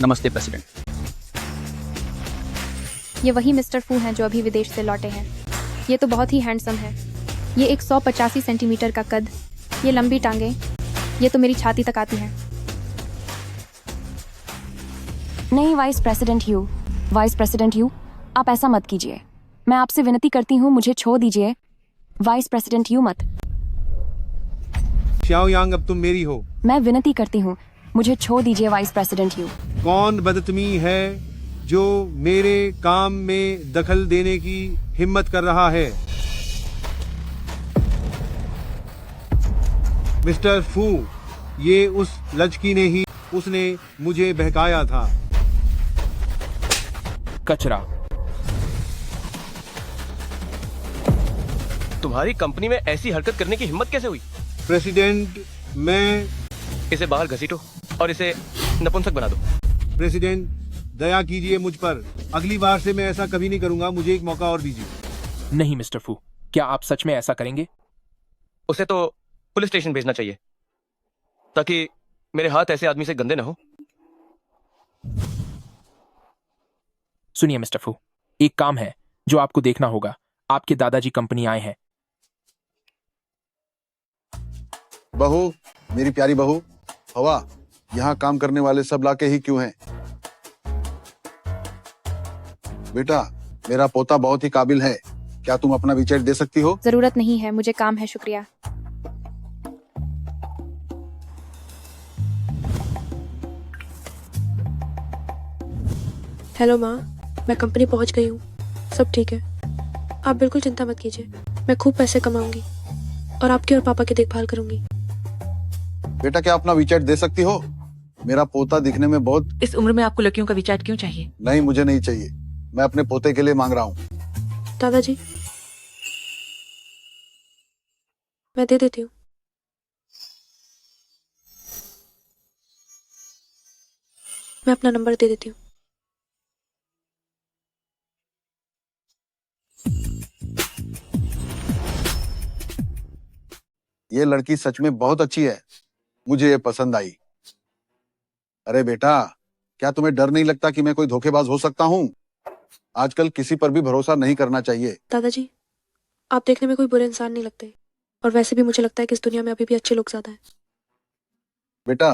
नमस्ते प्रेसिडेंट। ये वही मिस्टर फू हैं जो अभी विदेश से लौटे हैं। ये तो बहुत ही हैंडसम है। ये 185 सेंटीमीटर का कद, ये लंबी टांगें, ये तो मेरी छाती तक आती हैं। नहीं वाइस प्रेसिडेंट यू, आप ऐसा मत कीजिए। मैं आपसे विनती करती हूँ, मुझे छोड़ दीजिए। वाइस प्रेसिडेंट यू मत। श्याओ यांग, अब तुम मेरी हो। मैं विनती करती हूँ, मुझे छोड़ दीजिए वाइस प्रेसिडेंट यू। कौन बदतमीज है जो मेरे काम में दखल देने की हिम्मत कर रहा है? मिस्टर फू, ये उस लड़की ने ही, उसने मुझे बहकाया था। कचरा। तुम्हारी कंपनी में ऐसी हरकत करने की हिम्मत कैसे हुई? प्रेसिडेंट, मैं इसे बाहर घसीटो और इसे नपुंसक बना दो। प्रेसिडेंट, दया कीजिए मुझ पर। अगली बार से मैं ऐसा कभी नहीं करूंगा। मुझे एक मौका और दीजिए। नहीं मिस्टर फू, क्या आप सच में ऐसा करेंगे? उसे तो पुलिस स्टेशन भेजना चाहिए ताकि मेरे हाथ ऐसे आदमी से गंदे ना हो। सुनिए मिस्टर फू, एक काम है जो आपको देखना होगा। आपके दादाजी कंपनी आए हैं। बहू, मेरी प्यारी बहू, हवा, यहाँ काम करने वाले सब लाके ही क्यों हैं? बेटा, मेरा पोता बहुत ही काबिल है। क्या तुम अपना विचार दे सकती हो? जरूरत नहीं है, मुझे काम है, शुक्रिया। हेलो माँ, मैं कंपनी पहुंच गई हूँ। सब ठीक है, आप बिल्कुल चिंता मत कीजिए। मैं खूब पैसे कमाऊंगी और आपकी और पापा की देखभाल करूंगी। बेटा, क्या अपना विचार दे सकती हो? मेरा पोता दिखने में बहुत... इस उम्र में आपको लड़कियों का विचार क्यों चाहिए? नहीं, मुझे नहीं चाहिए। मैं अपने पोते के लिए मांग रहा हूँ। दादाजी, मैं दे देती हूँ। मैं अपना नंबर दे देती हूँ। ये लड़की सच में बहुत अच्छी है। मुझे ये पसंद आई। अरे बेटा, क्या तुम्हें डर नहीं लगता कि मैं कोई धोखेबाज हो सकता हूँ? आजकल किसी पर भी भरोसा नहीं करना चाहिए। दादाजी, आप देखने में कोई बुरे इंसान नहीं लगते, और वैसे भी मुझे लगता है कि इस दुनिया में अभी भी अच्छे लोग ज्यादा हैं। बेटा,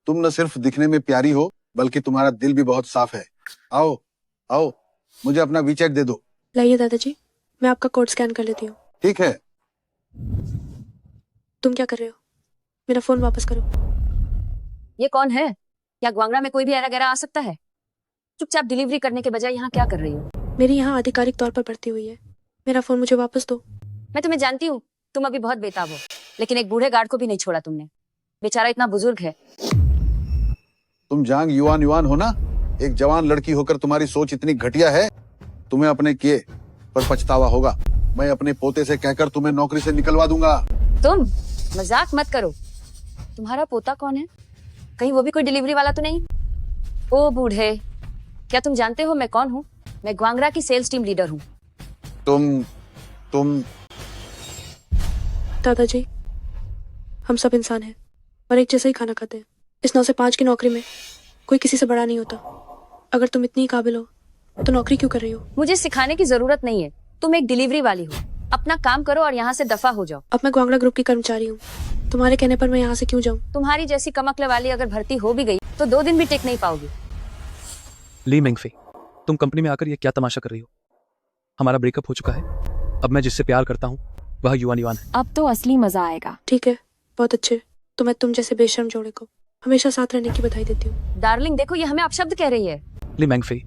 तुम न सिर्फ दिखने में प्यारी हो, बल्कि तुम्हारा दिल भी बहुत साफ है। आओ आओ, मुझे अपना वीचैट दे दो। लाइए दादाजी, मैं आपका कोड स्कैन कर लेती हूँ। ठीक है। तुम क्या कर रहे हो? मेरा फोन वापस करो। ये कौन है? क्या ग्वांगड़ा में कोई भी ऐरा गैरा आ सकता है? चुपचाप डिलीवरी करने के बजाय यहाँ क्या कर रही हो? मेरी यहाँ आधिकारिक तौर पर भर्ती हुई है। मेरा फोन मुझे वापस दो। मैं तुम्हें जानती हूँ, तुम अभी बहुत बेताब हो, लेकिन एक बूढ़े गार्ड को भी नहीं छोड़ा तुमने। बेचारा इतना बुजुर्ग है। तुम जांग युआन युआन हो ना? एक जवान लड़की होकर तुम्हारी सोच इतनी घटिया है। तुम्हें अपने किए पर पछतावा होगा। मैं अपने पोते से कहकर तुम्हें नौकरी से निकलवा दूंगा। तुम मजाक मत करो। तुम्हारा पोता कौन है? कहीं वो भी कोई डिलीवरी वाला तो नहीं? ओ बूढ़े, क्या तुम जानते हो मैं कौन हूँ? मैं ग्वांगड़ा की सेल्स टीम लीडर हूँ। तुम दादाजी, हम सब इंसान हैं और एक जैसा ही खाना खाते हैं। इस 9 से 5 की नौकरी में कोई किसी से बड़ा नहीं होता। अगर तुम इतनी काबिल हो तो नौकरी क्यों कर रही हो? मुझे सिखाने की जरूरत नहीं है। तुम एक डिलीवरी वाली हो। अपना काम करो और यहाँ से दफा हो जाओ। अब मैं ग्वांगड़ा ग्रुप की कर्मचारी हूँ। तुम्हारे कहने पर मैं यहाँ से क्यों जाऊँ? तुम्हारी जैसी कमकले वाली अगर भर्ती हो भी गई तो 2 दिन भी टिक नहीं पाओगी। ली मेंगफे, तुम कंपनी में आकर ये क्या तमाशा कर रही हो? हमारा ब्रेकअप हो चुका है। अब मैं जिससे प्यार करता हूँ वह युआन युआन है। अब तो असली मजा आएगा। ठीक है, बहुत अच्छे। तो मैं तुम जैसे बेशर्म जोड़े को हमेशा साथ रहने की बधाई देती हूँ। डार्लिंग देखो, ये हमें अपशब्द कह रही है। ली मेंगफे,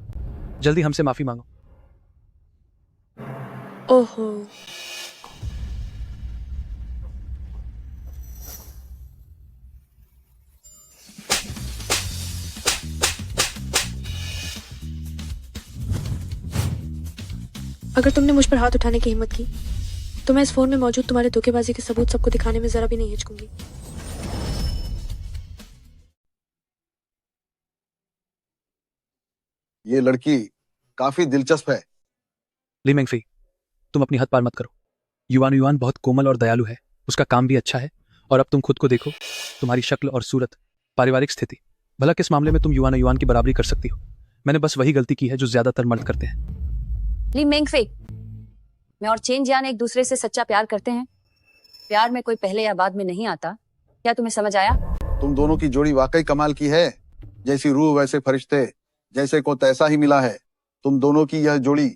जल्दी हमसे माफी मांगो। ओहो, अगर तुमने मुझ पर हाथ उठाने की हिम्मत की तो मैं इस फोन में मौजूद तुम्हारे धोखेबाजी के सबूत सबको दिखाने में जरा भी नहीं हिचकूंगी। ये लड़की काफी दिलचस्प है। ली मेंगफे, तुम अपनी हद पार मत करो। युआन युआन बहुत कोमल और दयालु है। उसका काम भी अच्छा है। और अब तुम खुद को देखो, तुम्हारी शक्ल और सूरत, पारिवारिक स्थिति, भला किस मामले में तुम युवान युवान की बराबरी कर सकती हो? मैंने बस वही गलती की है जो ज्यादातर मर्द करते हैं। ली मेंगफे, मैं और चेन जियान एक दूसरे से सच्चा प्यार करते हैं। प्यार में कोई पहले या बाद में नहीं आता। क्या तुम्हें समझ आया? तुम दोनों की जोड़ी वाकई कमाल की है। जैसी रूह वैसे फरिश्ते, जैसे को तैसा ही मिला है। तुम दोनों की यह जोड़ी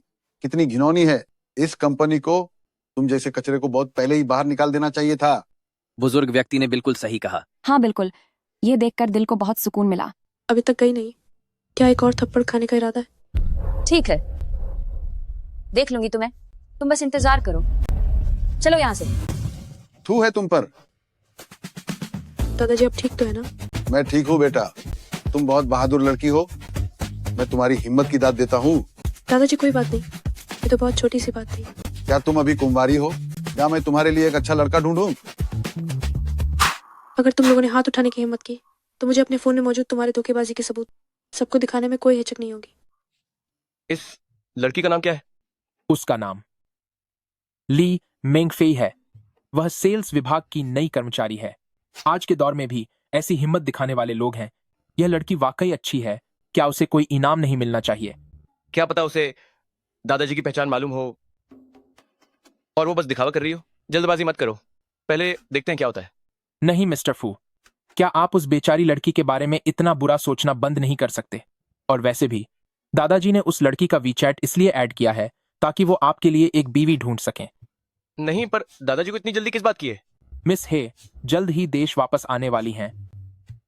कितनी घिनौनी है। इस कंपनी को तुम जैसे कचरे को बहुत पहले ही बाहर निकाल देना चाहिए था। बुजुर्ग व्यक्ति ने बिल्कुल सही कहा। हाँ बिल्कुल, ये देखकर दिल को बहुत सुकून मिला। अभी तक गई नहीं, क्या एक और थप्पड़ खाने का इरादा है? ठीक है, देख लूंगी तुम्हें। तुम बस इंतजार करो। चलो यहाँ से। थू है तुम पर। दादाजी आप ठीक तो है ना? मैं ठीक हूँ बेटा, तुम बहुत बहादुर लड़की हो। मैं तुम्हारी हिम्मत की दाद देता हूँ। दादाजी कोई बात नहीं, ये तो बहुत छोटी सी बात थी। क्या तुम अभी कुंवारी हो या मैं तुम्हारे लिए एक अच्छा लड़का ढूंढूं? अगर तुम लोगों ने हाथ उठाने की हिम्मत की तो मुझे अपने फोन में मौजूद तुम्हारे धोखेबाजी के सबूत सबको दिखाने में कोई हिचक नहीं होगी। इस लड़की का नाम क्या है? उसका नाम ली मेंगफेई है। वह सेल्स विभाग की नई कर्मचारी है। आज के दौर में भी ऐसी हिम्मत दिखाने वाले लोग हैं। यह लड़की वाकई अच्छी है। क्या उसे कोई इनाम नहीं मिलना चाहिए? क्या पता उसे दादाजी की पहचान मालूम हो और वो बस दिखावा कर रही हो। जल्दबाजी मत करो, पहले देखते हैं क्या होता है। नहीं मिस्टर फू, क्या आप उस बेचारी लड़की के बारे में इतना बुरा सोचना बंद नहीं कर सकते? और वैसे भी दादाजी ने उस लड़की का वीचैट इसलिए ऐड किया है ताकि वो आपके लिए एक बीवी ढूंढ सकें। नहीं, पर दादाजी को इतनी जल्दी किस बात की है? मिस हे जल्द ही देश वापस आने वाली हैं।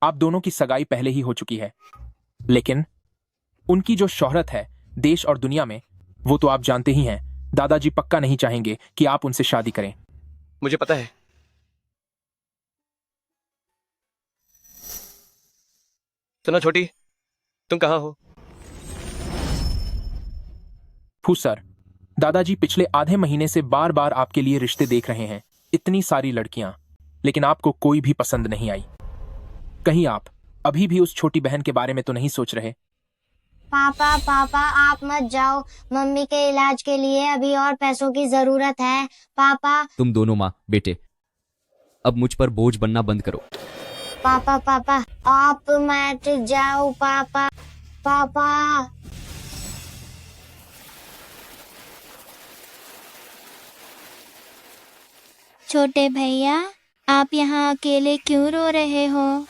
आप दोनों की सगाई पहले ही हो चुकी है, लेकिन उनकी जो शोहरत है देश और दुनिया में, वो तो आप जानते ही हैं। दादाजी पक्का नहीं चाहेंगे कि आप उनसे शादी करें। मुझे पता है। सुनो छोटी, तुम कहाँ हो? फू सर, दादाजी पिछले आधे महीने से बार बार आपके लिए रिश्ते देख रहे हैं। इतनी सारी लड़कियां, लेकिन आपको कोई भी पसंद नहीं आई। कहीं आप अभी भी उस छोटी बहन के बारे में तो नहीं सोच रहे? पापा पापा आप मत जाओ, मम्मी के इलाज के लिए अभी और पैसों की जरूरत है। पापा तुम दोनों माँ बेटे अब मुझ पर बोझ बनना बंद करो। पापा पापा आप मत जाओ। पापा पापा छोटे भैया आप यहाँ अकेले क्यों रो रहे हो?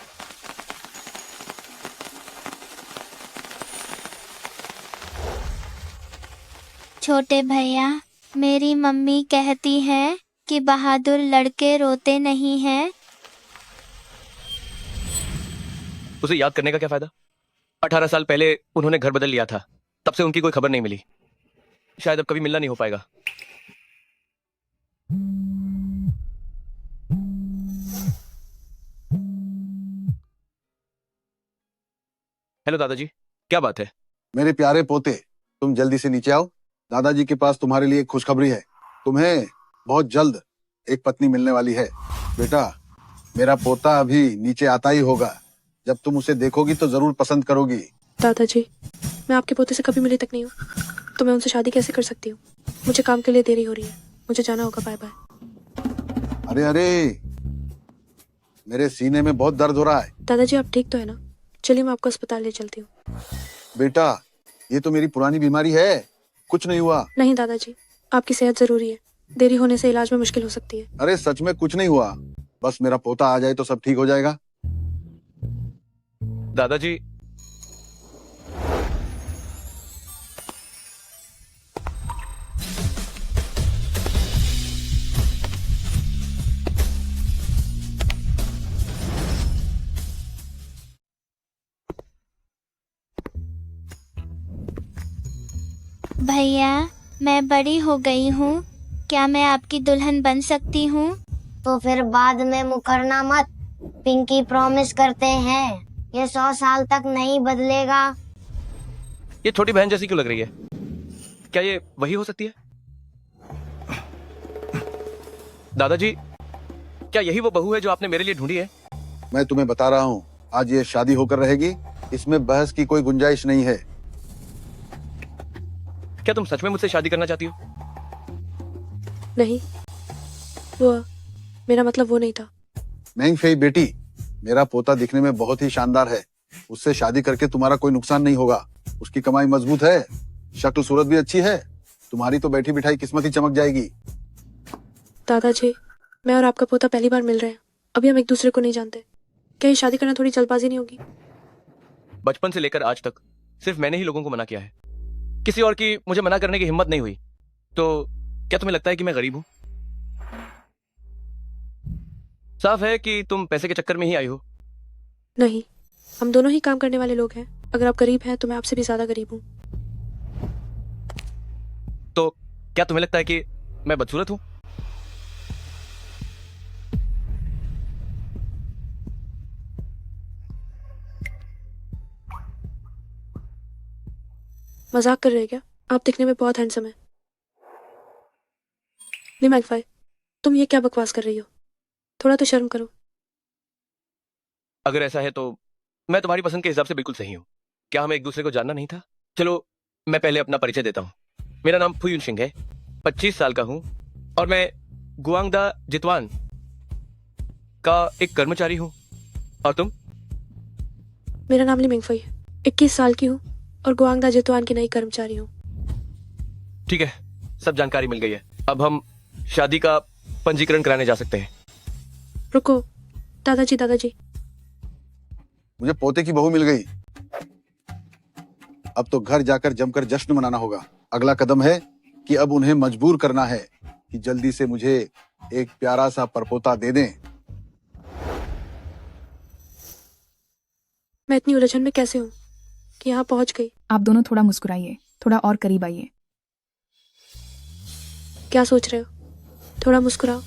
छोटे भैया, मेरी मम्मी कहती है कि बहादुर लड़के रोते नहीं हैं। उसे याद करने का क्या फायदा? 18 साल पहले उन्होंने घर बदल लिया था, तब से उनकी कोई खबर नहीं मिली। शायद अब कभी मिलना नहीं हो पाएगा। हेलो दादाजी, क्या बात है? मेरे प्यारे पोते, तुम जल्दी से नीचे आओ। दादाजी के पास तुम्हारे लिए एक खुशखबरी है। तुम्हें बहुत जल्द एक पत्नी मिलने वाली है। बेटा, मेरा पोता अभी नीचे आता ही होगा। जब तुम उसे देखोगी तो जरूर पसंद करोगी। दादाजी, मैं आपके पोते से कभी मिली तक नहीं हूँ, तो मैं उनसे शादी कैसे कर सकती हूँ? मुझे काम के लिए देरी हो रही है, मुझे जाना होगा। Bye bye. अरे अरे, मेरे सीने में बहुत दर्द हो रहा है। दादाजी आप ठीक तो है ना? चलिए मैं आपको अस्पताल ले चलती हूँ। बेटा, ये तो मेरी पुरानी बीमारी है, कुछ नहीं हुआ। नहीं दादाजी, आपकी सेहत जरूरी है। देरी होने से इलाज में मुश्किल हो सकती है। अरे सच में कुछ नहीं हुआ, बस मेरा पोता आ जाए तो सब ठीक हो जाएगा। दादाजी, भैया मैं बड़ी हो गई हूँ, क्या मैं आपकी दुल्हन बन सकती हूँ? तो फिर बाद में मुकरना मत। पिंकी प्रॉमिस करते हैं ये 100 साल तक नहीं बदलेगा। ये छोटी बहन जैसी क्यों लग रही है? क्या ये वही हो सकती है? दादाजी, क्या यही वो बहू है जो आपने मेरे लिए ढूंढी है? मैं तुम्हें बता रहा हूँ, आज ये शादी होकर रहेगी, इसमें बहस की कोई गुंजाइश नहीं है। क्या तुम सच में मुझसे शादी करना चाहती हो? नहीं, वो मेरा मतलब वो नहीं था। मेंगफेई बेटी, मेरा पोता दिखने में बहुत ही शानदार है। उससे शादी करके तुम्हारा कोई नुकसान नहीं होगा। उसकी कमाई मजबूत है, शक्ल सूरत भी अच्छी है, तुम्हारी तो बैठी बिठाई किस्मत ही चमक जाएगी। दादाजी, मैं और आपका पोता पहली बार मिल रहे हैं, अभी हम एक दूसरे को नहीं जानते। क्या ये शादी करना थोड़ी जल्दबाजी नहीं होगी? बचपन से लेकर आज तक सिर्फ मैंने ही लोगों को मना किया है, किसी और की मुझे मना करने की हिम्मत नहीं हुई। तो क्या तुम्हें लगता है कि मैं गरीब हूं? साफ है कि तुम पैसे के चक्कर में ही आई हो। नहीं, हम दोनों ही काम करने वाले लोग हैं। अगर आप गरीब हैं तो मैं आपसे भी ज्यादा गरीब हूँ। तो क्या तुम्हें लगता है कि मैं बदसूरत हूं? मजाक कर रहे हैं क्या? आप दिखने में बहुत हैंडसम है। नहीं मैगफाई, तुम ये क्या बकवास कर रही हो? थोड़ा तो शर्म करो। अगर ऐसा है तो मैं तुम्हारी पसंद के हिसाब से बिल्कुल सही हूं। क्या हमें एक दूसरे को जानना नहीं था? चलो मैं पहले अपना परिचय देता हूं। मेरा नाम फुयुन सिंह है, 25 साल का हूं और मैं गुआंगदा जितवान का एक कर्मचारी हूं। और तुम? मेरा नाम ली मिंगफई है, 21 साल की हूँ और गुआंगदा जितवान की नई कर्मचारी हूँ। ठीक है, सब जानकारी मिल गई है। अब हम शादी का पंजीकरण कराने जा सकते हैं। रुको, दादाजी दादाजी, मुझे पोते की बहू मिल गई। अब तो घर जाकर जमकर जश्न मनाना होगा। अगला कदम है कि अब उन्हें मजबूर करना है कि जल्दी से मुझे एक प्यारा सा परपोता दे दें। मैं इतनी उलझन में कैसे हूँ कि यहाँ पहुंच गई। आप दोनों थोड़ा मुस्कुराइए, थोड़ा और करीब आइए। क्या सोच रहे हो? थोड़ा मुस्कुराओ।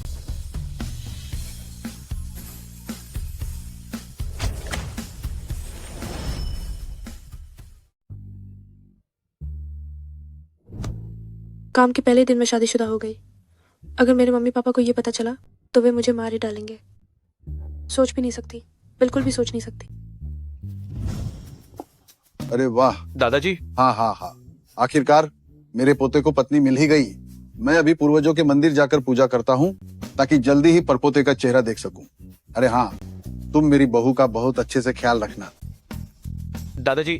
काम के पहले दिन में शादीशुदा हो गई। अगर मेरे मम्मी पापा को ये पता चला तो वे मुझे मार ही डालेंगे। सोच भी नहीं सकती, बिल्कुल भी सोच नहीं सकती। अरे वाह दादाजी। हाँ हाँ हाँ, आखिरकार मेरे पोते को पत्नी मिल ही गई। मैं अभी पूर्वजों के मंदिर जाकर पूजा करता हूँ ताकि जल्दी ही परपोते का चेहरा देख सकूं। अरे हाँ, तुम मेरी बहू का बहुत अच्छे से ख्याल रखना। दादाजी,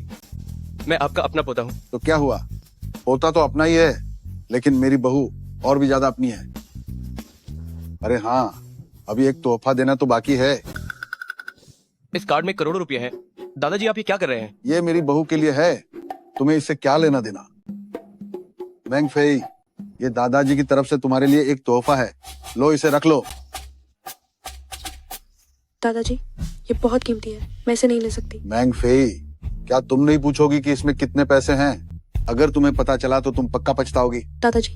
मैं आपका अपना पोता हूँ। तो क्या हुआ, पोता तो अपना ही है, लेकिन मेरी बहू और भी ज्यादा अपनी है। अरे हाँ, अभी एक तोहफा देना तो बाकी है। इस कार्ड में करोड़ों रुपए हैं। दादाजी, आप ये क्या कर रहे हैं? ये मेरी बहू के लिए है, तुम्हें इससे क्या लेना देना। मैंगफेई, ये दादाजी की तरफ से तुम्हारे लिए एक तोहफा है, लो इसे रख लो। दादाजी, ये बहुत कीमती है, मैं इसे नहीं ले सकती। मैंगफेई, क्या तुम नहीं पूछोगी कि इसमें कितने पैसे हैं? अगर तुम्हें पता चला तो तुम पक्का पछताओगी। दादाजी,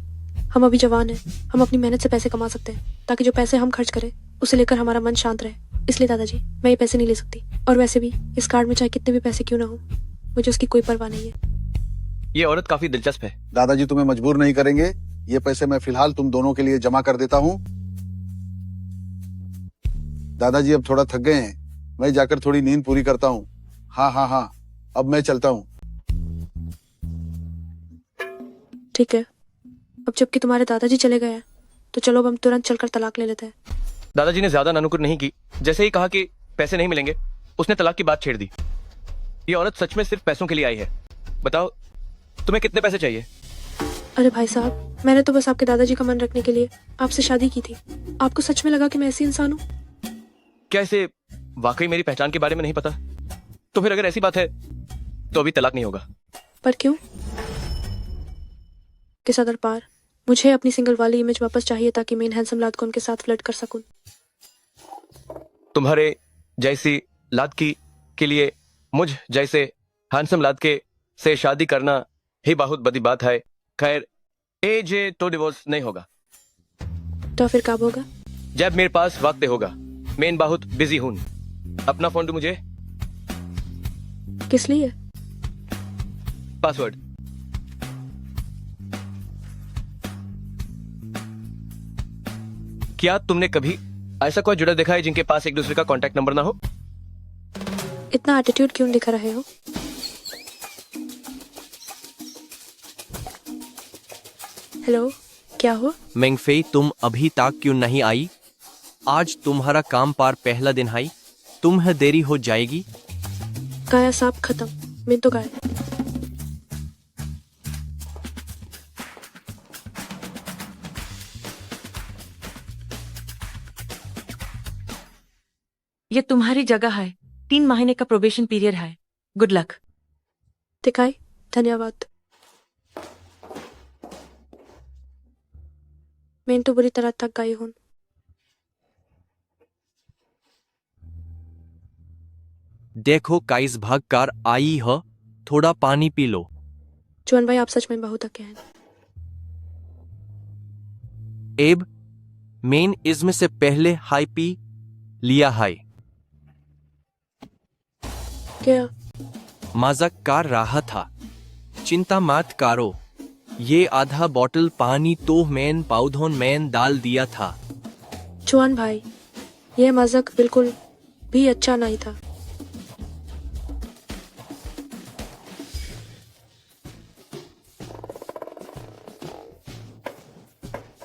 हम अभी जवान हैं, हम अपनी मेहनत से पैसे कमा सकते हैं ताकि जो पैसे हम खर्च करें उसे लेकर हमारा मन शांत रहे। इसलिए दादाजी, मैं ये पैसे नहीं ले सकती। और वैसे भी इस कार्ड में चाहे कितने भी पैसे क्यों ना हो, मुझे उसकी कोई परवाह नहीं है। ये औरत काफी दिलचस्प है। दादाजी तुम्हें मजबूर नहीं करेंगे। ये पैसे मैं फिलहाल तुम दोनों के लिए जमा कर देता हूँ। दादाजी अब थोड़ा थक गए हैं, मैं जाकर थोड़ी नींद पूरी करता हूँ। हाँ हाँ हाँ, अब मैं चलता हूँ। ठीक है, अब जबकि तुम्हारे दादाजी चले गए हैं तो चलो अब हम तुरंत चलकर तलाक ले लेते हैं। दादाजी ने ज्यादा नानुकुर नहीं की। जैसे ही कहा कि पैसे नहीं मिलेंगे, उसने तलाक की बात छेड़ दी। ये औरत सच में सिर्फ पैसों के लिए आई है। बताओ, तुम्हें कितने पैसे चाहिए? अरे भाई साहब, मैंने तो बस आपके दादाजी का मन रखने के लिए आपसे शादी की थी। आपको सच में लगा कि मैं ऐसी इंसान हूँ? क्या इसे वाकई मेरी पहचान के बारे में नहीं पता? तो फिर अगर ऐसी बात है तो अभी तलाक नहीं होगा। पर क्यों? किसा दरबार, मुझे अपनी सिंगल वाली इमेज वापस चाहिए ताकि मैं इन हैंडसम लाद को उनके साथ फ्लर्ट कर सकूं। तुम्हारे जैसी लादकी के लिए मुझ जैसे हैंडसम लादके से शादी करना ही बहुत बड़ी बात है। खैर, एज तो डिवोर्स नहीं होगा। तो फिर कब होगा? जब मेरे पास वक्त होगा। मैं बहुत बिजी हूं। अपना फोन दो मुझे। किस लिए? पासवर्ड। क्या तुमने कभी ऐसा कोई जुड़ा देखा है जिनके पास एक दूसरे का कांटेक्ट नंबर ना हो? इतना एटीट्यूड क्यों दिखा रहे हो? हेलो, क्या हुआ? मेंगफेई, तुम अभी तक क्यों नहीं आई? आज तुम्हारा काम पर पहला दिन है, तुम्हें देरी हो जाएगी। गाया साहब खत्म, मैं तो गाया। ये तुम्हारी जगह है। 3 महीने का प्रोबेशन पीरियड है। Good luck. दिखाई, धन्यवाद। मैं तो बुरी तरह थक गई हूँ। देखो काइस भाग कार आई हो, थोड़ा पानी पी लो। जुआन भाई, आप सच में बहुत थके हैं। एब मेन इसमें से पहले हाई पी लिया हाई। क्या? मजाक कर रहा था, चिंता मत करो। ये आधा बोतल पानी तो मैंने पौधों में डाल दिया था। जुआन भाई, यह मजाक बिल्कुल भी अच्छा नहीं था।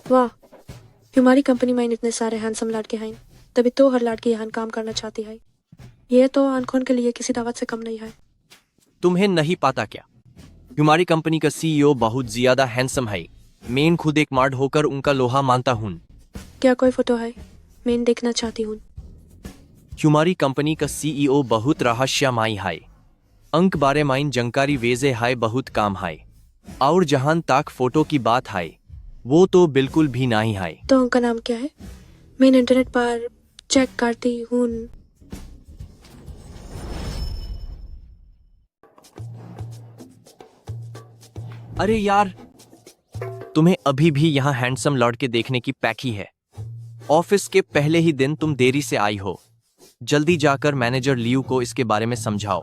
वाह, हमारी कंपनी में इतने सारे हैंडसम लड़के हैं, तभी तो हर लड़की यहाँ काम करना चाहती है। यह तो आंखों के लिए किसी दावत से कम नहीं है। तुम्हें नहीं पता क्या, हमारी कंपनी का सीईओ बहुत ज्यादा हैंडसम है। मैं खुद एक मर्द होकर उनका लोहा मानता हूँ। क्या कोई फोटो है? मैं देखना चाहती हूँ। हमारी कंपनी का सीईओ बहुत रहस्यमय है। अंक बारे माइन जानकारी वेजे है बहुत काम है, और जहां तक फोटो की बात है वो तो बिल्कुल भी नहीं है। तो उनका नाम क्या है? मैं इंटरनेट पर चेक करती हूँ। अरे यार, तुम्हें अभी भी यहाँ हैंडसम लड़के देखने की पैकी है। ऑफिस के पहले ही दिन तुम देरी से आई हो। जल्दी जाकर मैनेजर लियू को इसके बारे में समझाओ।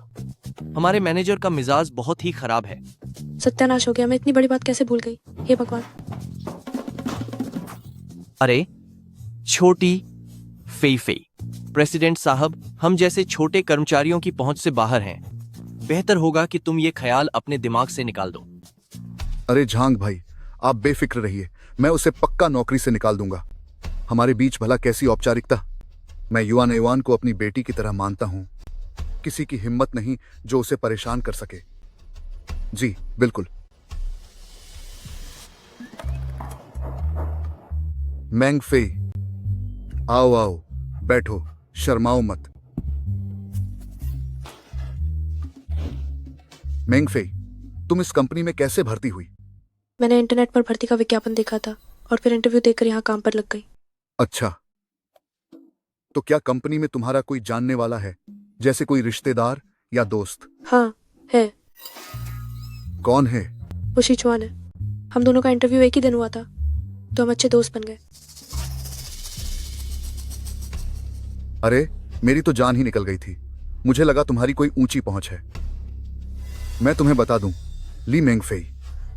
हमारे मैनेजर का मिजाज बहुत ही खराब है। सत्यानाश हो गया, मैं इतनी बड़ी बात कैसे भूल गई, हे भगवान। अरे छोटी फे प्रेसिडेंट साहब, हम जैसे छोटे कर्मचारियों की पहुंच से बाहर हैं। बेहतर होगा कि तुम ये ख्याल अपने दिमाग से निकाल दो। अरे झांग भाई, आप बेफिक्र रहिए, मैं उसे पक्का नौकरी से निकाल दूंगा। हमारे बीच भला कैसी औपचारिकता। मैं युआन को अपनी बेटी की तरह मानता हूं। किसी की हिम्मत नहीं जो उसे परेशान कर सके। जी बिल्कुल। मैंग फे, आओ आओ, बैठो, शर्माओ मत। मैंग फे, तुम इस कंपनी में कैसे भर्ती हुई? मैंने इंटरनेट पर भर्ती का विज्ञापन देखा था और फिर इंटरव्यू देकर यहाँ काम पर लग गई। अच्छा, तो क्या कंपनी में तुम्हारा कोई जानने वाला है, जैसे कोई रिश्तेदार या दोस्त? हाँ है। कौन है? वो शिचुआन है। हम दोनों का इंटरव्यू एक ही दिन हुआ था, तो हम अच्छे दोस्त बन गए। अरे, मेरी तो जान ही निकल गई थी। मुझे लगा तुम्हारी कोई ऊंची पहुंच है। मैं तुम्हें बता दूं, ली मेंगफेई,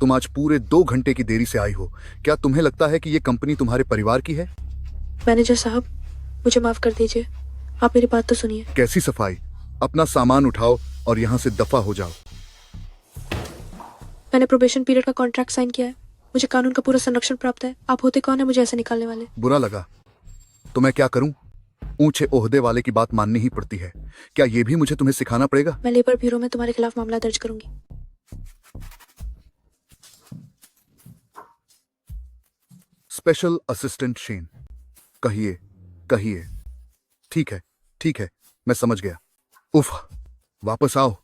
तुम आज पूरे 2 घंटे की देरी से आई हो। क्या तुम्हें लगता है कि यह कंपनी तुम्हारे परिवार की है? मैनेजर साहब, मुझे माफ कर दीजिए, आप मेरी बात तो सुनिए। कैसी सफाई? अपना सामान उठाओ और यहाँ से दफा हो जाओ। मैंने प्रोबेशन पीरियड का कॉन्ट्रैक्ट साइन किया है। मुझे कानून का पूरा संरक्षण प्राप्त है। आप होते कौन है मुझे ऐसे निकालने वाले? बुरा लगा तो मैं क्या करूं? ऊंचे ओहदे वाले की बात माननी ही पड़ती है। क्या ये भी मुझे तुम्हें सिखाना पड़ेगा? मैं लेबर ब्यूरो में तुम्हारे खिलाफ मामला दर्ज करूंगी। स्पेशल असिस्टेंट शेन, कहिए कहिए। ठीक है, मैं समझ गया। उफ, वापस आओ।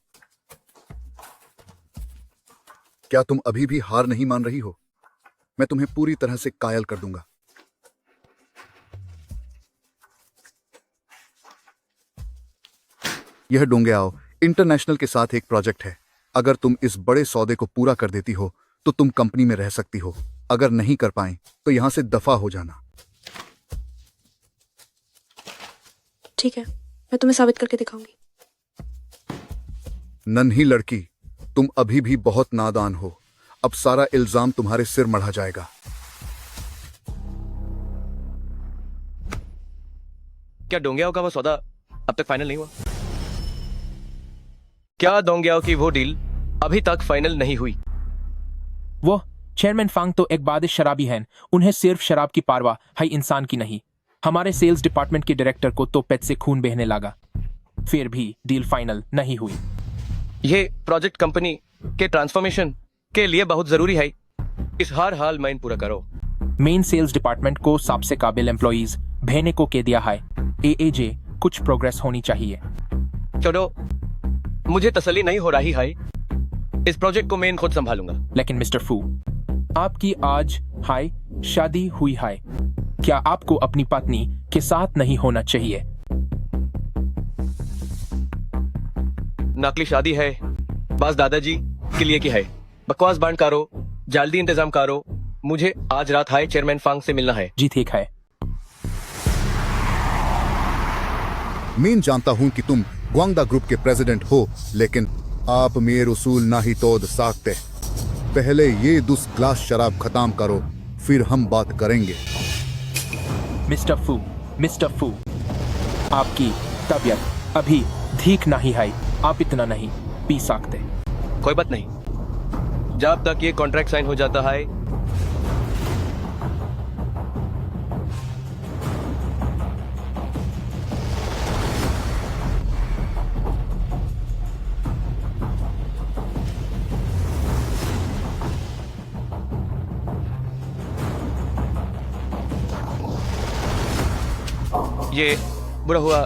क्या तुम अभी भी हार नहीं मान रही हो? मैं तुम्हें पूरी तरह से कायल कर दूंगा। यह डोंगेआओ इंटरनेशनल के साथ एक प्रोजेक्ट है। अगर तुम इस बड़े सौदे को पूरा कर देती हो तो तुम कंपनी में रह सकती हो। अगर नहीं कर पाए तो यहां से दफा हो जाना। ठीक है, मैं तुम्हें साबित करके दिखाऊंगी। नन्ही लड़की, तुम अभी भी बहुत नादान हो। अब सारा इल्जाम तुम्हारे सिर मढ़ा जाएगा। क्या डोंगियाओ का वो सौदा अब तक फाइनल नहीं हुआ? क्या डोंगियाओ की वो डील अभी तक फाइनल नहीं हुई? वो चेयरमैन फांग तो एक बाद शराबी हैं। उन्हें सिर्फ शराब की परवाह है, इंसान की नहीं। हमारे सेल्स डिपार्टमेंट के डायरेक्टर को तो पेट से खून बहने लगा। फिर भी डील फाइनल नहीं हुई। ये प्रोजेक्ट कंपनी के ट्रांसफॉर्मेशन के लिए बहुत जरूरी है। इस हर हाल में पूरा करो। मेन सेल्स डिपार्टमेंट को सबसे काबिल एम्प्लॉइज भेजने को कह दिया है। एएजे कुछ प्रोग्रेस होनी चाहिए। चलो, मुझे तसल्ली नहीं हो रही है। इस प्रोजेक्ट को मैं खुद संभालूंगा। लेकिन मिस्टर फू, आपकी आज हाय शादी हुई है। क्या आपको अपनी पत्नी के साथ नहीं होना चाहिए? नकली शादी है, बस दादाजी के लिए की है। बकवास बांट कारो, जल्दी इंतजाम करो। मुझे आज रात हाई चेयरमैन फांग से मिलना है। जी ठीक है। मैं जानता हूं कि तुम ग्वांगडा ग्रुप के प्रेसिडेंट हो, लेकिन आप मेरे उसूल ना ही तोड़ सकते। पहले ये 2 ग्लास शराब खत्म करो, फिर हम बात करेंगे। मिस्टर फू, आपकी तबीयत अभी ठीक नहीं है। आप इतना नहीं पी सकते। कोई बात नहीं, जब तक ये कॉन्ट्रैक्ट साइन हो जाता है। ये बुरा हुआ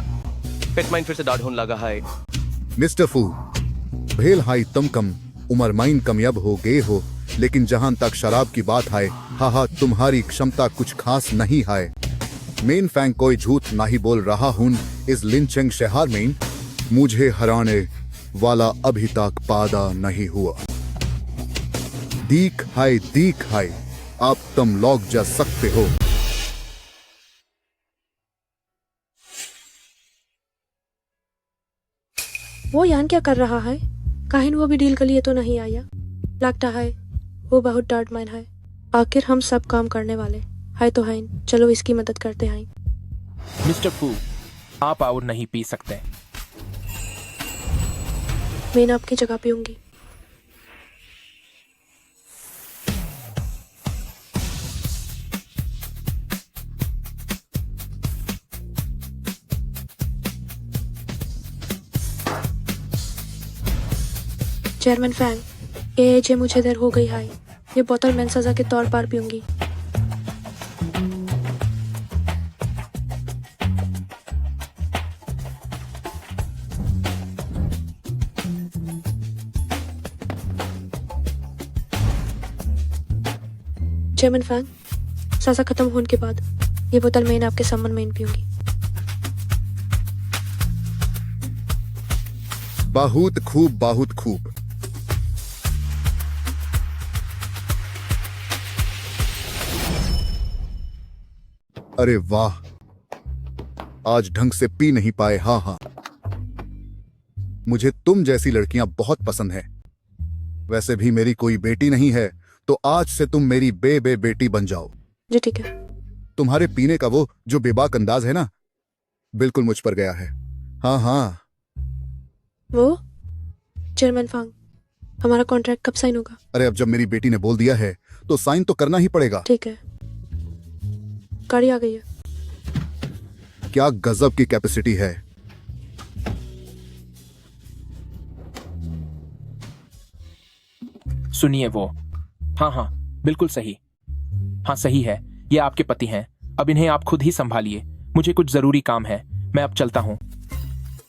पेट माइन फिर से दाढ़ होने लगा है। मिस्टर फू, भेल हाई तुम कम उम्र माइन कमयाब हो गए हो, लेकिन जहां तक शराब की बात है, हाँ तुम्हारी क्षमता कुछ खास नहीं है। मेन फैंग कोई झूठ नहीं बोल रहा हूं। इस लिंचेंग शहर में मुझे हराने वाला अभी तक पैदा नहीं हुआ। दीख है, अब तुम लोग जा सकते हो। वो यान क्या कर रहा है? काहिन वो भी डील के लिए तो नहीं आया। लगता है वो बहुत डर्टमैन है। आखिर हम सब काम करने वाले है तो है। चलो इसकी मदद करते हैं। मिस्टर फू, आप और नहीं पी सकते। मैं आपकी जगह पीऊंगी। चेयरमैन फैंग, एएजे मुझे देर हो गई है। ये बोतल मैं सजा के तौर पर पीऊंगी। चेयरमैन फैंग, सजा खत्म होने के बाद ये बोतल मैं आपके सम्मान में पीऊंगी। बहुत खूब, बहुत खूब। अरे वाह, आज ढंग से पी नहीं पाए। हाँ, मुझे तुम जैसी लड़कियां बहुत पसंद है। वैसे भी मेरी कोई बेटी नहीं है, तो आज से तुम मेरी बेटी बन जाओ। जी ठीक है। तुम्हारे पीने का वो जो बेबाक अंदाज है ना, बिल्कुल मुझ पर गया है। हाँ। वो चेयरमैन फांग, हमारा कॉन्ट्रैक्ट कब साइन होगा? अरे अब जब मेरी बेटी ने बोल दिया है तो साइन तो करना ही पड़ेगा। ठीक है। गाड़ी आ गई है। क्या गजब की कैपेसिटी है। सुनिए वो। हाँ, बिल्कुल सही। हाँ सही है, ये आपके पति हैं। अब इन्हें आप खुद ही संभालिए। मुझे कुछ जरूरी काम है, मैं अब चलता हूँ।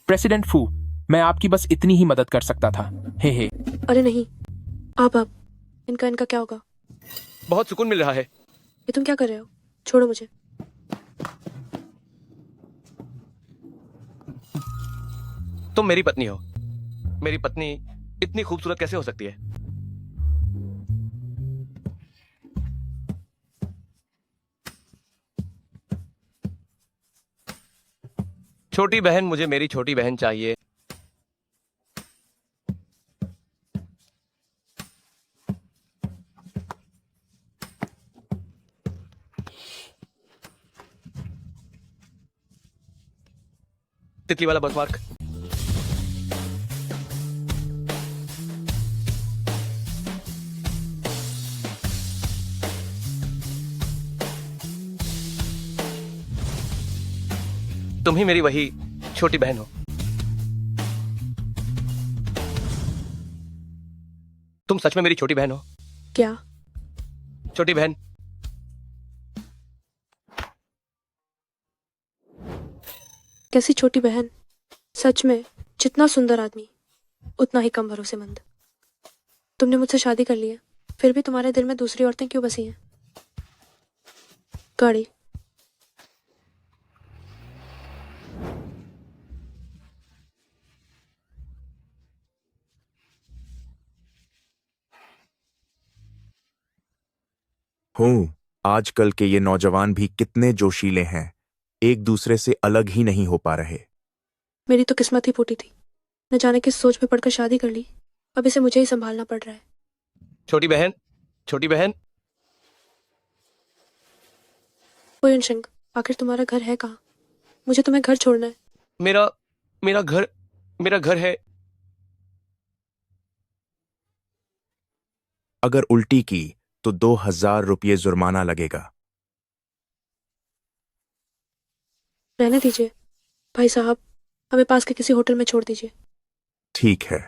प्रेसिडेंट फू, मैं आपकी बस इतनी ही मदद कर सकता था। हे। अरे नहीं, आप इनका क्या होगा? बहुत सुकून मिल रहा है। ये तुम क्या कर रहे हो? छोड़ो मुझे। तुम मेरी पत्नी हो। मेरी पत्नी इतनी खूबसूरत कैसे हो सकती है? छोटी बहन, मुझे मेरी छोटी बहन चाहिए। तितली वाला बर्थमार्क। तुम ही मेरी वही छोटी बहन हो। तुम सच में मेरी छोटी बहन हो? क्या? छोटी बहन। कैसी छोटी बहन? सच में जितना सुंदर आदमी उतना ही कम भरोसेमंद। तुमने मुझसे शादी कर ली है, फिर भी तुम्हारे दिल में दूसरी औरतें क्यों बसी हैं? गाड़ी। हूँ, आजकल के ये नौजवान भी कितने जोशीले हैं, एक दूसरे से अलग ही नहीं हो पा रहे। मेरी तो किस्मत ही फूटी थी, न जाने किस सोच में पड़कर शादी कर ली। अब इसे मुझे ही संभालना पड़ रहा है। छोटी बहन, छोटी बहन। हुयुन सिंह, आखिर तुम्हारा घर है कहाँ? मुझे तुम्हें घर छोड़ना है। मेरा मेरा घर है। अगर उल्टी की तो 2000 रुपये जुर्माना लगेगा। रहने दीजिए भाई साहब, हमें पास के किसी होटल में छोड़ दीजिए। ठीक है।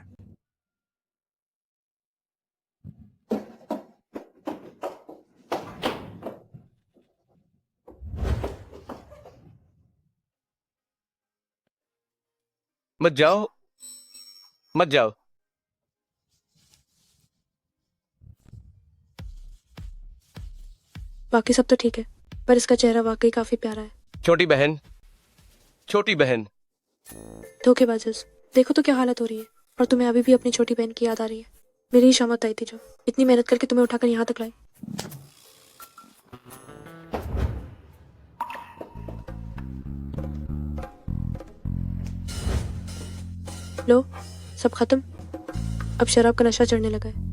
मत जाओ, मत जाओ। बाकी सब तो ठीक है, पर इसका चेहरा वाकई काफी प्यारा है। छोटी बहन, छोटी बहन। धोखेबाजस, देखो तो क्या हालत हो रही है। और तुम्हें अभी भी अपनी छोटी बहन की याद आ रही है। मेरी ही शामत आई थी जो इतनी मेहनत करके तुम्हें उठाकर यहाँ तक लाई। लो, सब खत्म। अब शराब का नशा चढ़ने लगा है।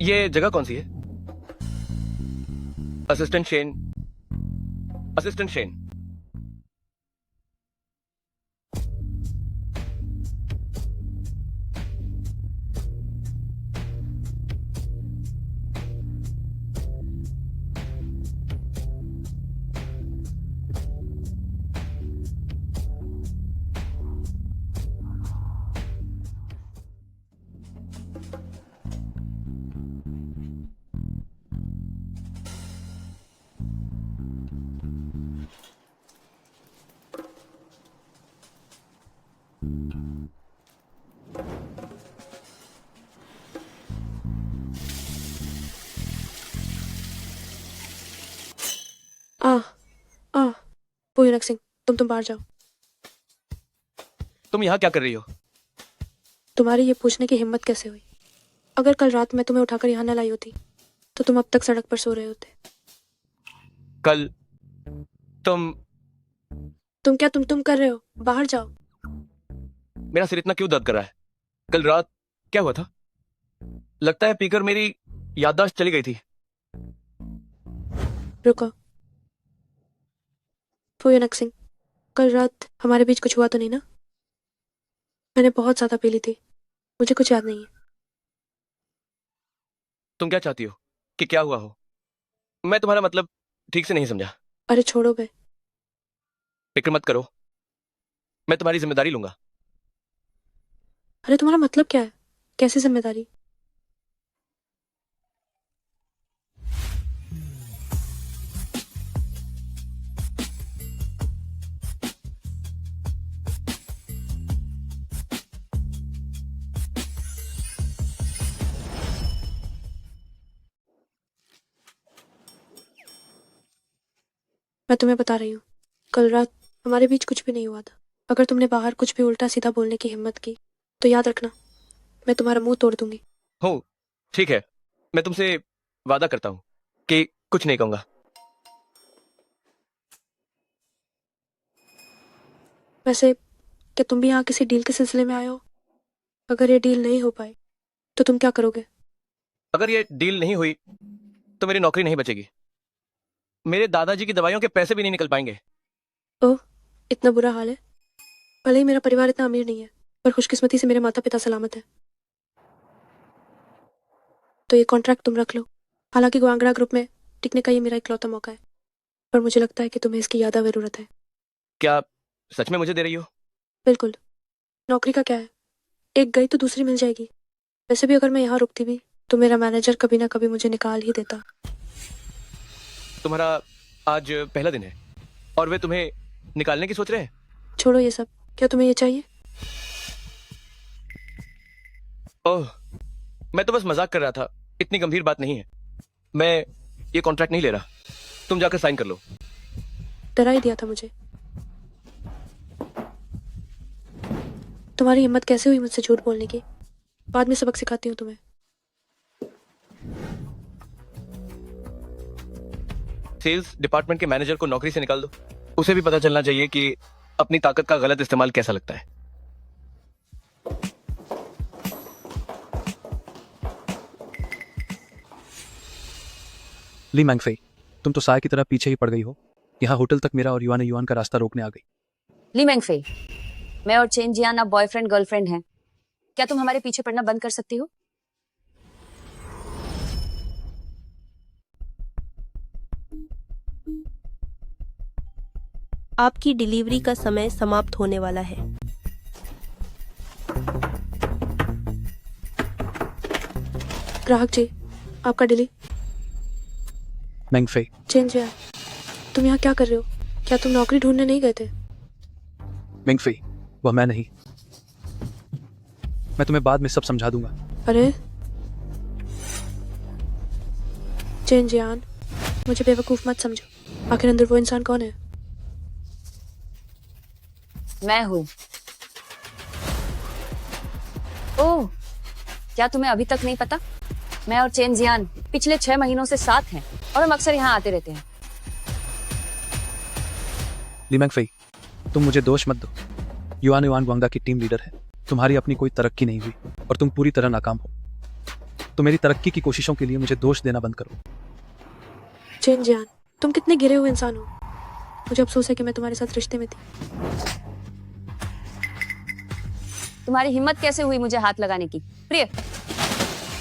ये जगह कौन सी है? Assistant Shen, assistant Shen. हुयुन सिंह, तुम बाहर जाओ। तुम यहाँ क्या कर रही हो? तुम्हारी ये पूछने की हिम्मत कैसे हुई? अगर कल रात मैं तुम्हें उठाकर यहाँ न लाई होती तो तुम अब तक सड़क पर सो रहे होते। कल तुम क्या तुम कर रहे हो? बाहर जाओ। मेरा सिर इतना क्यों दर्द कर रहा है? कल रात क्या हुआ था? लगता है पीकर मेरी याददाश्त चली गई थी। रुको। हुयुन सिंह, कल रात हमारे बीच कुछ हुआ तो नहीं ना? मैंने बहुत ज्यादा पी ली थी, मुझे कुछ याद नहीं है। तुम क्या चाहती हो कि क्या हुआ हो? मैं तुम्हारा मतलब ठीक से नहीं समझा। अरे छोड़ो बे। फिक्र मत करो, मैं तुम्हारी जिम्मेदारी लूंगा। अरे तुम्हारा मतलब क्या है? कैसी जिम्मेदारी? मैं तुम्हें बता रही हूँ, कल रात हमारे बीच कुछ भी नहीं हुआ था। अगर तुमने बाहर कुछ भी उल्टा सीधा बोलने की हिम्मत की तो याद रखना, मैं तुम्हारा मुंह तोड़ दूंगी। हो, ठीक है, मैं तुमसे वादा करता हूँ कि कुछ नहीं कहूंगा। वैसे क्या तुम भी यहाँ किसी डील के सिलसिले में आए हो? अगर ये डील नहीं हो पाई तो तुम क्या करोगे? अगर ये डील नहीं हुई तो मेरी नौकरी नहीं बचेगी। मेरे दादाजी की दवाइयों के पैसे भी नहीं निकल पाएंगे। ओह, इतना बुरा हाल है? भले ही मेरा परिवार इतना अमीर नहीं है, पर खुशकिस्मती से मेरे माता पिता सलामत है। तो ये कॉन्ट्रैक्ट तुम रख लो। हालांकि ग्वांगड़ा ग्रुप में टिकने का ये मेरा इकलौता मौका है, पर मुझे लगता है कि तुम्हें इसकी ज़्यादा ज़रूरत है। क्या सच में मुझे दे रही हो? बिल्कुल। नौकरी का क्या है, एक गई तो दूसरी मिल जाएगी। वैसे भी अगर मैं यहाँ रुकती भी तो मेरा मैनेजर कभी ना कभी मुझे निकाल ही देता। तुम्हारा आज पहला दिन है और वे तुम्हें निकालने की सोच रहे हैं? छोड़ो ये सब, क्या तुम्हें ये चाहिए? ओह, मैं तो बस मजाक कर रहा था, इतनी गंभीर बात नहीं है। मैं ये कॉन्ट्रैक्ट नहीं ले रहा, तुम जाकर साइन कर लो। डरा ही दिया था मुझे। तुम्हारी हिम्मत कैसे हुई मुझसे झूठ बोलने की? बाद में सबक सिखाती हूँ तुम्हें। सेल्स डिपार्टमेंट के मैनेजर को नौकरी से निकाल दो। उसे भी पता चलना चाहिए कि अपनी ताकत का गलत इस्तेमाल कैसा लगता है। ली मैंगफेई, तुम तो साय की तरह पीछे ही पड़ गई हो। यहाँ होटल तक मेरा और युआन का रास्ता रोकने आ गई। ली मैंगफेई, मैं और चेन जियान अब बॉयफ्रेंड गर्लफ्रेंड हैं। क्या तुम हमारे पीछे पड़ना बंद कर सकती हो? आपकी डिलीवरी का समय समाप्त होने वाला है। ग्राहक जी, आपका डिली। मैंगफेई, चेंज यार, तुम यहाँ क्या कर रहे हो? क्या तुम नौकरी ढूंढने नहीं गए थे? मैंगफेई, वह मैं नहीं। मैं तुम्हें बाद में सब समझा दूंगा। अरे चेंज यान, मुझे बेवकूफ मत समझो। आखिर अंदर वो इंसान कौन है? मैं हूँ। ओह, क्या तुम्हें अभी तक नहीं पता? मैं और चेन जियान पिछले 6 महीनों से साथ हैं और हम अक्सर यहाँ आते रहते हैं। ली मैंगफेई, तुम मुझे दोष मत दो। युआन ग्वांगडा की टीम लीडर है। तुम्हारी अपनी कोई तरक्की नहीं हुई और तुम पूरी तरह नाकाम हो। तो मेरी तरक्की की कोशिशों के लिए मुझे दोष देना बंद करो। चेन जियान, तुम कितने गिरे हुए इंसान हो। मुझे अफसोस है कि मैं तुम्हारे साथ रिश्ते में थी। तुम्हारी हिम्मत कैसे हुई मुझे हाथ लगाने की? प्रिय,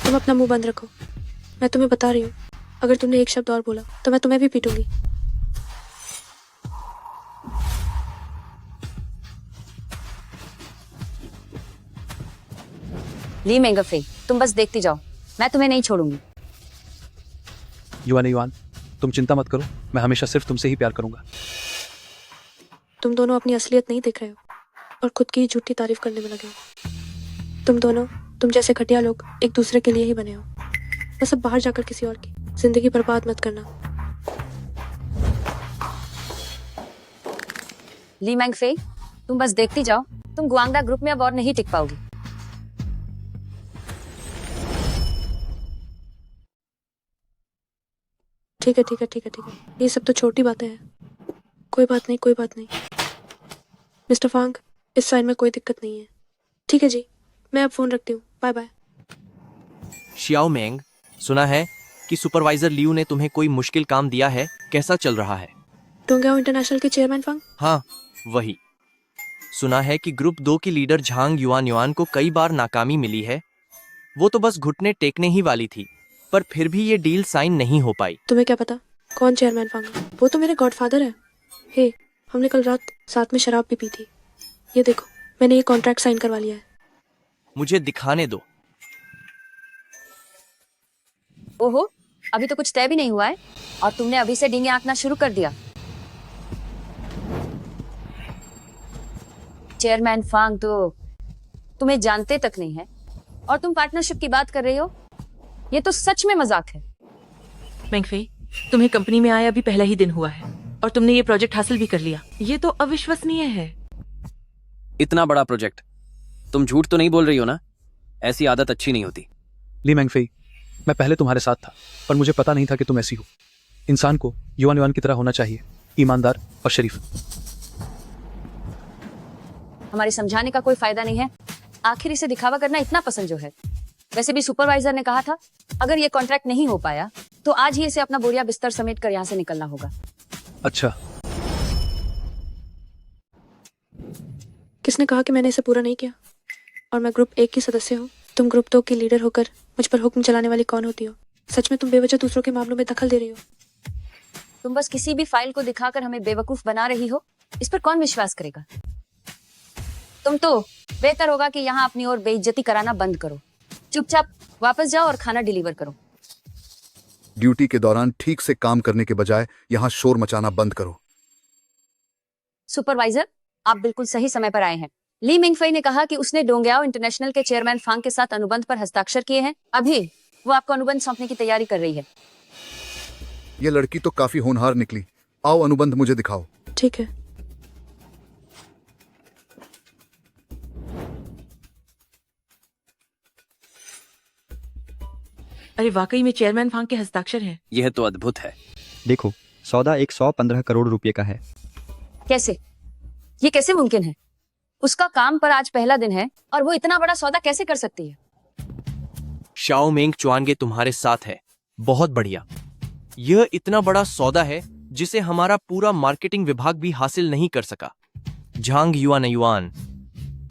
तुम अपना मुंह बंद रखो। मैं तुम्हें बता रही हूँ, अगर तुमने एक शब्द और बोला तो मैं तुम्हें भी पीटूंगी। ली मैंगफेई, तुम बस देखती जाओ, मैं तुम्हें नहीं छोड़ूंगी। युआन, तुम चिंता मत करो, मैं हमेशा सिर्फ तुमसे ही प्यार करूंगा। तुम दोनों अपनी असलियत नहीं देख रहे हो और खुद की ही झूठी तारीफ करने में लगे हो। तुम दोनों, तुम जैसे घटिया लोग एक दूसरे के लिए ही बने हो। बस अब बाहर जाकर किसी और की जिंदगी बर्बाद मत करना। ली मैंगफेई, तुम बस देखती जाओ, तुम ग्वांगडा ग्रुप में अब और नहीं टिक पाओगी। ठीक है, ठीक है, ठीक है, ठीक है, ये सब तो छोटी बातें हैं। कोई बात नहीं, कोई बात नहीं। मिस्टर फांग, इस साइन में कोई दिक्कत नहीं है। ठीक है जी, मैं अब फोन रखती हूँ। Bye bye. शियाओ मेंग, सुना है कि सुपरवाइजर लियू ने तुम्हें कोई मुश्किल काम दिया है। कैसा चल रहा है? डोंगयाओ इंटरनेशनल के चेयरमैन फांग? हाँ, वही। सुना है कि ग्रुप 2 की लीडर झांग युआन को कई बार नाकामी मिली है। वो तो बस घुटने टेकने ही वाली थी, पर फिर भी ये डील साइन नहीं हो पाई। तुम्हें क्या पता कौन चेयरमैन फांग है? वो तो मेरे गॉडफादर है। हे, हमने कल रात साथ में शराब भी पी थी। ये देखो, मैंने ये कॉन्ट्रैक्ट साइन करवा लिया है। मुझे दिखाने दो। ओहो, अभी तो कुछ तय भी नहीं हुआ है और तुमने अभी से डींगे आंकना शुरू कर दिया। चेयरमैन फांग तो तुम्हें जानते तक नहीं है और तुम पार्टनरशिप की बात कर रही हो। ये तो सच में मजाक है। मैंगफेई, तुम्हें कंपनी में आया अभी पहला ही दिन हुआ है और तुमने ये प्रोजेक्ट हासिल भी कर लिया। ये तो अविश्वसनीय है। इतना बड़ा प्रोजेक्ट, तुम झूठ तो नहीं बोल रही हो ना? ऐसी आदत अच्छी नहीं होती। ली मैंगफेई, मैं पहले तुम्हारे साथ था, पर मुझे पता नहीं था कि तुम ऐसी हो। इंसान को युआन की तरह होना चाहिए, ईमानदार और शरीफ। हमारे समझाने का कोई फायदा नहीं है। आखिर इसे दिखावा करना इतना पसंद जो है। वैसे भी सुपरवाइजर ने कहा था, अगर ये कॉन्ट्रैक्ट नहीं हो पाया तो आज ही इसे अपना बोरिया बिस्तर समेट कर यहाँ से निकलना होगा। अच्छा, किसने कहा कि मैंने इसे पूरा नहीं किया? और मैं ग्रुप 1 की सदस्य हूँ। तुम ग्रुप 2 की लीडर होकर मुझ पर हुक्म चलाने वाली कौन होती हो? सच में तुम बेवजह दूसरों के मामलों में दखल दे रही हो। तुम बस किसी भी फाइल को दिखाकर हमें बेवकूफ बना रही हो। इस पर कौन विश्वास करेगा? तुम तो बेहतर होगा कि यहाँ अपनी ओर बेइज्जती कराना बंद करो। चुपचाप वापस जाओ और खाना डिलीवर करो। ड्यूटी के दौरान ठीक से काम करने के बजाय यहाँ शोर मचाना बंद करो। सुपरवाइजर, आप बिल्कुल सही समय पर आए हैं। ली मिंगफई ने कहा कि उसने डोंगयाओ इंटरनेशनल के चेयरमैन फांग के साथ अनुबंध पर हस्ताक्षर किए हैं। अभी वो आपको अनुबंध सौंपने की तैयारी कर रही है। ये लड़की तो काफी होनहार निकली। आओ अनुबंध मुझे दिखाओ। ठीक है। अरे वाकई में चेयरमैन फांग के हस्ताक्षर हैं। यह तो अद्भुत है। देखो, सौदा 115 करोड़ रुपए का है। कैसे? ये कैसे मुमकिन है? उसका काम पर आज पहला दिन है और वो इतना बड़ा सौदा कैसे कर सकती है? शाओ मेंग चुआनगे तुम्हारे साथ है। बहुत बढ़िया। यह इतना बड़ा सौदा है जिसे हमारा पूरा मार्केटिंग विभाग भी हासिल नहीं कर सका। झांग युआन,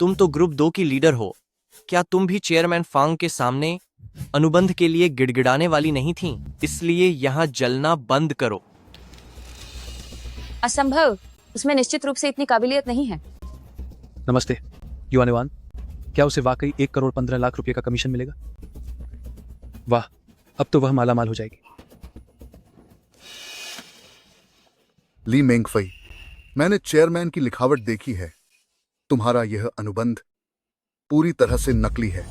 तुम तो ग्रुप 2 की लीडर हो। क्या तुम भी चेयरमैन फांग के सामने अनुबंध के लिए गिड़गिड़ाने वाली नहीं थीं? इसलिए यहाँ जलना बंद करो। असंभव। उसमें निश्चित रूप से इतनी काबिलियत नहीं है। नमस्ते युआन, क्या उसे वाकई 1 करोड़ 15 लाख रुपए का कमीशन मिलेगा? वाह, अब तो वह मालामाल हो जाएगी। ली मेंगफई, मैंने चेयरमैन की लिखावट देखी है। तुम्हारा यह अनुबंध पूरी तरह से नकली है।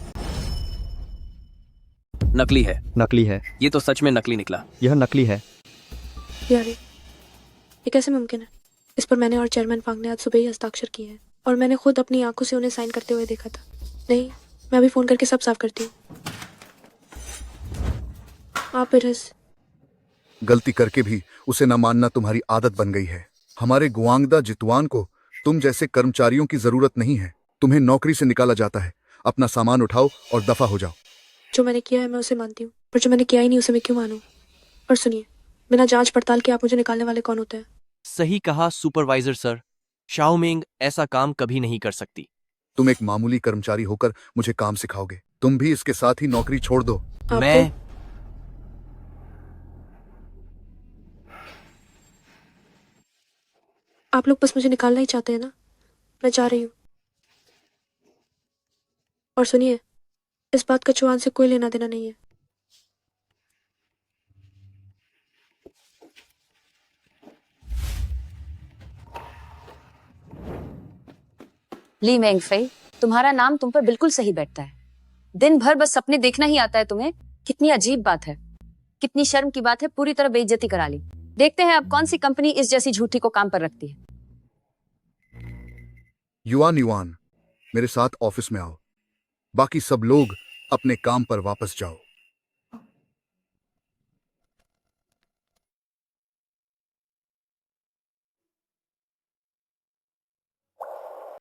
नकली है? नकली है। ये तो सच में नकली निकला। यह नकली है। यार, ये कैसे मुमकिन है? इस पर मैंने और चेयरमैन फांग ने आज सुबह ही हस्ताक्षर किए हैं और मैंने खुद अपनी आंखों से उन्हें साइन करते हुए देखा था। नहीं, मैं अभी फोन करके सब साफ करती हूँ। आप इरस। गलती करके भी उसे न मानना तुम्हारी आदत बन गई है। हमारे गुआंगदा जितवान को तुम जैसे कर्मचारियों की जरूरत नहीं है। तुम्हें नौकरी से निकाला जाता है। अपना सामान उठाओ और दफा हो जाओ। जो मैंने किया है मैं उसे मानती हूँ, पर जो मैंने किया ही नहीं उसे मैं क्यों मानूं? और सुनिए, बिना जांच पड़ताल के आप मुझे निकालने वाले कौन होते हैं? सही कहा सुपरवाइजर सर। शाओ मेंग ऐसा काम कभी नहीं कर सकती। तुम एक मामूली कर्मचारी होकर मुझे काम सिखाओगे? तुम भी इसके साथ ही नौकरी छोड़ दो। मैं आप लोग बस मुझे निकालना ही चाहते हैं ना? मैं जा रही हूँ। और सुनिए, इस बात का चुआन से कोई लेना देना नहीं है। ली मेंगफई, तुम्हारा नाम तुम पर बिल्कुल सही बैठता है। दिन भर बस सपने देखना ही आता है तुम्हें। कितनी अजीब बात है, कितनी शर्म की बात है। पूरी तरह बेइज्जती करा ली। देखते हैं अब कौन सी कंपनी इस जैसी झूठी को काम पर रखती है। युआन, मेरे साथ ऑफिस में आओ। बाकी सब लोग अपने काम पर वापस जाओ।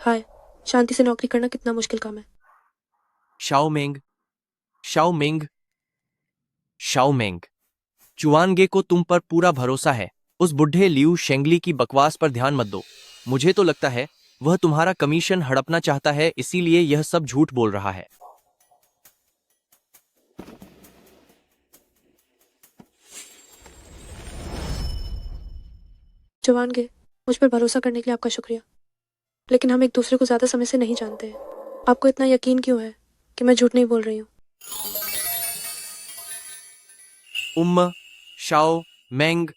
हाय, शांति से नौकरी करना कितना मुश्किल काम है। शाओ मेंग, चुआनगे को तुम पर पूरा भरोसा है। उस बुढ़े लियू शेंगली की बकवास पर ध्यान मत दो। मुझे तो लगता है वह तुम्हारा कमीशन हड़पना चाहता है, इसीलिए यह सब झूठ बोल रहा है। चुआनगे, मुझ पर भरोसा करने के लिए आपका शुक्रिया, लेकिन हम एक दूसरे को ज्यादा समय से नहीं जानते हैं। आपको इतना यकीन क्यों है कि मैं झूठ नहीं बोल रही हूँ? शाओ मेंग,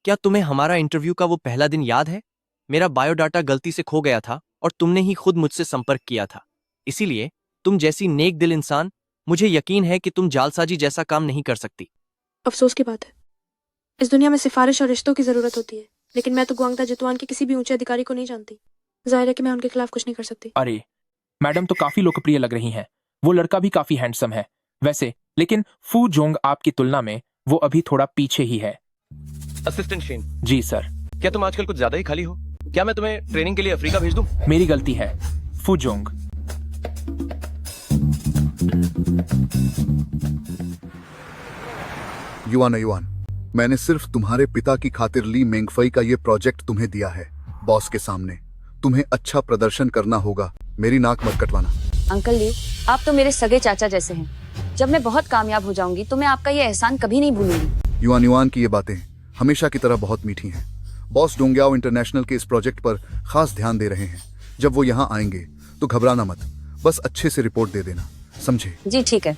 क्या तुम्हें हमारा इंटरव्यू का वो पहला दिन याद है? मेरा बायोडाटा गलती से खो गया था और तुमने ही खुद मुझसे संपर्क किया था। इसीलिए तुम जैसी नेक दिल इंसान, मुझे यकीन है कि तुम जालसाजी जैसा काम नहीं कर सकती। अफसोस की बात है, इस दुनिया में सिफारिश और रिश्तों की जरूरत होती है, लेकिन मैं तो गुआंगदा जितवान के किसी भी ऊंचे अधिकारी को नहीं जानती। जाहिर है कि मैं उनके खिलाफ कुछ नहीं कर सकती। अरे मैडम तो काफी लोकप्रिय लग रही हैं। वो लड़का भी काफी हैंडसम है वैसे, लेकिन फू जोंग आपकी तुलना में वो अभी थोड़ा पीछे ही है। Assistant Shen. जी सर। क्या तुम आजकल कुछ ज्यादा ही खाली हो? क्या मैं तुम्हें ट्रेनिंग के लिए अफ्रीका भेज दूं? मेरी गलती है फू जोंग। युआन, मैंने सिर्फ तुम्हारे पिता की खातिर ली मेंगफई का ये प्रोजेक्ट तुम्हें दिया है। बॉस के सामने तुम्हें अच्छा प्रदर्शन करना होगा। मेरी नाक मत कटवाना। अंकल लियू, आप तो मेरे सगे चाचा जैसे हैं। जब मैं बहुत कामयाब हो जाऊंगी तो मैं आपका ये एहसान कभी नहीं भूलूंगी। युआन युआन की ये बातें हमेशा की तरह बहुत मीठी हैं। बॉस डोंग्याओ इंटरनेशनल के इस प्रोजेक्ट पर खास ध्यान दे रहे हैं। जब वो यहाँ आएंगे तो घबराना मत, बस अच्छे से रिपोर्ट दे देना, समझे? जी ठीक है।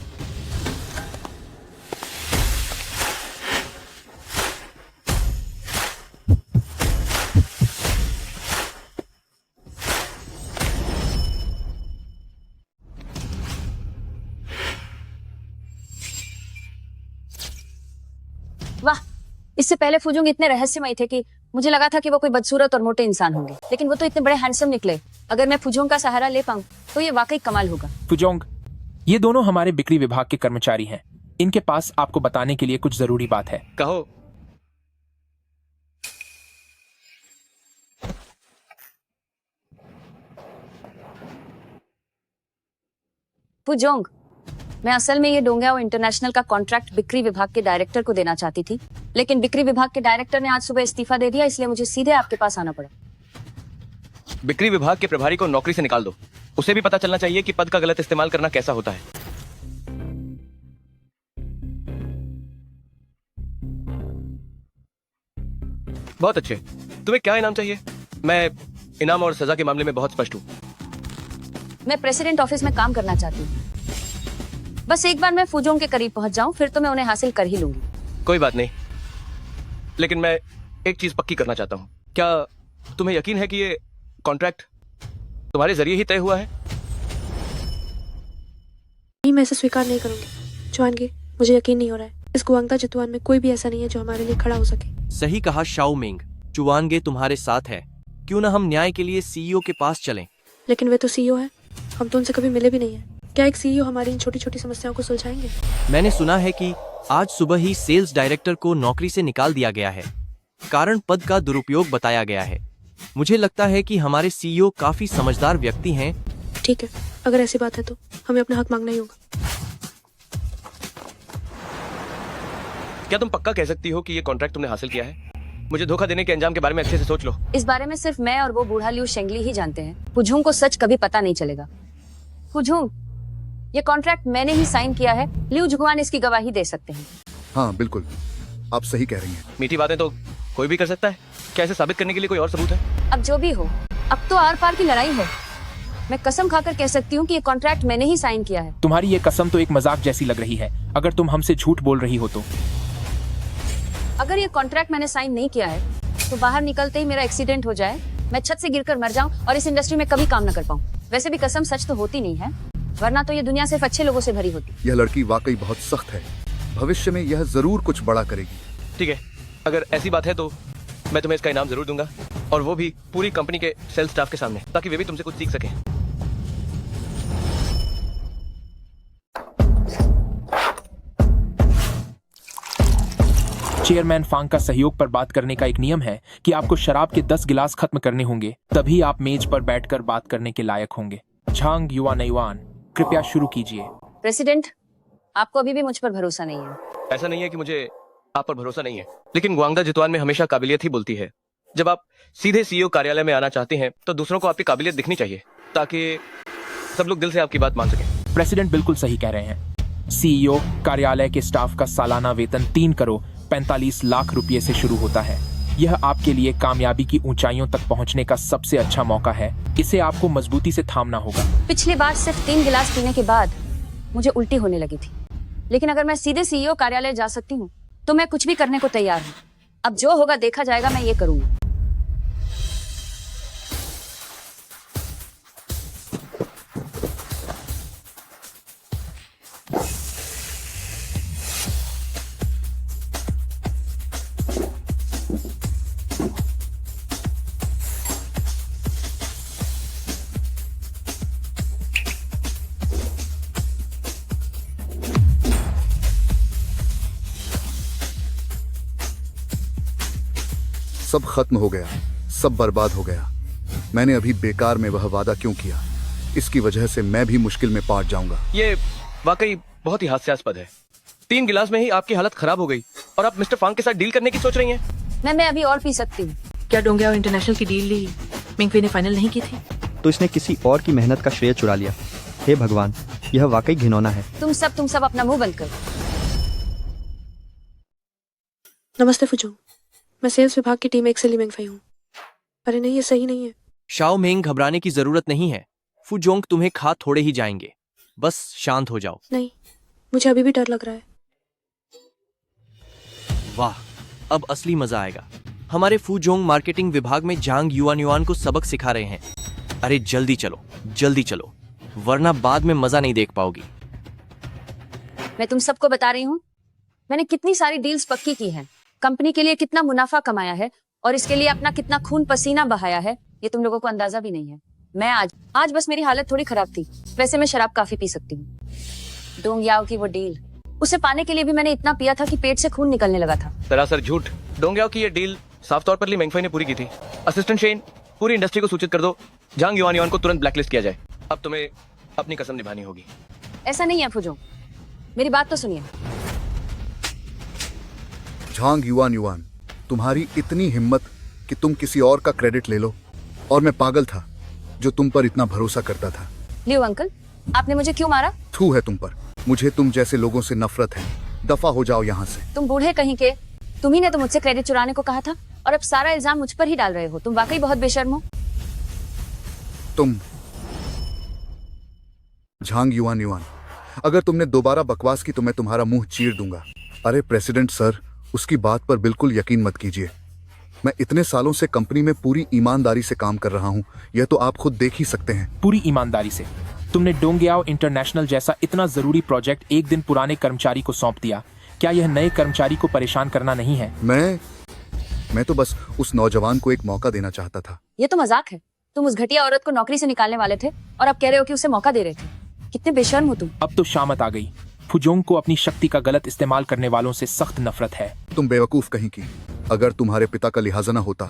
वाह, इससे पहले फुजोंग इतने रहस्यमय थे कि मुझे लगा था कि वो कोई बदसूरत और मोटे इंसान होंगे, लेकिन वो तो इतने बड़े हैंडसम निकले। अगर मैं फुजोंग का सहारा ले पाऊं तो ये वाकई कमाल होगा। फुजोंग, ये दोनों हमारे बिक्री विभाग के कर्मचारी हैं। इनके पास आपको बताने के लिए कुछ जरूरी बात है। कहो। फुजोंग, मैं असल में ये डोंग्याओ इंटरनेशनल का कॉन्ट्रैक्ट बिक्री विभाग के डायरेक्टर को देना चाहती थी, लेकिन बिक्री विभाग के डायरेक्टर ने आज सुबह इस्तीफा दे दिया, इसलिए मुझे सीधे आपके पास आना पड़ा। बिक्री विभाग के प्रभारी को नौकरी से निकाल दो। उसे भी पता चलना चाहिए कि पद का गलत इस्तेमाल करना कैसा होता है। बहुत अच्छे। तुम्हें क्या इनाम चाहिए? मैं इनाम और सजा के मामले में बहुत स्पष्ट हूँ। मैं प्रेसिडेंट ऑफिस में काम करना चाहती हूँ। बस एक बार मैं फुजोंग के करीब पहुंच जाऊं, फिर तो मैं उन्हें हासिल कर ही लूंगी। कोई बात नहीं, लेकिन मैं एक चीज पक्की करना चाहता हूँ। क्या तुम्हें यकीन है कि ये कॉन्ट्रैक्ट तुम्हारे जरिए ही तय हुआ है? नहीं, मैं इसे स्वीकार नहीं करूंगी। चुआनगे, मुझे यकीन नहीं हो रहा है। इस गुआंगता जितुआन में कोई भी ऐसा नहीं है जो हमारे लिए खड़ा हो सके। सही कहा शाओ मिंग। चुआनगे तुम्हारे साथ है। क्यों ना हम न्याय के लिए सीईओ के पास चलें? लेकिन वे तो सीईओ है, हम तो उनसे कभी मिले भी नहीं है। क्या एक सीईओ हमारी इन छोटी छोटी समस्याओं को सुलझाएंगे? मैंने सुना है कि आज सुबह ही सेल्स डायरेक्टर को नौकरी से निकाल दिया गया है। कारण पद का दुरुपयोग बताया गया है। मुझे लगता है कि हमारे सीईओ काफी समझदार व्यक्ति हैं। ठीक है, अगर ऐसी बात है तो हमें अपना हक मांगना ही होगा। क्या तुम पक्का कह सकती हो कि ये कॉन्ट्रैक्ट तुमने हासिल किया है? मुझे धोखा देने के अंजाम के बारे में अच्छे से सोच लो। इस बारे में सिर्फ मैं और वो बूढ़ा लियू शेंगली ही जानते हैं। फुजोंग को सच कभी पता नहीं चलेगा। फुजोंग, ये कॉन्ट्रैक्ट मैंने ही साइन किया है। लियू जुगवान इसकी गवाही दे सकते हैं। हाँ बिल्कुल, आप सही कह रही हैं। मीठी बातें तो कोई भी कर सकता है। क्या इसे साबित करने के लिए कोई और सबूत है? अब जो भी हो, अब तो आर पार की लड़ाई है। मैं कसम खाकर कह सकती हूँ कि ये कॉन्ट्रैक्ट मैंने ही साइन किया है। तुम्हारी ये कसम तो एक मजाक जैसी लग रही है। अगर तुम हमसे झूठ बोल रही हो तो? अगर ये कॉन्ट्रैक्ट मैंने साइन नहीं किया है तो बाहर निकलते ही मेरा एक्सीडेंट हो जाए, मैं छत से गिरकर मर जाऊं और इस इंडस्ट्री में कभी काम न कर पाऊं। वैसे भी कसम सच तो होती नहीं है, वरना तो ये दुनिया सिर्फ अच्छे लोगों से भरी होती। यह लड़की वाकई बहुत सख्त है। भविष्य में यह जरूर कुछ बड़ा करेगी। ठीक है, अगर ऐसी बात है तो मैं तुम्हें इसका इनाम जरूर दूंगा, और वो भी पूरी कंपनी के सेल्स स्टाफ के सामने, ताकि वे भी तुमसे कुछ सीख सकें। चेयरमैन फांग का सहयोग पर बात करने का एक नियम है कि आपको शराब के 10 गिलास खत्म करने होंगे, तभी आप मेज पर बैठकर बात करने के लायक होंगे। झांग युआन युआन, कृपया शुरू कीजिए। प्रेसिडेंट, आपको अभी भी मुझ पर भरोसा नहीं है। ऐसा नहीं है कि मुझे आप पर भरोसा नहीं है, लेकिन गुआंगदा जितवान में हमेशा काबिलियत ही बोलती है। जब आप सीधे सीईओ कार्यालय में आना चाहते हैं तो दूसरों को आपकी काबिलियत दिखनी चाहिए, ताकि सब लोग दिल से आपकी बात मान सकें। प्रेसिडेंट बिल्कुल सही कह रहे हैं। सीईओ कार्यालय के स्टाफ का सालाना वेतन 3 करोड़ 45 लाख रुपए से शुरू होता है। यह आपके लिए कामयाबी की ऊंचाइयों तक पहुंचने का सबसे अच्छा मौका है। इसे आपको मजबूती से थामना होगा। पिछली बार सिर्फ 3 गिलास पीने के बाद मुझे उल्टी होने लगी थी, लेकिन अगर मैं सीधे सीईओ कार्यालय जा सकती हूँ तो मैं कुछ भी करने को तैयार हूँ। अब जो होगा देखा जाएगा, मैं ये करूंगी। सब खत्म हो गया, सब बर्बाद हो गया। मैंने अभी बेकार में वह वादा क्यों किया? इसकी वजह से मैं भी मुश्किल में पड़ जाऊंगा। ये वाकई बहुत ही हास्यास्पद है। 3 गिलास में ही आपकी हालत खराब हो गई और आप मिस्टर फांग के साथ डील करने की सोच रही हैं। मैं अभी और पी सकती हूँ। क्या डोंग्याओ इंटरनेशनल की डील ली मिंगफे ने फाइनल नहीं की थी? तो इसने किसी और की मेहनत का श्रेय चुरा लिया। हे भगवान, यह वाकई घिनौना है। तुम सब अपना मुंह बंद करो। नमस्ते फुजोंग, मैं सेल्स विभाग की टीम 1 से ली मेंगफई हूँ। अरे नहीं, ये सही नहीं है। शाओ मेंग, घबराने की जरूरत नहीं है। फुजोंग तुम्हें खा थोड़े ही जाएंगे, बस शांत हो जाओ। नहीं, मुझे अभी भी डर लग रहा है। वाह, अब असली मजा आएगा। हमारे फुजोंग मार्केटिंग विभाग में जांग युआन को सबक सिखा रहे हैं। अरे जल्दी चलो, वरना बाद में मजा नहीं देख पाओगी। मैं तुम सबको बता रही हूँ, मैंने कितनी सारी डील्स पक्की की हैं, कंपनी के लिए कितना मुनाफा कमाया है और इसके लिए अपना कितना खून पसीना बहाया है, ये तुम लोगों को अंदाजा भी नहीं है। मैं आज बस मेरी हालत थोड़ी खराब थी। वैसे मैं शराब काफी पी सकती हूँ। डोंग याओ की वो डील, उसे पाने के लिए भी मैंने इतना पिया था कि पेट से खून निकलने लगा था। सरासर झूठ। डोंग याओ की ये डील साफ तौर पर ली मेंगफई ने पूरी की थी। असिस्टेंट शेन, पूरी इंडस्ट्री को सूचित कर दो, जांग युआन को तुरंत ब्लैकलिस्ट किया जाए। अब तुम्हें अपनी कसम निभानी होगी। ऐसा नहीं है फुजोंग, मेरी बात तो सुनिए। झांग युआन, तुम्हारी इतनी हिम्मत कि तुम किसी और का क्रेडिट ले लो, और मैं पागल था जो तुम पर इतना भरोसा करता था। लियो अंकल, आपने मुझे क्यों मारा? थू है तुम पर, मुझे तुम जैसे लोगों से नफरत है। दफा हो जाओ यहाँ से। तुम बूढ़े कहीं के, तुम्ही ने तो मुझसे क्रेडिट चुराने को कहा था और अब सारा इल्जाम मुझ पर ही डाल रहे हो। तुम वाकई बहुत बेशर्म हो। तुम झांग युआन, अगर तुमने दोबारा बकवास की तो मैं तुम्हारा मुंह चीर दूंगा। अरे प्रेसिडेंट सर, उसकी बात पर बिल्कुल यकीन मत कीजिए। मैं इतने सालों से कंपनी में पूरी ईमानदारी से काम कर रहा हूँ, यह तो आप खुद देख ही सकते हैं। पूरी ईमानदारी से तुमने डोंगयाओ इंटरनेशनल जैसा इतना जरूरी प्रोजेक्ट एक दिन पुराने कर्मचारी को सौंप दिया। क्या यह नए कर्मचारी को परेशान करना नहीं है? मैं तो बस उस नौजवान को एक मौका देना चाहता था। ये तो मजाक है। तुम उस घटिया औरत को नौकरी से निकालने वाले थे और अब कह रहे हो कि उसे मौका दे रहे थे। कितने बेशर्म हो तुम। अब तो शामत आ गई। फुजोंग को अपनी शक्ति का गलत इस्तेमाल करने वालों से सख्त नफरत है। तुम बेवकूफ कहीं की। अगर तुम्हारे पिता का लिहाजा न होता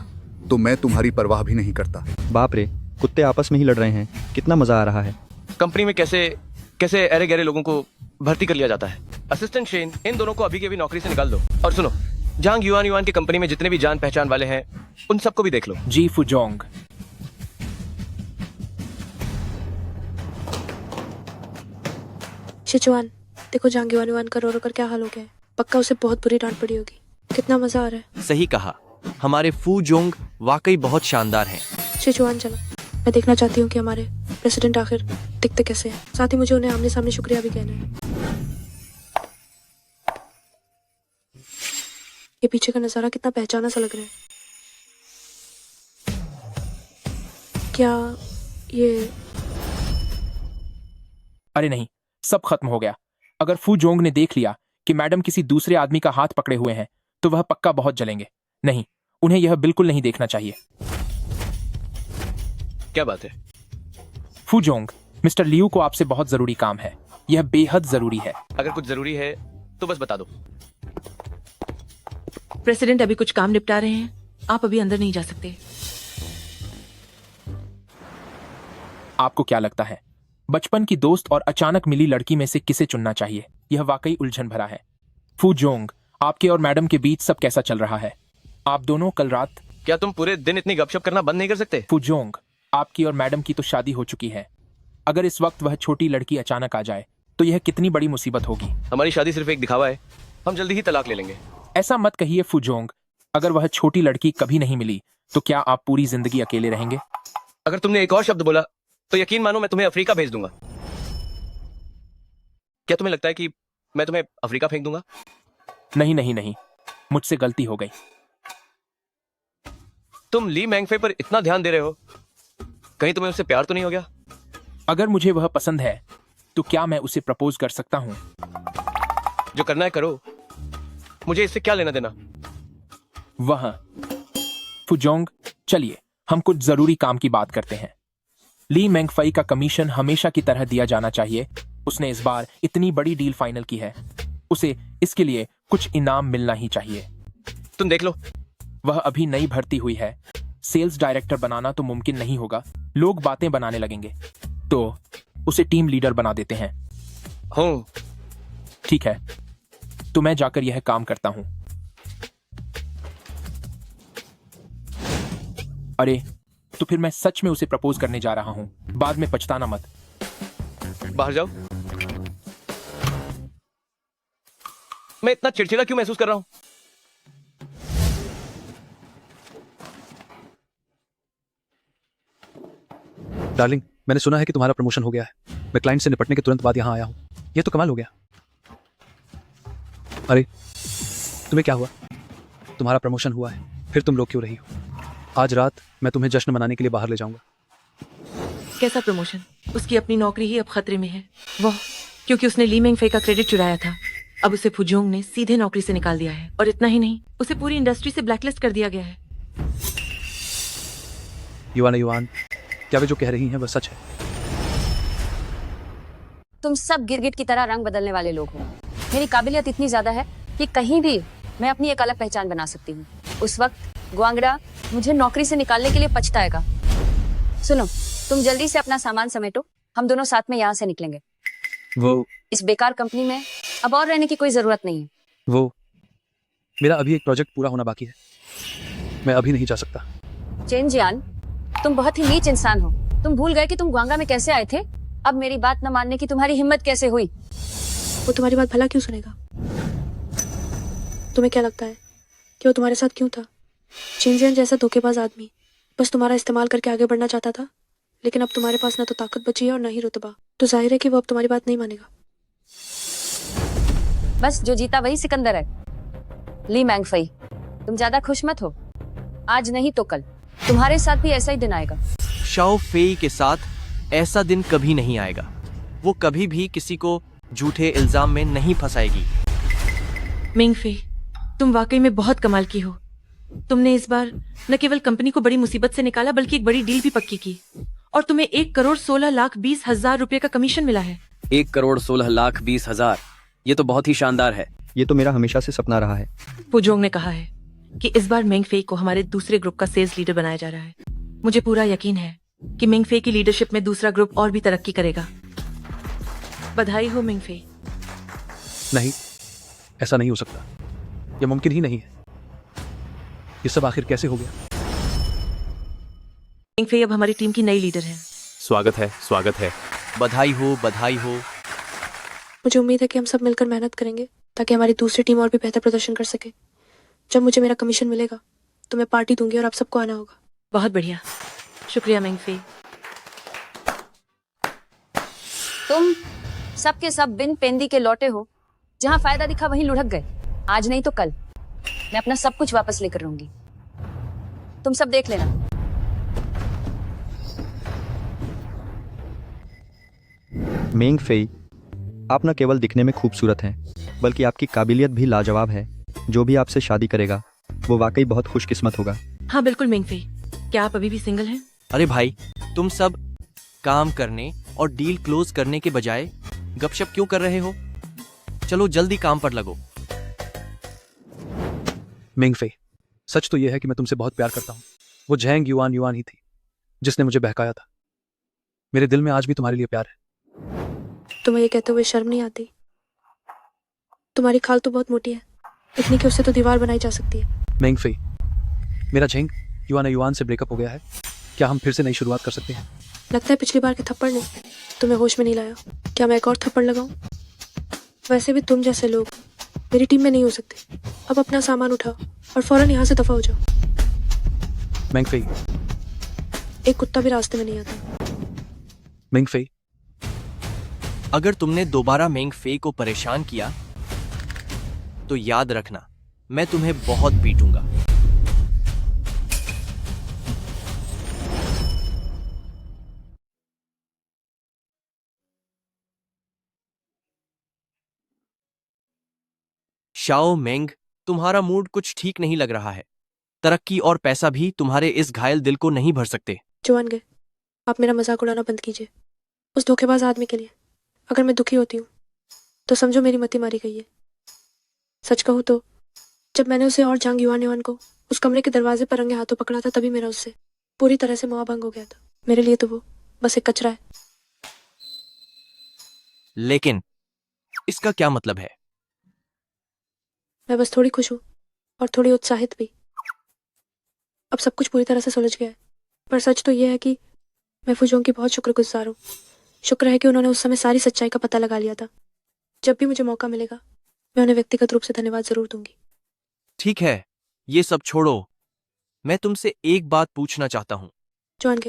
तो मैं तुम्हारी परवाह भी नहीं करता। बाप रे, कुत्ते आपस में ही लड़ रहे हैं। कितना मजा आ रहा है। कंपनी में कैसे अरे गहरे लोगों को भर्ती कर लिया जाता है। असिस्टेंट शेन, इन दोनों को अभी के अभी नौकरी से निकाल दो। और सुनो, जांग युआन की कंपनी में जितने भी जान पहचान वाले हैं उन सबको भी देख लो। जी फुजोंग। शिचुआन, देखो जांग युआन का रो कर क्या हाल हो गया है। पक्का उसे बहुत बुरी डांट पड़ी होगी। कितना मजा आ रहा है। सही कहा, हमारे फुजोंग वाकई बहुत शानदार हैं। शिचुआन चलो, मैं देखना चाहती हूँ कि हमारे प्रेसिडेंट आखिर दिखते कैसे हैं। साथ ही मुझे उन्हें आमने सामने शुक्रिया भी कहना है। ये पीछे का नजारा कितना पहचाना सा लग रहा है। क्या ये? अरे नहीं, सब खत्म हो गया। अगर फुजोंग ने देख लिया कि मैडम किसी दूसरे आदमी का हाथ पकड़े हुए हैं तो वह पक्का बहुत जलेंगे। नहीं, उन्हें यह बिल्कुल नहीं देखना चाहिए। क्या बात है? फुजोंग, मिस्टर लियू को आपसे बहुत जरूरी काम है। यह बेहद जरूरी है। अगर कुछ जरूरी है तो बस बता दो। प्रेसिडेंट अभी कुछ काम निपटा रहे हैं, आप अभी अंदर नहीं जा सकते। आपको क्या लगता है, बचपन की दोस्त और अचानक मिली लड़की में से किसे चुनना चाहिए? यह वाकई उलझन भरा है। फुजोंग, आपके और मैडम के बीच सब कैसा चल रहा है? आप दोनों कल रात... क्या तुम पूरे दिन इतनी गपशप करना बंद नहीं कर सकते? फुजोंग, आपकी और मैडम की तो शादी हो चुकी है। अगर इस वक्त वह छोटी लड़की अचानक आ जाए तो यह कितनी बड़ी मुसीबत होगी। हमारी शादी सिर्फ एक दिखावा है, हम जल्दी ही तलाक ले लेंगे। ऐसा मत कहिए फुजोंग। अगर वह छोटी लड़की कभी नहीं मिली तो क्या आप पूरी जिंदगी अकेले रहेंगे? अगर तुमने एक और शब्द बोला तो यकीन मानो मैं तुम्हें अफ्रीका भेज दूंगा। क्या तुम्हें लगता है कि मैं तुम्हें अफ्रीका फेंक दूंगा? नहीं नहीं नहीं, मुझसे गलती हो गई। तुम ली मेंगफे पर इतना ध्यान दे रहे हो, कहीं तुम्हें उससे प्यार तो नहीं हो गया? अगर मुझे वह पसंद है तो क्या मैं उसे प्रपोज कर सकता हूँ? जो करना है करो, मुझे इससे क्या लेना देना। वह फुजोंग, चलिए हम कुछ जरूरी काम की बात करते हैं। ली मेंगफई का कमीशन हमेशा की तरह दिया जाना चाहिए। उसने इस बार इतनी बड़ी डील फाइनल की है, उसे इसके लिए कुछ इनाम मिलना ही चाहिए। तुम देख लो, वह अभी नई भर्ती हुई है। सेल्स डायरेक्टर बनाना तो मुमकिन नहीं होगा, लोग बातें बनाने लगेंगे, तो उसे टीम लीडर बना देते हैं। हूँ, ठीक है, तो मैं जाकर यह काम करता हूं। अरे, तो फिर मैं सच में उसे प्रपोज करने जा रहा हूं, बाद में पछताना मत। बाहर जाओ। मैं इतना चिड़चिड़ा क्यों महसूस कर रहा हूं? डार्लिंग, मैंने सुना है कि तुम्हारा प्रमोशन हो गया है। मैं क्लाइंट से निपटने के तुरंत बाद यहाँ आया हूँ। ये तो कमाल हो गया। अरे, तुम्हें क्या हुआ? तुम्हारा प्रमोशन हुआ है, फिर तुम रो क्यों रही हो? आज रात मैं तुम्हें जश्न मनाने के लिए बाहर ले जाऊंगा। कैसा प्रमोशन? उसकी अपनी नौकरी ही अब खतरे में है। वो क्योंकि उसने ली मेंगफे का क्रेडिट चुराया था। अब उसे फुजोंग ने सीधे नौकरी से निकाल दिया है, और इतना ही नहीं, उसे पूरी इंडस्ट्री से ब्लैकलिस्ट कर दिया गया है। युवान, क्या वे जो कह रही हैं वह सच है? तुम सब गिरगिट की तरह रंग बदलने वाले लोग हो। मेरी काबिलियत इतनी ज्यादा है कि कहीं भी मैं अपनी एक अलग पहचान बना सकती हूँ। उस वक्त ग्वांगड़ा मुझे नौकरी से निकालने के लिए पछताएगा। सुनो, तुम जल्दी से अपना सामान समेटो, हम दोनों साथ में यहाँ से निकलेंगे। वो इस बेकार कंपनी में अब और रहने की कोई जरूरत नहीं है। वो मेरा अभी एक प्रोजेक्ट पूरा होना बाकी है। मैं अभी नहीं जा सकता। चेन जियान, तुम बहुत ही नीच इंसान हो। तुम भूल गए कि तुम ग्वांगा में कैसे आए थे? अब मेरी बात न मानने की तुम्हारी हिम्मत कैसे हुई? वो तुम्हारी बात भला क्यों सुनेगा? तुम्हें क्या लगता है कि वो तुम्हारे साथ क्यों था? चिंजियन जैसा धोखेबाज आदमी बस तुम्हारा इस्तेमाल करके आगे बढ़ना चाहता था, लेकिन अब तुम्हारे पास ना तो ताकत बची है और ना ही रुतबा, तो जाहिर है कि वो अब तुम्हारी बात नहीं मानेगा। बस जो जीता वही सिकंदर है। ली मैंगफई, तुम ज्यादा खुश मत हो। आज नहीं तो कल तुम्हारे साथ भी ऐसा ही दिन आएगा। शाओ फेई के साथ ऐसा दिन कभी नहीं आएगा। वो कभी भी किसी को झूठे इल्जाम में नहीं फंसाएगी। मेंगफे, तुम वाकई में बहुत कमाल की हो। तुमने इस बार न केवल कंपनी को बड़ी मुसीबत से निकाला, बल्कि एक बड़ी डील भी पक्की की, और तुम्हें 1,16,20,000 रुपए का कमीशन मिला है। 1,16,20,000, ये तो बहुत ही शानदार है। ये तो मेरा हमेशा से सपना रहा है। पुजोंग ने कहा है कि इस बार मेंगफे को हमारे दूसरे ग्रुप का सेल्स लीडर बनाया जा रहा है। मुझे पूरा यकीन है कि मेंगफे की लीडरशिप में दूसरा ग्रुप और भी तरक्की करेगा। बधाई हो मेंगफे। नहीं, ऐसा नहीं हो सकता। यह मुमकिन ही नहीं है। ये सब आखिर कैसे हो गया? मेंगफे अब हमारी टीम की नई लीडर है। स्वागत है, स्वागत है। बधाई हो, बधाई हो। मुझे उम्मीद है कि हम सब मिलकर मेहनत करेंगे ताकि हमारी दूसरी टीम और भी बेहतर प्रदर्शन कर सके। जब मुझे मेरा कमीशन मिलेगा तो मैं पार्टी दूंगी और आप सबको आना होगा। बहुत बढ़िया, शुक्रिया मेंगफे। तुम सबके सब बिन पेंदी के लौटे हो। जहाँ फायदा दिखा वहीं लुढ़क गए। आज नहीं तो कल मैं अपना सब कुछ वापस लेकर रहूंगी। तुम सब देख लेना। मेंगफेई, आप न केवल दिखने में खूबसूरत हैं, बल्कि आपकी काबिलियत भी लाजवाब है। जो भी आपसे शादी करेगा वो वाकई बहुत खुशकिस्मत होगा। हाँ बिल्कुल मेंगफे, क्या आप अभी भी सिंगल हैं? अरे भाई, तुम सब काम करने और डील क्लोज करने के बजाय गपशप क्यों कर रहे हो? चलो जल्दी काम पर लगो। मेंगफे, सच तो यह है कि मैं तुमसे बहुत प्यार करता हूँ। वो झैंग युआन ही थी जिसने मुझे बहकाया था। मेरे दिल में आज भी तुम्हारे लिए प्यार है। तुम्हें ये कहते हुए शर्म नहीं आती? तुम्हारी खाल तो बहुत मोटी है, इतनी कि उससे तो दीवार बनाई जा सकती है। मेंगफे, मेरा झेंग युआन से ब्रेकअप हो गया है। क्या हम फिर से नई शुरुआत कर सकते हैं? लगता है पिछली बार के थप्पड़ ने तुम्हें होश में नहीं लाया। क्या मैं एक और थप्पड़ लगाऊं? वैसे भी तुम जैसे लोग मेरी टीम में नहीं हो सकते। अब अपना सामान उठाओ और फौरन यहाँ से दफा हो जाओ। मेंगफे, एक कुत्ता भी रास्ते में नहीं आता। मेंगफे, अगर तुमने दोबारा मेंगफे को परेशान किया तो याद रखना, मैं तुम्हें बहुत पीटूंगा। शाओ मेंग, तुम्हारा मूड कुछ ठीक नहीं लग रहा है। तरक्की और पैसा भी तुम्हारे इस घायल दिल को नहीं भर सकते। जुआन गए, आप मेरा मजाक उड़ाना बंद कीजिए। उस धोखेबाज आदमी के लिए अगर मैं दुखी होती हूँ तो समझो मेरी मति मारी गई है। सच कहूँ तो जब मैंने उसे और झांग युआन को उस कमरे के दरवाजे पर रंगे हाथों पकड़ा था, तभी मेरा उससे पूरी तरह से मोह भंग हो गया था। मेरे लिए तो वो बस एक कचरा है। लेकिन इसका क्या मतलब है? मैं बस थोड़ी खुश हूँ और थोड़ी उत्साहित भी। अब सब कुछ पूरी तरह से सुलझ गया है, पर सच तो यह है कि मैं फुजोंग की बहुत शुक्रगुजार हूँ। शुक्र है कि उन्होंने उस समय सारी सच्चाई का पता लगा लिया था। जब भी मुझे मौका मिलेगा मैं उन्हें व्यक्तिगत रूप से धन्यवाद जरूर दूंगी। ठीक है, ये सब छोड़ो। मैं तुमसे एक बात पूछना चाहता हूँ। जॉन,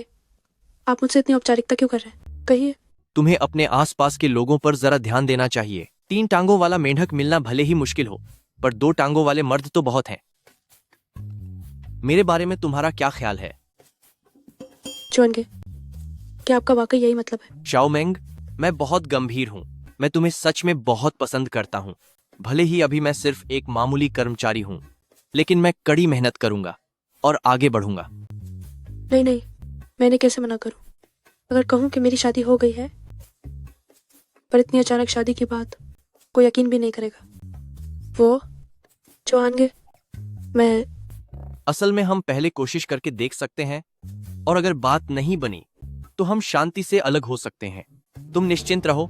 आप मुझसे इतनी औपचारिकता क्यों कर रहे हैं? कहिए। तुम्हें अपने आसपास के लोगों पर जरा ध्यान देना चाहिए। 3 टांगों वाला मेंढक मिलना भले ही मुश्किल हो, पर 2 टांगों वाले मर्द तो बहुत हैं। मेरे बारे में तुम्हारा क्या ख्याल है? जॉन, क्या आपका वाकई यही मतलब है? शाओमेंग, मैं बहुत गंभीर हूँ। मैं तुम्हें सच में बहुत पसंद करता हूँ। भले ही अभी मैं सिर्फ एक मामूली कर्मचारी हूँ, लेकिन मैं कड़ी मेहनत करूंगा और आगे बढ़ूंगा। नहीं, मैंने कैसे मना करूं? अगर कहूं कि मेरी शादी हो गई है, पर इतनी अचानक शादी की बात कोई यकीन भी नहीं करेगा। वो जॉन, मैं असल में हम पहले कोशिश करके देख सकते हैं, और अगर बात नहीं बनी तो हम शांति से अलग हो सकते हैं। तुम निश्चिंत रहो,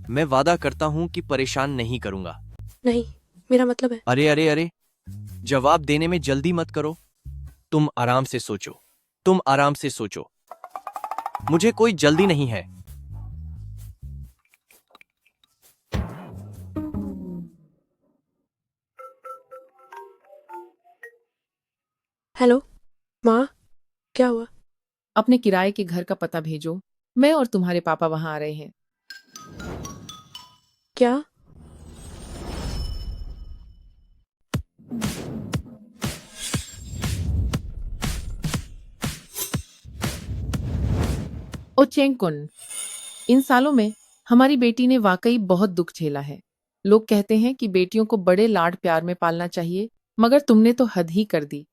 मैं वादा करता हूं कि परेशान नहीं करूंगा। नहीं, मेरा मतलब है। अरे, जवाब देने में जल्दी मत करो। तुम आराम से सोचो। मुझे कोई जल्दी नहीं है। हेलो माँ, क्या हुआ? अपने किराए के घर का पता भेजो, मैं और तुम्हारे पापा वहां आ रहे हैं। क्या? ओ चेंगकुन, इन सालों में हमारी बेटी ने वाकई बहुत दुख झेला है। लोग कहते हैं कि बेटियों को बड़े लाड प्यार में पालना चाहिए, मगर तुमने तो हद ही कर दी।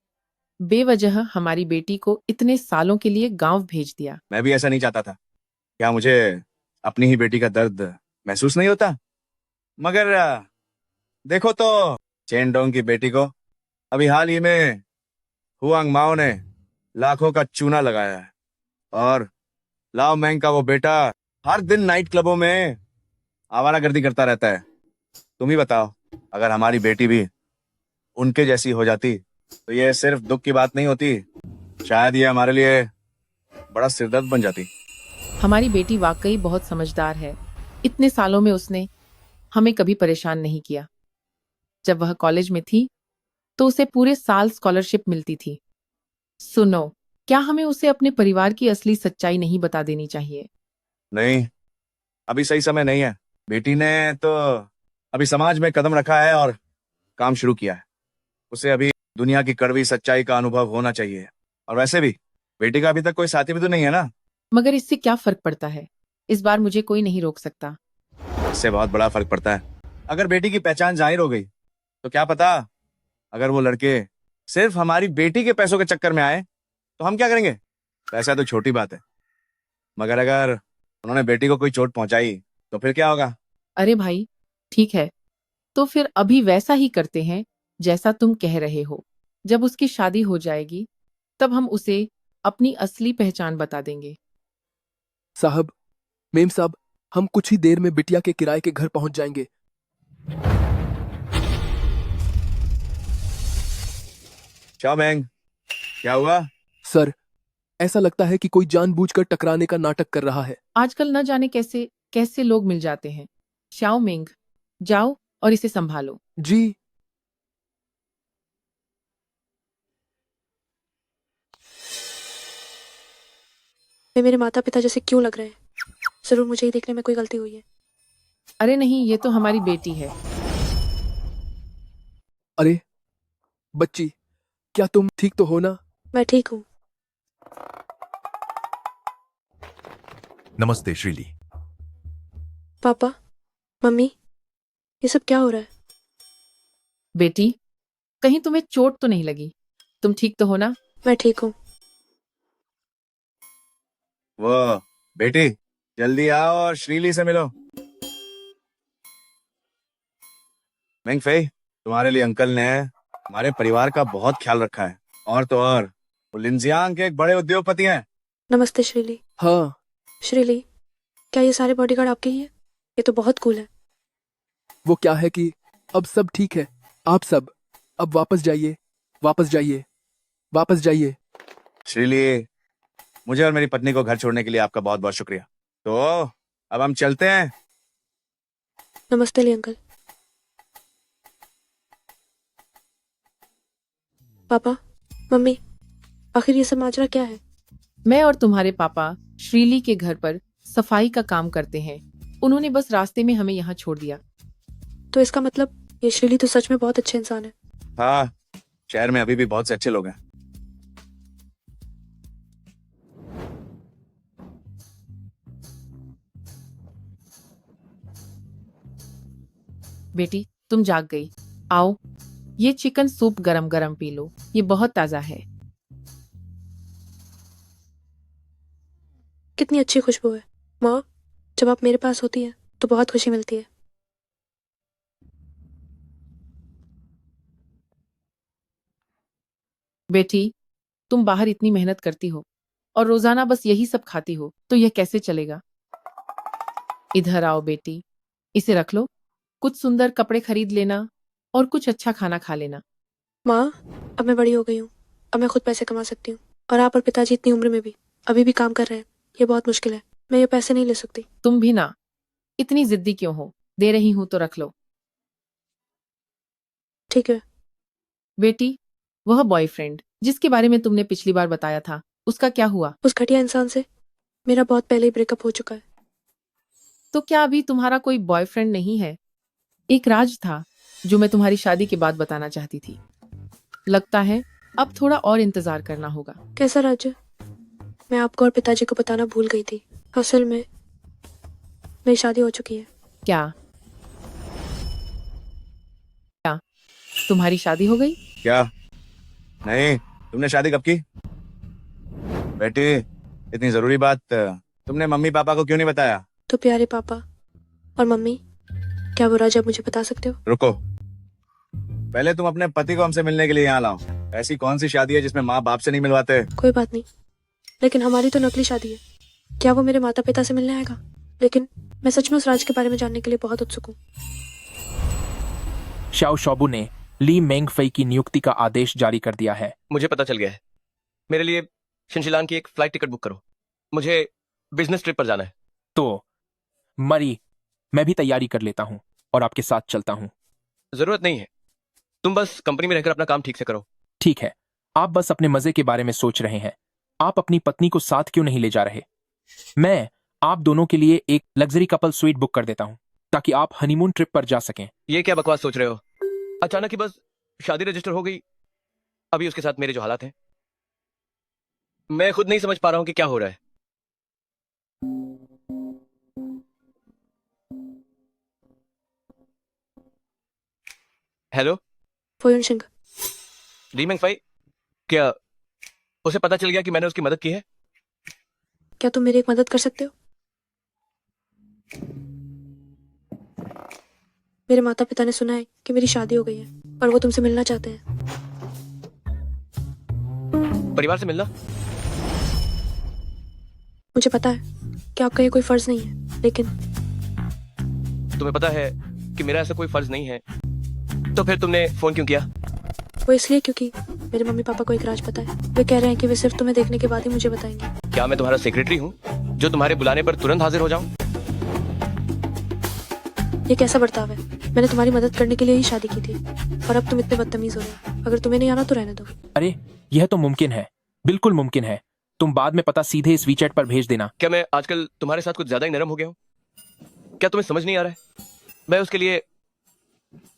बेवजह हमारी बेटी को इतने सालों के लिए गांव भेज दिया। मैं भी ऐसा नहीं चाहता था। क्या मुझे अपनी ही बेटी का दर्द महसूस नहीं होता? मगर देखो तो, चेनडोंग की बेटी को अभी हाल ही में हुआंग माओ ने लाखों का चूना लगाया है, और लाओ मैंग का वो बेटा हर दिन नाइट क्लबों में आवारागर्दी करता रहता है। तुम ही बताओ, अगर हमारी बेटी भी उनके जैसी हो जाती तो ये सिर्फ दुख की बात नहीं होती, शायद ये हमारे लिए बड़ा सिरदर्द बन जाती। हमारी बेटी वाकई बहुत समझदार है। इतने सालों में उसने हमें कभी परेशान नहीं किया। जब वह कॉलेज में थी तो उसे पूरे साल स्कॉलरशिप मिलती थी। सुनो, क्या हमें उसे अपने परिवार की असली सच्चाई नहीं बता देनी चाहिए? नहीं, अभी सही समय नहीं है। बेटी ने तो अभी समाज में कदम रखा है और काम शुरू किया है। उसे अभी दुनिया की कड़वी सच्चाई का अनुभव होना चाहिए। और वैसे भी बेटी का अभी तक कोई साथी भी तो नहीं है ना। मगर इससे क्या फर्क पड़ता है? इस बार मुझे कोई नहीं रोक सकता। इससे बहुत बड़ा फर्क पड़ता है। अगर बेटी की पहचान जाहिर हो गई तो क्या पता, अगर वो लड़के सिर्फ हमारी बेटी के पैसों के चक्कर में आए तो हम क्या करेंगे? पैसा तो छोटी बात है, मगर अगर उन्होंने बेटी को कोई चोट पहुंचाई तो फिर क्या होगा? अरे भाई, ठीक है, तो फिर अभी वैसा ही करते हैं जैसा तुम कह रहे हो। जब उसकी शादी हो जाएगी तब हम उसे अपनी असली पहचान बता देंगे। साहब, मेम साहब, हम कुछ ही देर में बिटिया के किराए के घर पहुंच जाएंगे। शाओमेंग, क्या हुआ? सर, ऐसा लगता है कि कोई जानबूझकर टकराने का नाटक कर रहा है। आजकल न जाने कैसे कैसे लोग मिल जाते हैं। शाओमेंग, जाओ और इसे संभालो। जी। वे मेरे माता पिता जैसे क्यों लग रहे हैं? जरूर मुझे ही देखने में कोई गलती हुई है। अरे नहीं, ये तो हमारी बेटी है। अरे बच्ची, क्या तुम ठीक तो हो ना? मैं ठीक हूँ। नमस्ते श्रीली। पापा, मम्मी, ये सब क्या हो रहा है? बेटी, कहीं तुम्हें चोट तो नहीं लगी? तुम ठीक तो हो ना? मैं ठीक हूँ। वो बेटी, जल्दी आओ और श्रीली से मिलो। मेंग फेई, तुम्हारे लिए अंकल ने हमारे परिवार का बहुत ख्याल रखा है। और तो और, वो लिनजियांग के एक बड़े उद्योगपति हैं। नमस्ते श्रीली। हाँ। श्रीली, क्या ये सारे बॉडीगार्ड आपके ही है? ये तो बहुत कूल है। वो क्या है कि अब सब ठीक है। आप सब अब वापस जाइए, वापस जाइए, वापस जाइए। श्रीली, मुझे और मेरी पत्नी को घर छोड़ने के लिए आपका बहुत बहुत शुक्रिया। तो अब हम चलते हैं। नमस्ते ली अंकल। पापा, मम्मी, आखिर ये सब माजरा क्या है? मैं और तुम्हारे पापा श्रीली के घर पर सफाई का काम करते हैं। उन्होंने बस रास्ते में हमें यहाँ छोड़ दिया। तो इसका मतलब ये श्रीली तो सच में बहुत अच्छे इंसान है। हाँ, शहर में अभी भी बहुत से अच्छे लोग हैं। बेटी, तुम जाग गई। आओ, ये चिकन सूप गरम गरम पी लो, ये बहुत ताजा है। कितनी अच्छी खुशबू है। माँ, जब आप मेरे पास होती है तो बहुत खुशी मिलती है। बेटी, तुम बाहर इतनी मेहनत करती हो और रोजाना बस यही सब खाती हो, तो यह कैसे चलेगा? इधर आओ बेटी, इसे रख लो। कुछ सुंदर कपड़े खरीद लेना और कुछ अच्छा खाना खा लेना। माँ, अब मैं बड़ी हो गई हूँ। अब मैं खुद पैसे कमा सकती हूँ। और आप और पिताजी इतनी उम्र में भी अभी भी काम कर रहे हैं। ये बहुत मुश्किल है। मैं ये पैसे नहीं ले सकती। तुम भी ना, इतनी जिद्दी क्यों हो? दे रही हूं तो रख लो। ठीक है। बेटी, वह बॉयफ्रेंड जिसके बारे में तुमने पिछली बार बताया था, उसका क्या हुआ? उस घटिया इंसान से मेरा बहुत पहले ही ब्रेकअप हो चुका है। तो क्या अभी तुम्हारा कोई बॉयफ्रेंड नहीं है? एक राज था जो मैं तुम्हारी शादी के बाद बताना चाहती थी। लगता है अब थोड़ा और इंतजार करना होगा। कैसा राज्य? मैं आपको और पिताजी को बताना भूल गई थी। असल में मेरी शादी हो चुकी है। क्या तुम्हारी शादी हो गई? क्या? नहीं, तुमने शादी कब की? बेटी, इतनी जरूरी बात तुमने मम्मी पापा को क्यों नहीं बताया? तो प्यारे पापा और मम्मी, क्या वो राज आप मुझे बता सकते हो? रुको, पहले तुम अपने पति को हमसे मिलने के लिए यहाँ लाओ। ऐसी कौन सी शादी है जिसमें माँ बाप से नहीं मिलवाते? कोई बात नहीं, लेकिन हमारी तो नकली शादी है। क्या वो मेरे माता पिता से मिलने आएगा? लेकिन मैं सच में उस राज के बारे में जानने के लिए बहुत उत्सुक हूँ। शाओ शोबू ने ली मेंगफई की नियुक्ति का आदेश जारी कर दिया है। मुझे पता चल गया है। मेरे लिए शिनशिलान की एक फ्लाइट टिकट बुक करो। मुझे बिजनेस ट्रिप पर जाना है। तो मरी, मैं भी तैयारी कर लेता हूँ और आपके साथ चलता हूँ। जरूरत नहीं है, तुम बस कंपनी में रहकर अपना काम ठीक से करो। ठीक है, आप बस अपने मजे के बारे में सोच रहे हैं। आप अपनी पत्नी को साथ क्यों नहीं ले जा रहे? मैं आप दोनों के लिए एक लग्जरी कपल स्वीट बुक कर देता हूँ ताकि आप हनीमून ट्रिप पर जा सकें। ये क्या बकवास सोच रहे हो? अचानक ही बस शादी रजिस्टर हो गई। अभी उसके साथ मेरे जो हालात हैं, मैं खुद नहीं समझ पा रहा हूं कि क्या हो रहा है। हेलो, फोयुन सिंह। ली मेंगफई, क्या उसे पता चल गया कि मैंने उसकी मदद की है? क्या तुम मेरी एक मदद कर सकते हो? मेरे माता पिता ने सुना है कि मेरी शादी हो गई है और वो तुमसे मिलना चाहते हैं। परिवार से मिलना? मुझे पता है कि आपका ये कोई फर्ज नहीं है, लेकिन तुम्हें पता है कि मेरा ऐसा कोई फर्ज नहीं है, तो फिर तुमने फोन क्यों किया? वो इसलिए क्योंकि मेरे मम्मी पापा को एक राज पता है। वे कह रहे हैं कि वे सिर्फ तुम्हें देखने के बाद ही मुझे बताएंगे। क्या मैं तुम्हारा सेक्रेटरी हूँ जो तुम्हारे बुलाने पर तुरंत हाजिर हो जाऊं? ये कैसा बर्ताव है? मैंने तुम्हारी मदद करने के लिए ही शादी की थी और अब तुम इतने बदतमीज हो रहे हो। अगर तुम्हें नहीं आना तो रहने दो। अरे, यह तो मुमकिन है, बिल्कुल मुमकिन है। तुम बाद में पता सीधे इस वीचैट पर भेज देना। क्या मैं आजकल तुम्हारे साथ कुछ ज्यादा ही नरम हो गया हूँ? क्या तुम्हें समझ नहीं आ रहा है? मैं उसके लिए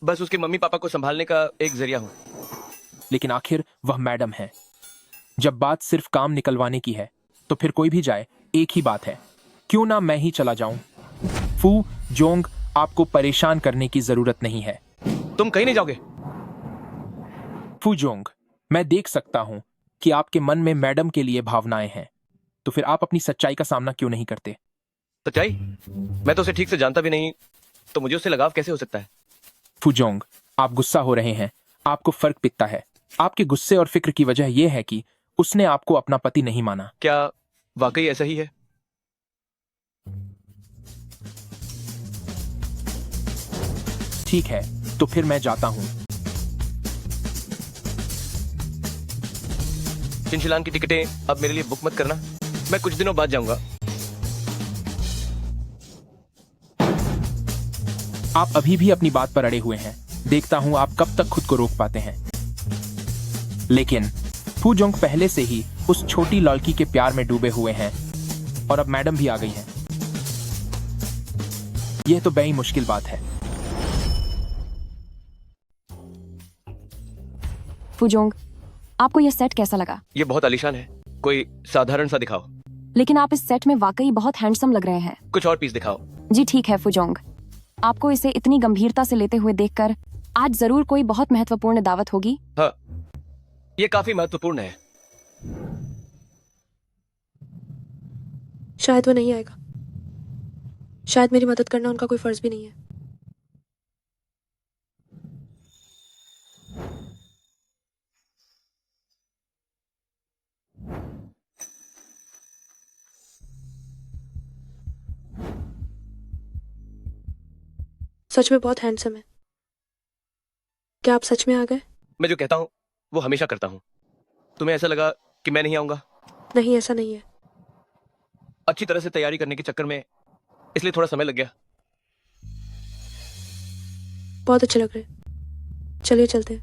बस उसके मम्मी पापा को संभालने का एक जरिया हूँ। लेकिन आखिर वह मैडम है। जब बात सिर्फ काम निकलवाने की है तो फिर कोई भी जाए, एक ही बात है, क्यों ना मैं ही चला जाऊं? फू जोंग, आपको परेशान करने की जरूरत नहीं है। तुम कहीं नहीं जाओगे। फू जोंग, मैं देख सकता हूं कि आपके मन में मैडम के लिए भावनाएं हैं, तो फिर आप अपनी सच्चाई का सामना क्यों नहीं करते? सच्चाई? मैं तो उसे ठीक से जानता भी नहीं, तो मुझे उससे लगाव कैसे हो सकता है? फुजोंग, आप गुस्सा हो रहे हैं। आपको फर्क पिता है। आपके गुस्से और फिक्र की वजह यह है कि उसने आपको अपना पति नहीं माना। क्या वाकई ऐसा ही है? ठीक है, तो फिर मैं जाता हूं। शिनशिलान की टिकटें अब मेरे लिए बुक मत करना, मैं कुछ दिनों बाद जाऊंगा। आप अभी भी अपनी बात पर अड़े हुए हैं। देखता हूं आप कब तक खुद को रोक पाते हैं। लेकिन फूजोंग पहले से ही उस छोटी लड़की के प्यार में डूबे हुए हैं और अब मैडम भी आ गई हैं। यह तो बड़ी मुश्किल बात है। फूजोंग, आपको यह सेट कैसा लगा? ये बहुत आलीशान है, कोई साधारण सा दिखाओ। लेकिन आप इस सेट में वाकई बहुत हैंडसम लग रहे हैं। कुछ और पीस दिखाओ। जी ठीक है फूजोंग, आपको इसे इतनी गंभीरता से लेते हुए देखकर आज जरूर कोई बहुत महत्वपूर्ण दावत होगी। हाँ, ये काफी महत्वपूर्ण है। शायद वो नहीं आएगा। शायद मेरी मदद करना उनका कोई फर्ज भी नहीं है। सच में बहुत हैंडसम है। क्या आप सच में आ गए? मैं जो कहता हूँ वो हमेशा करता हूँ। तुम्हें ऐसा लगा कि मैं नहीं आऊंगा? नहीं, ऐसा नहीं है। अच्छी तरह से तैयारी करने के चक्कर में इसलिए थोड़ा समय लग गया। बहुत अच्छे लग रहे। चलिए चलते हैं।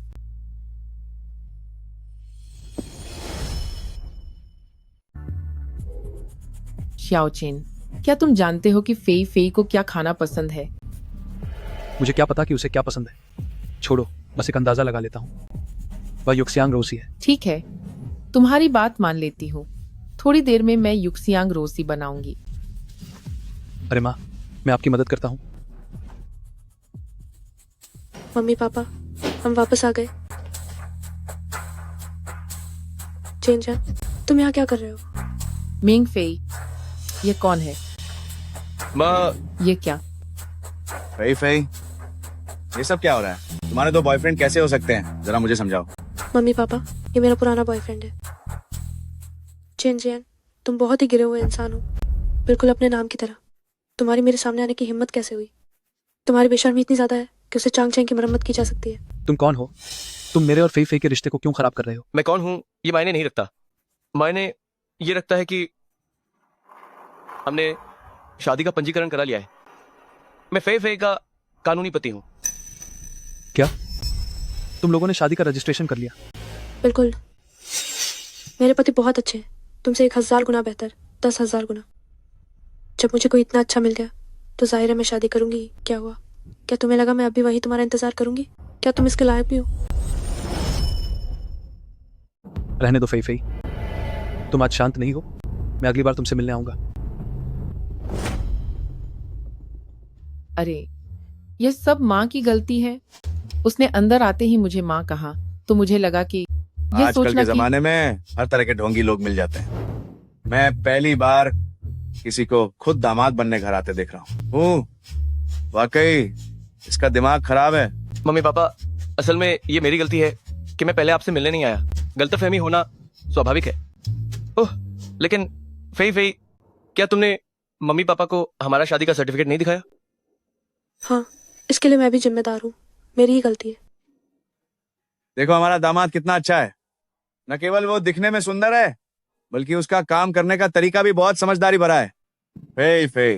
श्याओचेन, क्या तुम जानते हो कि फेई फेई को क्या खाना पसंद है? मुझे क्या पता कि उसे क्या पसंद है। छोड़ो, बस एक अंदाजा लगा लेता हूँ। वह युक्सियांग रोसी है। ठीक है, तुम्हारी बात मान लेती हूँ। थोड़ी देर में मैं युक्सियांग रोसी बनाऊंगी। अरे माँ, मैं आपकी मदद करता हूँ। मम्मी पापा, हम वापस आ गए। चेन जान, तुम यहाँ क्या कर रहे हो? मिंग फेई, ये कौन है? माँ, ये क्या? फेई फेई, ये सब क्या हो रहा है? तुम्हारे दो बॉयफ्रेंड कैसे हो सकते हैं? जरा मुझे समझाओ। मम्मी पापा, ये मेरा पुराना बॉयफ्रेंड है। चेन जियान, तुम बहुत ही गिरे हुए इंसान हो, बिल्कुल अपने नाम की तरह। तुम्हारी मेरे सामने आने की हिम्मत कैसे हुई? तुम्हारी बेशर्मी इतनी ज्यादा है कि उसे चांग चैंग की मरम्मत की जा सकती है। तुम कौन हो? तुम मेरे और फेई फेई के रिश्ते को क्यों खराब कर रहे हो? मैं कौन हूँ ये मायने नहीं रखता। मायने ये रखता है कि हमने शादी का पंजीकरण करा लिया है। मैं फेई फेई का कानूनी पति हूँ। क्या तुम लोगों ने शादी का रजिस्ट्रेशन कर लिया? बिल्कुल। मेरे पति बहुत अच्छे हैं, तुमसे 1000 गुना बेहतर, 10,000 गुना। जब मुझे कोई इतना अच्छा मिल गया तो जाहिर है मैं शादी करूंगी। क्या हुआ? क्या तुम्हें लगा मैं अभी वही तुम्हारा इंतजार करूंगी? क्या तुम इसके लायक भी हो? रहने दो फेई फेई, तुम आज शांत नहीं हो। मैं अगली बार तुमसे मिलने आऊंगा। अरे, यह सब माँ की गलती है। उसने अंदर आते ही मुझे माँ कहा तो मुझे लगा कि यह आजकल सोचना के जमाने में हर तरह के ढोंगी लोग मिल जाते हैं। मैं पहली बार किसी को खुद दामाद बनने घर आते देख रहा हूँ। वाकई इसका दिमाग खराब है। मम्मी पापा, असल में ये मेरी गलती है कि मैं पहले आपसे मिलने नहीं आया। गलतफहमी होना स्वाभाविक है। ओह, लेकिन फेई फेई, क्या तुमने मम्मी पापा को हमारा शादी का सर्टिफिकेट नहीं दिखाया? हाँ, इसके लिए मैं भी जिम्मेदार हूँ। मेरी ही गलती है। देखो हमारा दामाद कितना अच्छा है। न केवल वो दिखने में सुंदर है, बल्कि उसका काम करने का तरीका भी बहुत समझदारी भरा है। फेई फेई,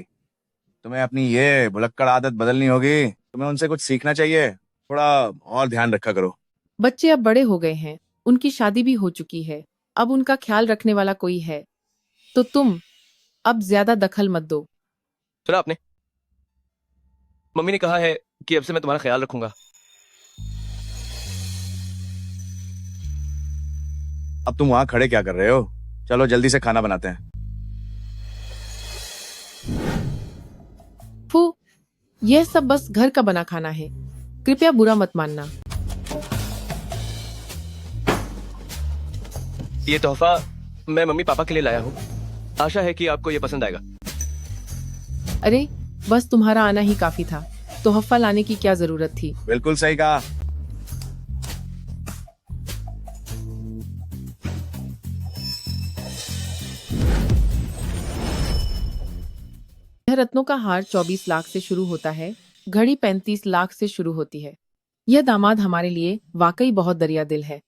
तुम्हें अपनी ये भुलक्कड़ आदत बदलनी होगी। तुम्हें उनसे कुछ सीखना चाहिए। थोड़ा और ध्यान रखा करो। बच्चे अब बड़े हो गए हैं, उनकी शादी भी हो चुकी है। अब उनका ख्याल रखने वाला कोई है तो तुम अब ज्यादा दखल मत दो। सुना आपने? मम्मी ने कहा है कि अब से मैं तुम्हारा ख्याल रखूंगा। अब तुम वहां खड़े क्या कर रहे हो? चलो जल्दी से खाना बनाते हैं। फू, यह सब बस घर का बना खाना है, कृपया बुरा मत मानना। ये तोहफा मैं मम्मी पापा के लिए लाया हूँ। आशा है कि आपको ये पसंद आएगा। अरे, बस तुम्हारा आना ही काफी था। तोहफा लाने की क्या जरूरत थी? बिल्कुल सही कहा। यह रत्नों का हार 24 लाख से शुरू होता है, घड़ी 35 लाख से शुरू होती है। यह दामाद हमारे लिए वाकई बहुत दरिया दिल है।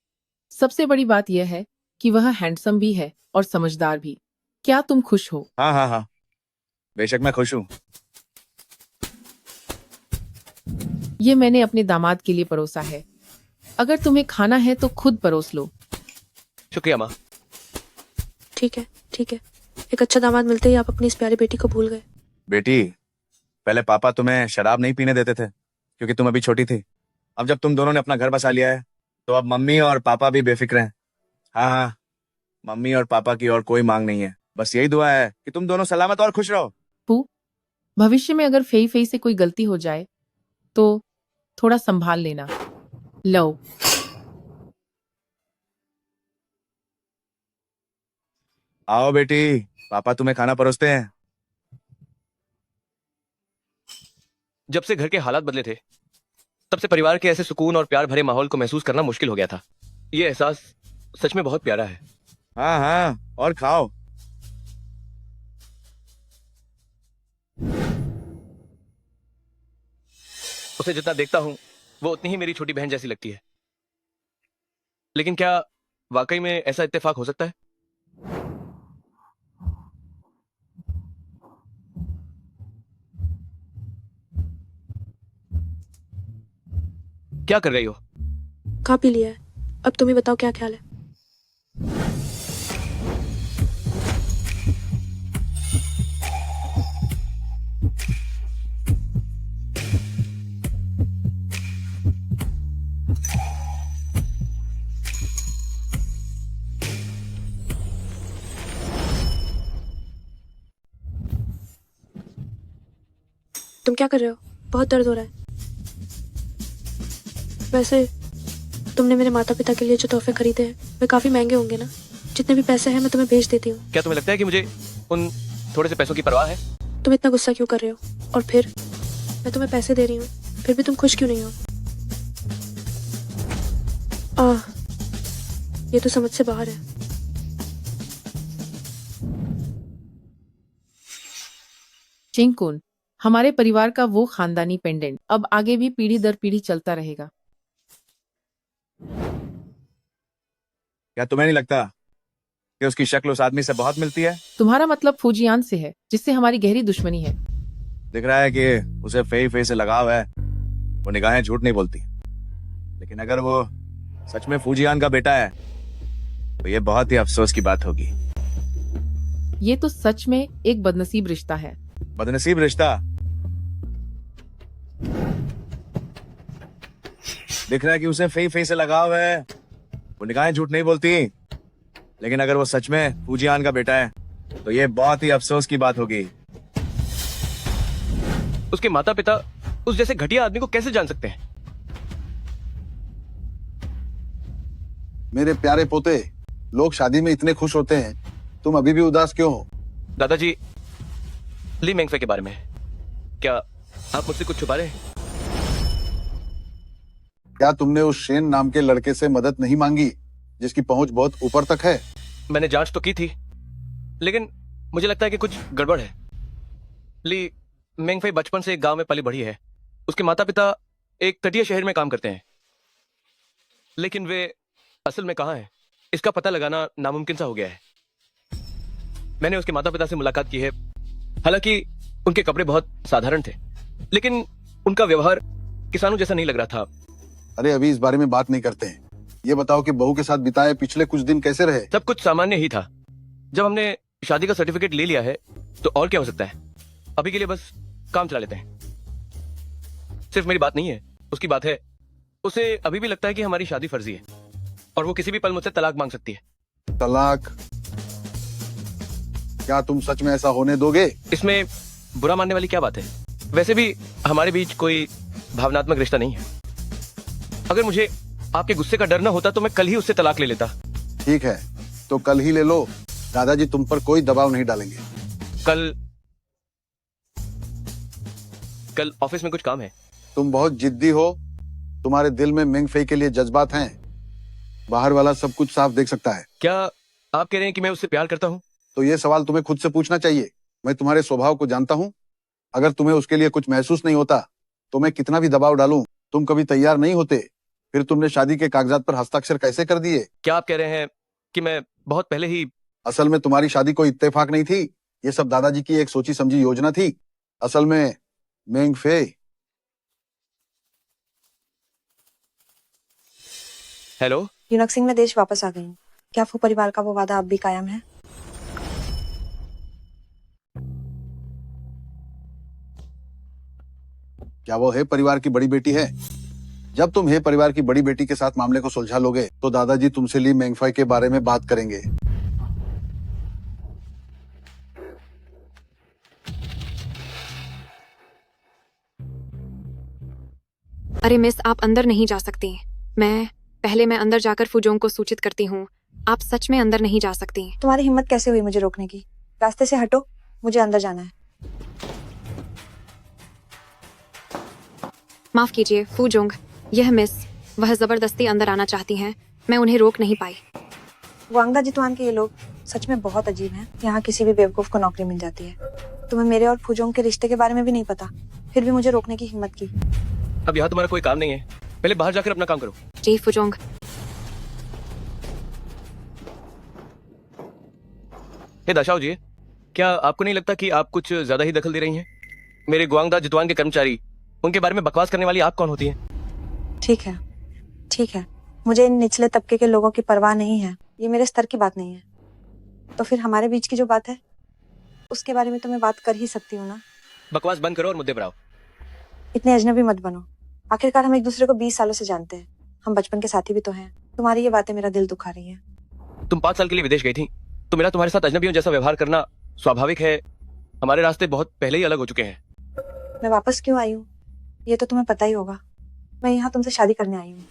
सबसे बड़ी बात यह है कि वह हैंडसम भी है और समझदार भी। क्या तुम खुश हो? हाँ हाँ हाँ, बेशक मैं खुश हूँ। ये मैंने अपने दामाद के लिए परोसा है। अगर तुम्हें खाना है तो खुद परोस लो। शुक्रिया माँ। ठीक है, ठीक है। एक अच्छा दामाद मिलते ही आप अपनी इस प्यारी बेटी को भूल गए। बेटी, पहले पापा तुम्हें शराब नहीं पीने देते थे क्योंकि तुम अभी छोटी थी। अब जब तुम दोनों ने अपना घर बसा लिया है तो अब मम्मी और पापा भी बेफिक्र हैं। हाँ हाँ, मम्मी और पापा की और कोई मांग नहीं है। बस यही दुआ है कि तुम दोनों सलामत और खुश रहो। पू, भविष्य में अगर फेई फेई से कोई गलती हो जाए तो थोड़ा संभाल लेना। लो। आओ बेटी, पापा तुम्हें खाना परोसते हैं। जब से घर के हालात बदले थे तब से परिवार के ऐसे सुकून और प्यार भरे माहौल को महसूस करना मुश्किल हो गया था। ये एहसास सच में बहुत प्यारा है। हाँ हाँ, और खाओ। उसे जितना देखता हूं वो उतनी ही मेरी छोटी बहन जैसी लगती है। लेकिन क्या वाकई में ऐसा इत्तेफाक हो सकता है? क्या कर रही हो? खा पी लिया है, अब तुम ही बताओ क्या ख्याल है। तुम क्या कर रहे हो? बहुत दर्द हो रहा है। वैसे तुमने मेरे माता पिता के लिए जो तोहफे खरीदे हैं वे काफी महंगे होंगे ना? जितने भी पैसे हैं मैं तुम्हें भेज देती हूँ। क्या तुम्हें लगता है कि मुझे उन थोड़े से पैसों की परवाह है? तुम इतना गुस्सा क्यों कर रहे हो? और फिर मैं तुम्हें पैसे दे रही हूँ, फिर भी तुम खुश क्यों नहीं हो? ये तो समझ से बाहर है। चिंकुन, हमारे परिवार का वो खानदानी पेंडेंट अब आगे भी पीढ़ी दर पीढ़ी चलता रहेगा। क्या तुम्हें नहीं लगता कि उसकी शक्ल उस आदमी से बहुत मिलती है? तुम्हारा मतलब फूजियान से है, जिससे हमारी गहरी दुश्मनी है। दिख रहा है कि उसे फेई फेई से लगाव है। वो निगाहें झूठ नहीं बोलती। लेकिन अगर वो सच में फूजियान का बेटा है तो ये बहुत ही अफसोस की बात होगी। ये तो सच में एक बदनसीब रिश्ता है। बदनसीब रिश्ता? दिख रहा है कि उसे फेई फेई से लगाव है। वो निगाहें झूठ नहीं बोलती। लेकिन अगर वो सच में फूजियान का बेटा है तो ये बहुत ही अफसोस की बात होगी। उसके माता पिता उस जैसे घटिया आदमी को कैसे जान सकते हैं? मेरे प्यारे पोते, लोग शादी में इतने खुश होते हैं, तुम अभी भी उदास क्यों हो? दादाजी, ली मेंगफे के बारे में क्या आप मुझसे कुछ छुपा रहे हैं? क्या तुमने उस शेन नाम के लड़के से मदद नहीं मांगी जिसकी पहुंच बहुत ऊपर तक है? मैंने जांच तो की थी, लेकिन मुझे लगता है कि कुछ गड़बड़ है। ली मेंगफे बचपन से एक गांव में पली बढ़ी है। उसके माता पिता एक तटीय शहर में काम करते हैं, लेकिन वे असल में कहाँ हैं इसका पता लगाना नामुमकिन सा हो गया है। मैंने उसके माता पिता से मुलाकात की है। हालांकि उनके कपड़े बहुत साधारण थे, लेकिन उनका व्यवहार किसानों जैसा नहीं लग रहा था। अरे अभी इस बारे में बात नहीं करते हैं। ये बताओ कि बहू के साथ बिताए पिछले कुछ दिन कैसे रहे? सब कुछ सामान्य ही था। जब हमने शादी का सर्टिफिकेट ले लिया है तो और क्या हो सकता है। अभी के लिए बस काम चला लेते हैं। सिर्फ मेरी बात नहीं है, उसकी बात है। उसे अभी भी लगता है कि हमारी शादी फर्जी है और वो किसी भी पल मुझसे तलाक मांग सकती है। तलाक? क्या तुम सच में ऐसा होने दोगे? इसमें बुरा मानने वाली क्या बात है? वैसे भी हमारे बीच कोई भावनात्मक रिश्ता नहीं है। अगर मुझे आपके गुस्से का डर न होता तो मैं कल ही उससे तलाक ले लेता। ठीक है, तो कल ही ले लो। दादाजी तुम पर कोई दबाव नहीं डालेंगे। कल ऑफिस में कुछ काम है। तुम बहुत जिद्दी हो। तुम्हारे दिल में मेंगफेई के लिए जज्बात हैं। बाहर वाला सब कुछ साफ देख सकता है। क्या आप कह रहे हैं कि मैं उससे प्यार करता हूँ? तो ये सवाल तुम्हें खुद से पूछना चाहिए। मैं तुम्हारे स्वभाव को जानता हूँ। अगर तुम्हें उसके लिए कुछ महसूस नहीं होता तो मैं कितना भी दबाव डालूं तुम कभी तैयार नहीं होते। फिर तुमने शादी के कागजात पर हस्ताक्षर कैसे कर दिए? क्या आप कह रहे हैं कि मैं बहुत पहले ही? असल में तुम्हारी शादी कोई इत्तेफाक नहीं थी। ये सब दादाजी की एक सोची समझी योजना थी। असल में मेंगफे हेलो। यूनक सिंह, मैं देश वापस आ गई हूँ। क्या फू परिवार का वो वादा अब भी कायम है? क्या वो हे परिवार की बड़ी बेटी है? जब तुम हे परिवार की बड़ी बेटी के साथ मामले को सुलझा लोगे तो दादाजी तुमसे ली मेंगफाई के बारे में बात करेंगे। अरे मिस, आप अंदर नहीं जा सकती। मैं अंदर जाकर फुजोंग को सूचित करती हूँ। आप सच में अंदर नहीं जा सकती। तुम्हारी हिम्मत कैसे हुई मुझे रोकने की? रास्ते से हटो, मुझे अंदर जाना है। माफ कीजिए फुजोंग, यह मिस, वह जबरदस्ती अंदर आना चाहती हैं। मैं उन्हें रोक नहीं पाई। ग्वांगदा जितवान के ये लोग सच में बहुत अजीब हैं। यहाँ किसी भी बेवकूफ को नौकरी मिल जाती है। तुम्हें मेरे और फुजोंग के रिश्ते के बारे में भी नहीं पता, फिर भी मुझे रोकने की हिम्मत की। अब यहाँ तुम्हारा कोई काम नहीं है, पहले बाहर जाकर अपना काम करो। जी फुजोंग। हे दाशाओ जी, क्या आपको नहीं लगता कि आप कुछ ज्यादा ही दखल दे रही हैं? मेरे ग्वांगदा जितवान के कर्मचारी, उनके बारे में बकवास करने वाली आप कौन होती हैं? ठीक है, मुझे इन निचले तबके के लोगों की परवाह नहीं है। ये मेरे स्तर की बात नहीं है। तो फिर हमारे बीच की जो बात है उसके बारे में तो मैं बात कर ही सकती हूँ ना। बकवास बंद करो और मुद्दे पर आओ। इतने अजनबी मत बनो। आखिरकार हम एक दूसरे को 20 सालों से जानते हैं। हम बचपन के साथी भी तो हैं। तुम्हारी ये बातें मेरा दिल दुखा रही हैं। तुम 5 साल के लिए विदेश गई थी, तो मेरा तुम्हारे साथ अजनबियों जैसा व्यवहार करना स्वाभाविक है। हमारे रास्ते बहुत पहले ही अलग हो चुके हैं। मैं वापस क्यों आई हूँ ये तो तुम्हें पता ही होगा। मैं यहाँ तुमसे शादी करने आई हूँ।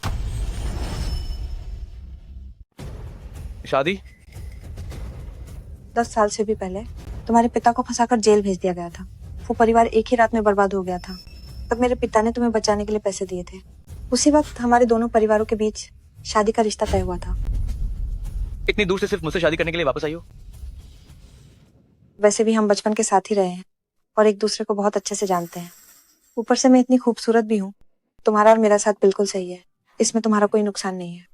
शादी? 10 साल से भी पहले तुम्हारे पिता को फंसाकर जेल भेज दिया गया था। वो परिवार एक ही रात में बर्बाद हो गया था। तब मेरे पिता ने तुम्हें बचाने के लिए पैसे दिए थे। उसी वक्त हमारे दोनों परिवारों के बीच शादी का रिश्ता तय हुआ था। इतनी दूर से सिर्फ मुझसे शादी करने के लिए वापस आई हो? वैसे भी हम बचपन के साथ ही रहे हैं और एक दूसरे को बहुत अच्छे से जानते हैं। ऊपर से मैं इतनी खूबसूरत भी हूँ। तुम्हारा और मेरा साथ बिल्कुल सही है। इसमें तुम्हारा कोई नुकसान नहीं है।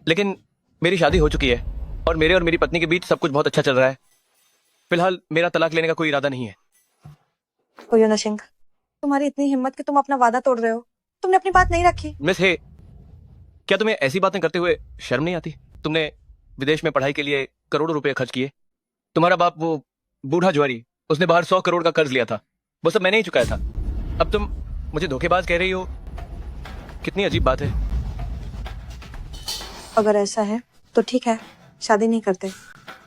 लेकिन मेरी शादी हो चुकी है और मेरे और मेरी पत्नी के बीच सब कुछ बहुत अच्छा चल रहा है। फिलहाल मेरा तलाक लेने का कोई इरादा नहीं है। यूनक सिंह, तुम्हारी इतनी हिम्मत कि तुम अपना वादा तोड़ रहे हो। तुमने अपनी बात नहीं रखी। मिस हे, क्या तुम्हें ऐसी बातें करते हुए शर्म नहीं आती? तुमने विदेश में पढ़ाई के लिए करोड़ों रुपए खर्च किए। तुम्हारा बाप वो बूढ़ा जुआरी, उसने बाहर 100 करोड़ का कर्ज लिया था। वो सब मैंने ही चुकाया था। अब तुम मुझे धोखेबाज कह रही हो। कितनी अजीब बात है। अगर ऐसा है तो ठीक है, शादी नहीं करते।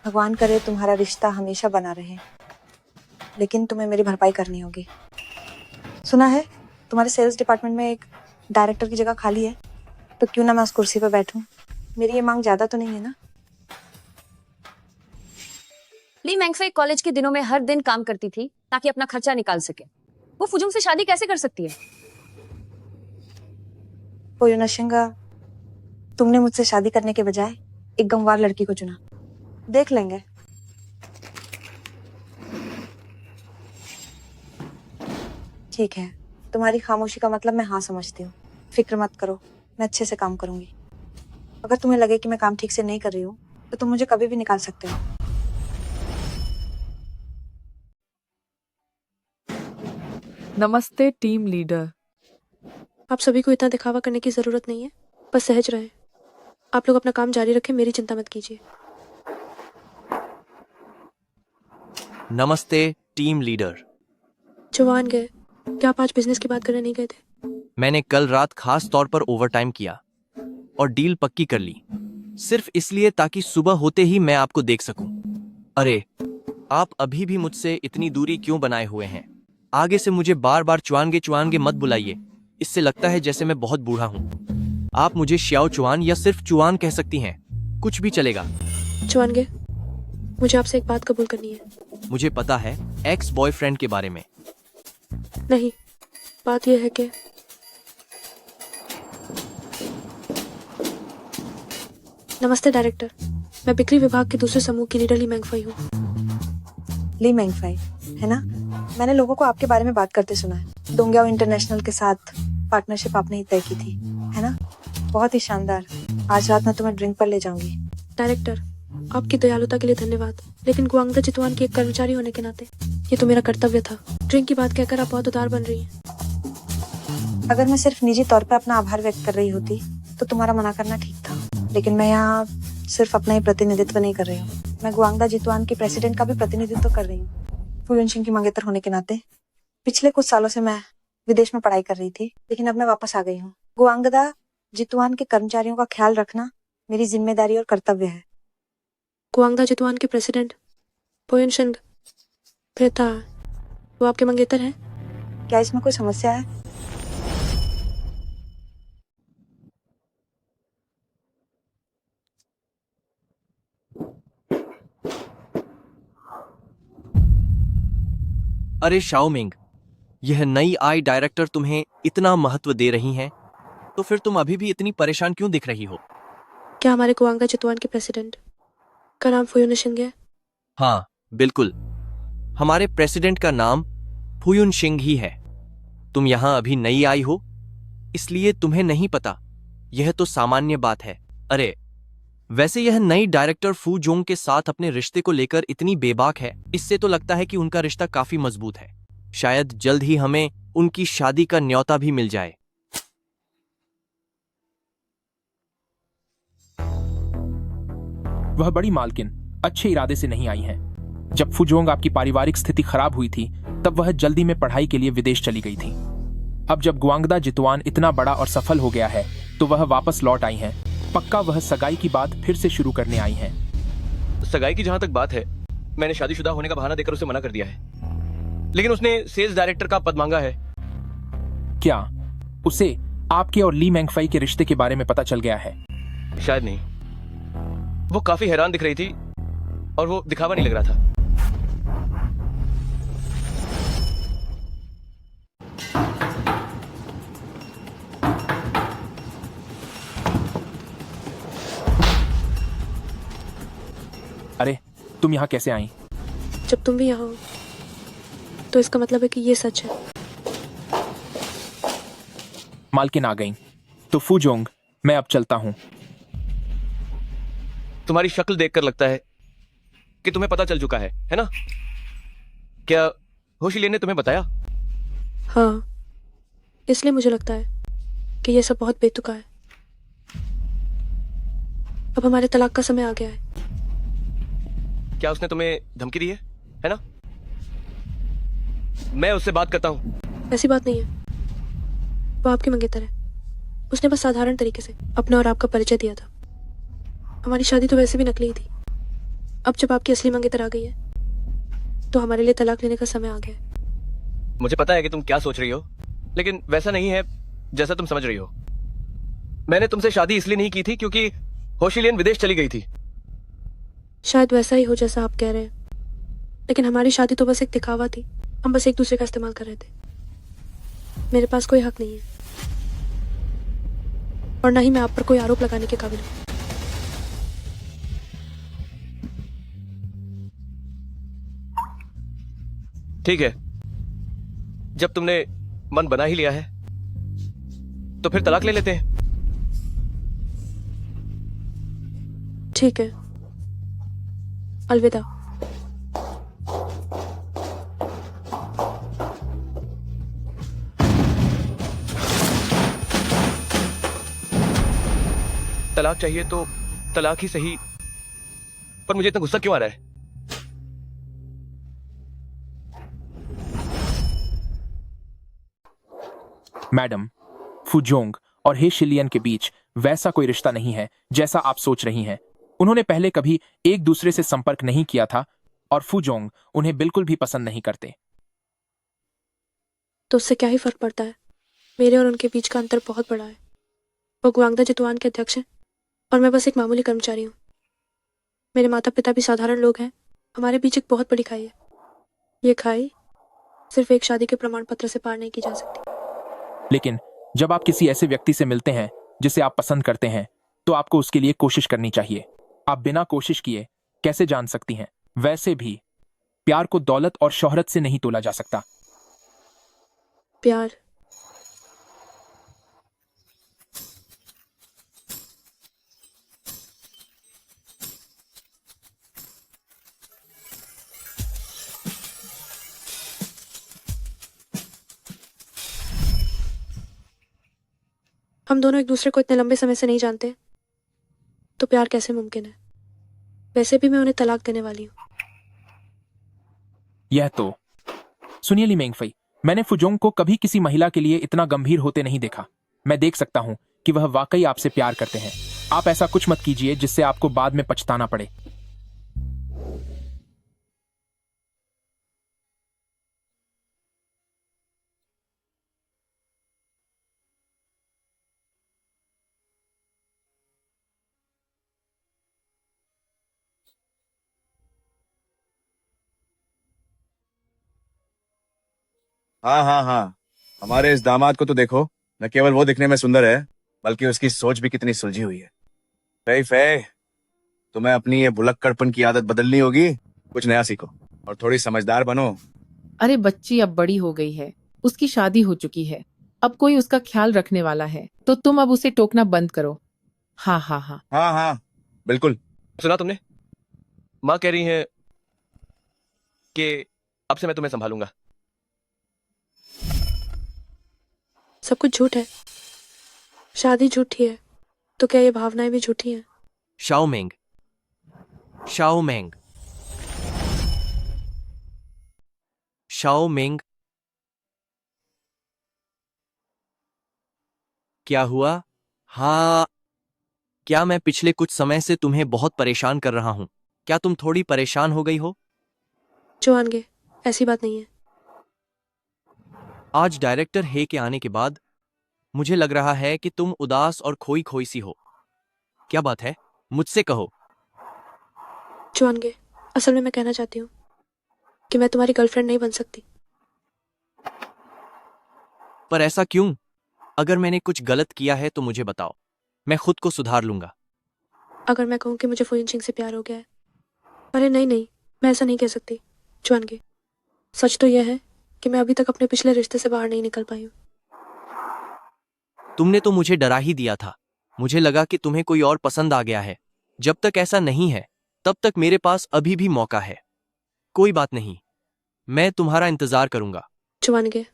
भगवान करे तुम्हारा रिश्ता हमेशा बना रहे, लेकिन तुम्हें मेरी भरपाई करनी होगी। सुना है तुम्हारे सेल्स डिपार्टमेंट में एक डायरेक्टर की जगह खाली है, तो क्यों ना मैं उस कुर्सी पर बैठूं। मेरी ये मांग ज्यादा तो नहीं है ना? ली मेंगफेई कॉलेज के दिनों में हर दिन काम करती थी ताकि अपना खर्चा निकाल सके। वो फुजोंग से शादी कैसे कर सकती है? यूनक सिंह, तुमने मुझसे शादी करने के बजाय एक गंवार लड़की को चुना। देख लेंगे। ठीक है, तुम्हारी खामोशी का मतलब मैं हाँ समझती हूँ। फिक्र मत करो, मैं अच्छे से काम करूंगी। अगर तुम्हें लगे कि मैं काम ठीक से नहीं कर रही हूँ तो तुम मुझे कभी भी निकाल सकते हो। नमस्ते टीम लीडर। आप सभी को इतना दिखावा करने की जरूरत नहीं है, बस सहज रहे। आप लोग अपना काम जारी रखें, मेरी चिंता मत कीजिए। नमस्ते टीम लीडर। जवान गए, क्या आप आज बिजनेस की बात करने नहीं गए थे? मैंने कल रात खास तौर पर ओवरटाइम किया और डील पक्की कर ली, सिर्फ इसलिए ताकि सुबह होते ही मैं आपको देख सकूं। अरे, आप अभी भी मुझसे इतनी दूरी क्यों बनाए हुए हैं? आगे से मुझे बार बार चुआनगे मत बुलाइए। इससे लगता है जैसे मैं बहुत बूढ़ा हूँ। आप मुझे श्याओ चुआन या सिर्फ चुआन कह सकती हैं, कुछ भी चलेगा। चुआनगे, मुझे आपसे एक बात कबूल करनी है। मुझे पता है, एक्स बॉयफ्रेंड के बारे में। नहीं, बात यह है कि नमस्ते डायरेक्टर, मैं बिक्री विभाग के दूसरे समूह की लीडर ली मेंगफाई हूँ। ली मेंगफाई है ना? मैंने लोगों को आपके बारे में बात करते सुना है। डोंग्याओ इंटरनेशनल के साथ पार्टनरशिप आपने ही तय की थी, है ना? बहुत ही शानदार। आज रात मैं तुम्हें ड्रिंक पर ले जाऊंगी। डायरेक्टर, आपकी दयालुता के लिए धन्यवाद, लेकिन ग्वांगदा जितवान की एक कर्मचारी होने के नाते ये तो मेरा कर्तव्य था। ड्रिंक की बात कहकर आप बहुत उदार बन रही हैं। अगर मैं सिर्फ निजी तौर पर अपना आभार व्यक्त कर रही होती तो तुम्हारा मना करना ठीक था, लेकिन मैं यहाँ सिर्फ अपना ही प्रतिनिधित्व नहीं कर रही हूँ। मैं गुआंगदा जितुआन के प्रेसिडेंट का भी प्रतिनिधित्व कर रही हूँ। फुयुन सिंह की मंगेतर होने के नाते पिछले कुछ सालों से मैं विदेश में पढ़ाई कर रही थी, लेकिन अब मैं वापस आ गई हूँ। गुआंगदा जितुआन के कर्मचारियों का ख्याल रखना मेरी जिम्मेदारी और कर्तव्य है। गुआंगदा जितुआन के प्रेसिडेंट फुयुन सिंह फिर था, वो आपके मंगेतर हैं? क्या इसमें कोई समस्या है? अरे शाओमिंग, यह नई आई डायरेक्टर तुम्हें इतना महत्व दे रही हैं, तो फिर तुम अभी भी इतनी परेशान क्यों दिख रही हो? क्या हमारे गुआंगदा जितुआन के प्रेसिडेंट का नाम फुयुन सिंह है? हाँ बिल्कुल, हमारे प्रेसिडेंट का नाम फुयुन सिंह ही है। तुम यहाँ अभी नई आई हो, इसलिए तुम्हें नहीं पता। यह तो सामान्य बात है। अरे वैसे यह नई डायरेक्टर फू जोंग के साथ अपने रिश्ते को लेकर इतनी बेबाक है, इससे तो लगता है कि उनका रिश्ता काफी मजबूत है। शायद जल्द ही हमें उनकी शादी का न्योता भी मिल जाए। वह बड़ी मालकिन अच्छे इरादे से नहीं आई हैं। जब फुजोंग आपकी पारिवारिक स्थिति खराब हुई थी, तब वह जल्दी में पढ़ाई के लिए विदेश चली गई थी। अब जब गुआंगदा जितुआन इतना बड़ा और सफल हो गया है, तो वह वापस लौट आई हैं। पक्का वह सगाई की बात फिर से शुरू करने आई हैं। सगाई की जहां तक बात है, मैंने शादीशुदा होने का बहाना देकर उसे मना कर दिया है, लेकिन उसने सेल्स डायरेक्टर का पद मांगा है। क्या उसे आपके और ली मैंगफई के रिश्ते के बारे में पता चल गया है? शायद नहीं। वो काफी हैरान दिख रही थी और वो दिखावा नहीं लग रहा था। अरे तुम यहाँ कैसे आई? जब तुम भी यहाँ हो तो इसका मतलब है कि ये सच है। मालकिन आ गई। तो फुजोंग, मैं अब चलता हूँ। तुम्हारी शक्ल देखकर लगता है कि तुम्हें पता चल चुका है ना? क्या होशिलियन ने तुम्हें बताया? हाँ, इसलिए मुझे लगता है कि ये सब बहुत बेतुका है। अब हमारे तलाक का समय आ गया है। क्या उसने तुम्हें धमकी दी है ना? मैं उससे बात करता हूँ। ऐसी बात नहीं है, वो आपकी मंगेतर है। उसने बस साधारण तरीके से अपना और आपका परिचय दिया था। हमारी शादी तो वैसे भी नकली ही थी। अब जब आपकी असली मंगेतर आ गई है, तो हमारे लिए तलाक लेने का समय आ गया है। मुझे पता है कि तुम क्या सोच रही हो, लेकिन वैसा नहीं है जैसा तुम समझ रही हो। मैंने तुमसे शादी इसलिए नहीं की थी क्योंकि होशिलियन विदेश चली गई थी। शायद वैसा ही हो जैसा आप कह रहे हैं, लेकिन हमारी शादी तो बस एक दिखावा थी। हम बस एक दूसरे का इस्तेमाल कर रहे थे। मेरे पास कोई हक नहीं है, और ना ही मैं आप पर कोई आरोप लगाने के काबिल हूँ। ठीक है, जब तुमने मन बना ही लिया है तो फिर तलाक ले लेते हैं। ठीक है, अलविदा। तलाक चाहिए तो तलाक ही सही, पर मुझे इतना गुस्सा क्यों आ रहा है? मैडम, फुजोंग और हे शिलियन के बीच वैसा कोई रिश्ता नहीं है जैसा आप सोच रही हैं। उन्होंने पहले कभी एक दूसरे से संपर्क नहीं किया था और फुजोंग उन्हें बिल्कुल भी पसंद नहीं करते। तो उससे क्या ही फर्क पड़ता है? मेरे और उनके बीच का अंतर बहुत बड़ा है। वो गुआंगदा जितुआन के अध्यक्ष हैं और मैं बस एक मामूली कर्मचारी हूँ। मेरे माता पिता भी साधारण लोग हैं। हमारे बीच एक बहुत बड़ी खाई है। ये खाई सिर्फ एक शादी के प्रमाण पत्र से पार नहीं की जा सकती। लेकिन जब आप किसी ऐसे व्यक्ति से मिलते हैं जिसे आप पसंद करते हैं, तो आपको उसके लिए कोशिश करनी चाहिए। आप बिना कोशिश किए कैसे जान सकती हैं? वैसे भी प्यार को दौलत और शोहरत से नहीं तोला जा सकता। प्यार हम दोनों एक दूसरे को इतने लंबे समय से नहीं जानते, तो प्यार कैसे मुमकिन है? वैसे भी मैं उन्हें तलाक देने वाली हूँ। यह तो सुनिए ली मेंगफई, मैंने फुजोंग को कभी किसी महिला के लिए इतना गंभीर होते नहीं देखा। मैं देख सकता हूँ कि वह वाकई आपसे प्यार करते हैं। आप ऐसा कुछ मत कीजिए जिससे आपको बाद में पछताना पड़े। हाँ हाँ हाँ, हमारे इस दामाद को तो देखो, न केवल वो दिखने में सुंदर है बल्कि उसकी सोच भी कितनी सुलझी हुई है। फे फे, तुम्हें अपनी ये भुलक्कड़पन की आदत बदलनी होगी। कुछ नया सीखो और थोड़ी समझदार बनो। अरे बच्ची अब बड़ी हो गई है, उसकी शादी हो चुकी है, अब कोई उसका ख्याल रखने वाला है, तो तुम अब उसे टोकना बंद करो। हाँ हाँ हाँ हाँ हाँ बिल्कुल। सुना तुमने? माँ कह रही है कि अब से मैं तुम्हें संभालूंगा। सब कुछ झूठ है। शादी झूठी है, तो क्या ये भावनाएं भी झूठी हैं? शाओमेंग, शाओमेंग, शाओमेंग, क्या हुआ? हाँ, क्या मैं पिछले कुछ समय से तुम्हें बहुत परेशान कर रहा हूं? क्या तुम थोड़ी परेशान हो गई हो? चुआनगे, ऐसी बात नहीं है। आज डायरेक्टर हे के आने के बाद मुझे लग रहा है कि तुम उदास और खोई खोई सी हो। क्या बात है? मुझसे कहो। चुआनगे, असल में मैं कहना चाहती हूँ कि मैं तुम्हारी गर्लफ्रेंड नहीं बन सकती। पर ऐसा क्यों? अगर मैंने कुछ गलत किया है तो मुझे बताओ, मैं खुद को सुधार लूंगा। अगर मैं कहूँ कि मुझे फुयुन सिंह से प्यार हो गया है, अरे नहीं नहीं, मैं ऐसा नहीं कह सकती। चुआनगे, सच तो यह है कि मैं अभी तक अपने पिछले रिश्ते से बाहर नहीं निकल पाई हूँ। तुमने तो मुझे डरा ही दिया था। मुझे लगा कि तुम्हें कोई और पसंद आ गया है। जब तक ऐसा नहीं है तब तक मेरे पास अभी भी मौका है। कोई बात नहीं, मैं तुम्हारा इंतजार करूंगा। चुआनगे,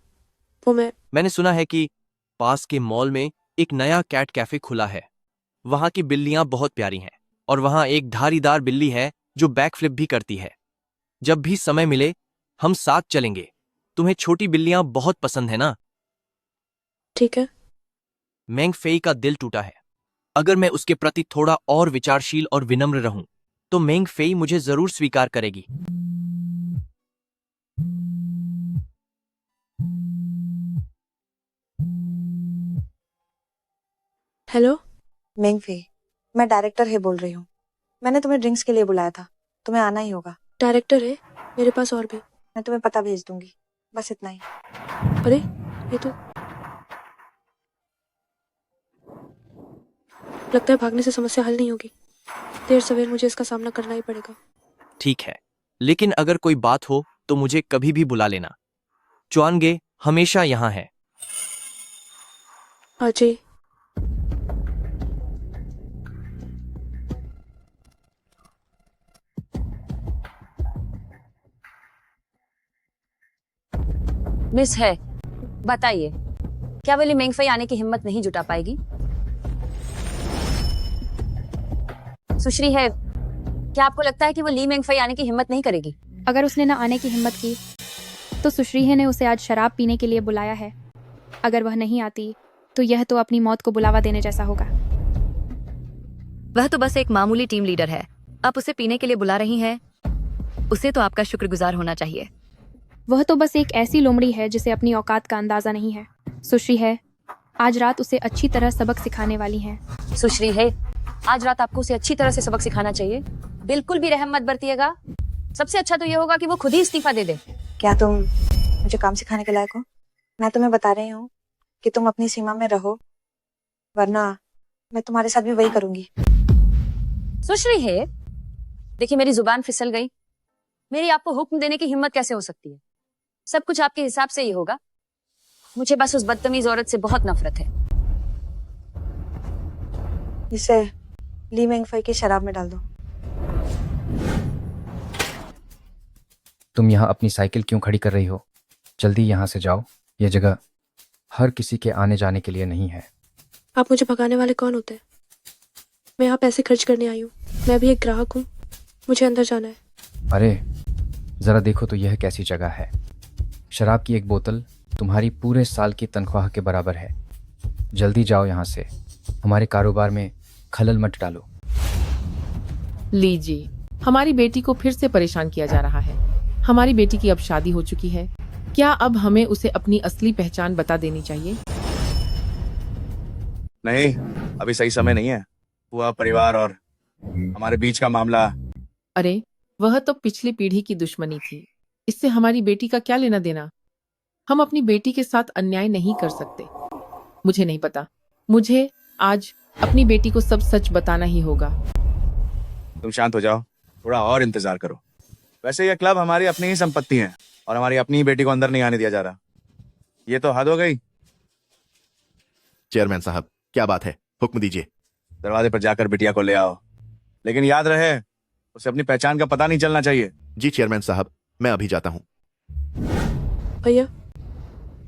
वो मैंने सुना है कि पास के मॉल में एक नया कैट कैफे खुला है। वहां की बिल्लियां बहुत प्यारी हैं और वहां एक धारीदार बिल्ली है जो बैकफ्लिप भी करती है। जब भी समय मिले हम साथ चलेंगे। तुम्हें छोटी बिल्लियां बहुत पसंद है ना? ठीक है। मेंग फेई का दिल टूटा है। अगर मैं उसके प्रति थोड़ा और विचारशील और विनम्र रहूं तो मेंग फेई मुझे जरूर स्वीकार करेगी। हेलो मेंगफे, मैं डायरेक्टर है बोल रही हूँ। मैंने तुम्हें ड्रिंक्स के लिए बुलाया था, तुम्हें आना ही होगा। डायरेक्टर है मेरे पास और भी। मैं तुम्हें पता भेज दूंगी, बस इतना ही। अरे ये तो लगता है भागने से समस्या हल नहीं होगी। देर सवेर मुझे इसका सामना करना ही पड़ेगा। ठीक है, लेकिन अगर कोई बात हो तो मुझे कभी भी बुला लेना। चुआनगे हमेशा यहाँ है। अजय, मिस है, बताइए, क्या वो ली मेंगफई आने की हिम्मत नहीं जुटा पाएगी? सुश्री है, क्या आपको लगता है कि वो ली मेंगफई आने की हिम्मत नहीं करेगी? अगर उसने न आने की हिम्मत की तो सुश्रीहे ने उसे आज शराब पीने के लिए बुलाया है। अगर वह नहीं आती तो यह तो अपनी मौत को बुलावा देने जैसा होगा। वह तो बस एक मामूली टीम लीडर है, आप उसे पीने के लिए बुला रही हैं, उसे तो आपका शुक्रगुजार होना चाहिए। वह तो बस एक ऐसी लोमड़ी है जिसे अपनी औकात का अंदाजा नहीं है। सुश्री है, आज रात उसे अच्छी तरह सबक सिखाने वाली हैं। सुश्री है, आज रात आपको उसे अच्छी तरह से सबक सिखाना चाहिए। बिल्कुल भी रहम मत बरतिएगा। सबसे अच्छा तो ये होगा कि वो खुद ही इस्तीफा दे दे। क्या तुम मुझे काम सिखाने के लायक हो? मैं तुम्हें बता रही हूँ कि तुम अपनी सीमा में रहो, वरना मैं तुम्हारे साथ भी वही करूंगी। सुश्री है, देखिए मेरी जुबान फिसल गई। मेरी आपको हुक्म देने की हिम्मत कैसे हो सकती है? सब कुछ आपके हिसाब से ही होगा। मुझे बस उस बदतमीज औरत से बहुत नफरत है। इसे ली मेंगफई की शराब में डाल दो। तुम यहाँ अपनी साइकिल क्यों खड़ी कर रही हो? जल्दी यहाँ से जाओ। यह जगह हर किसी के आने जाने के लिए नहीं है। आप मुझे भगाने वाले कौन होते हैं? मैं यहाँ पैसे खर्च करने आई हूँ। मैं भी एक ग्राहक हूँ। मुझे अंदर जाना है। अरे ज़रा देखो तो यह कैसी जगह है। शराब की एक बोतल तुम्हारी पूरे साल की तनख्वाह के बराबर है। जल्दी जाओ यहाँ से, हमारे कारोबार में खलल मत डालो। लीजिए, हमारी बेटी को फिर से परेशान किया जा रहा है। हमारी बेटी की अब शादी हो चुकी है। क्या अब हमें उसे अपनी असली पहचान बता देनी चाहिए? नहीं, अभी सही समय नहीं है। हुआ परिवार और हमारे बीच का मामला। अरे, वह तो पिछली पीढ़ी की दुश्मनी थी। इससे हमारी बेटी का क्या लेना देना? हम अपनी बेटी के साथ अन्याय नहीं कर सकते। मुझे नहीं पता। मुझे आज अपनी बेटी को सब सच बताना ही होगा। तुम शांत हो जाओ, थोड़ा और इंतजार करो। वैसे यह क्लब हमारी अपनी ही संपत्ति है और हमारी अपनी ही बेटी को अंदर नहीं आने दिया जा रहा। ये तो हद हो गई। चेयरमैन साहब, क्या बात है? हुक्म दीजिए। दरवाजे पर जाकर बिटिया को ले आओ, लेकिन याद रहे उसे अपनी पहचान का पता नहीं चलना चाहिए। जी चेयरमैन साहब, मैं अभी जाता हूँ। भैया,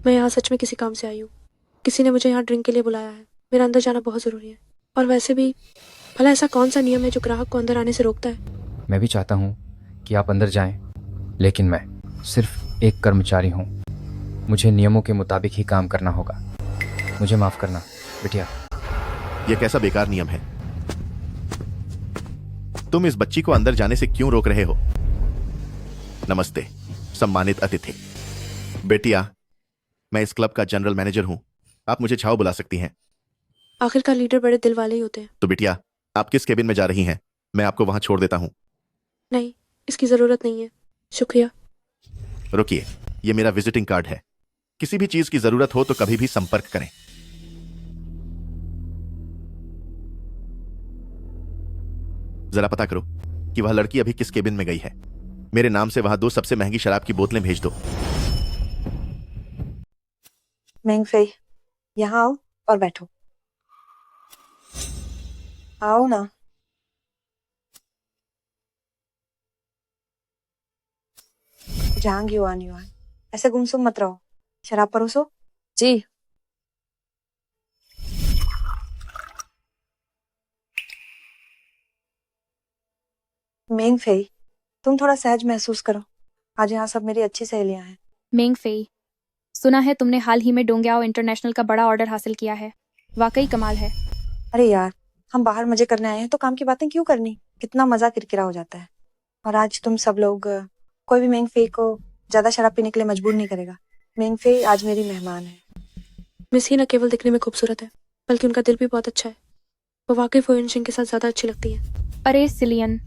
मैं यहाँ सच में किसी काम से आई हूँ। किसी ने मुझे यहाँ ड्रिंक के लिए बुलाया है। मेरा अंदर जाना बहुत ज़रूरी है। और वैसे भी भला ऐसा कौन सा नियम है जो ग्राहक को अंदर आने से रोकता है? मैं भी चाहता हूँ कि आप अंदर जाएं, लेकिन मैं सिर्फ एक कर्मचारी हूँ। मुझे नियमों के मुताबिक ही काम करना होगा। मुझे माफ़ करना बिटिया। यह कैसा बेकार नियम है? तुम इस बच्ची को अंदर जाने से क्यों रोक रहे हो? नमस्ते सम्मानित अतिथि। बेटिया, मैं इस क्लब का जनरल मैनेजर हूं। आप मुझे छाव बुला सकती हैं। आखिरकार लीडर बड़े दिल वाले ही होते हैं। तो बिटिया, आप किस केबिन में जा रही हैं? मैं आपको वहां छोड़ देता हूं। नहीं, इसकी ज़रूरत नहीं है। शुक्रिया। रुकिए, ये मेरा विजिटिंग कार्ड है। किसी भी चीज की जरूरत हो तो कभी भी संपर्क करें। जरा पता करो कि वह लड़की अभी किस केबिन में गई है। मेरे नाम से वहां 2 सबसे महंगी शराब की बोतलें भेज दो। मेंगफेई, यहाँ आओ और बैठो। आओ ना। जहांग युआन युआन, ऐसे गुमसुम मत रहो। शराब परोसो। जी। मेंगफेई, तुम थोड़ा सहज महसूस करो। आज यहाँ सब मेरी अच्छी सहेलियां हैं। मेंगफेई, सुना है तुमने हाल ही में डोंग्याओ इंटरनेशनल का बड़ा ऑर्डर हासिल किया है। वाकई कमाल है। अरे यार, हम बाहर मजे करने आए हैं तो काम की बातें क्यों करनी? कितना मजा किरकिरा हो जाता है। और आज तुम सब लोग, कोई भी मेंगफेई को ज्यादा शराब पीने के लिए मजबूर नहीं करेगा। मेंगफेई आज मेरी मेहमान है। मिस ही न केवल दिखने में खूबसूरत है, बल्कि उनका दिल भी बहुत अच्छा है। वो वाकई फुयुन सिंह के साथ ज्यादा अच्छी लगती है। अरे सिलियन,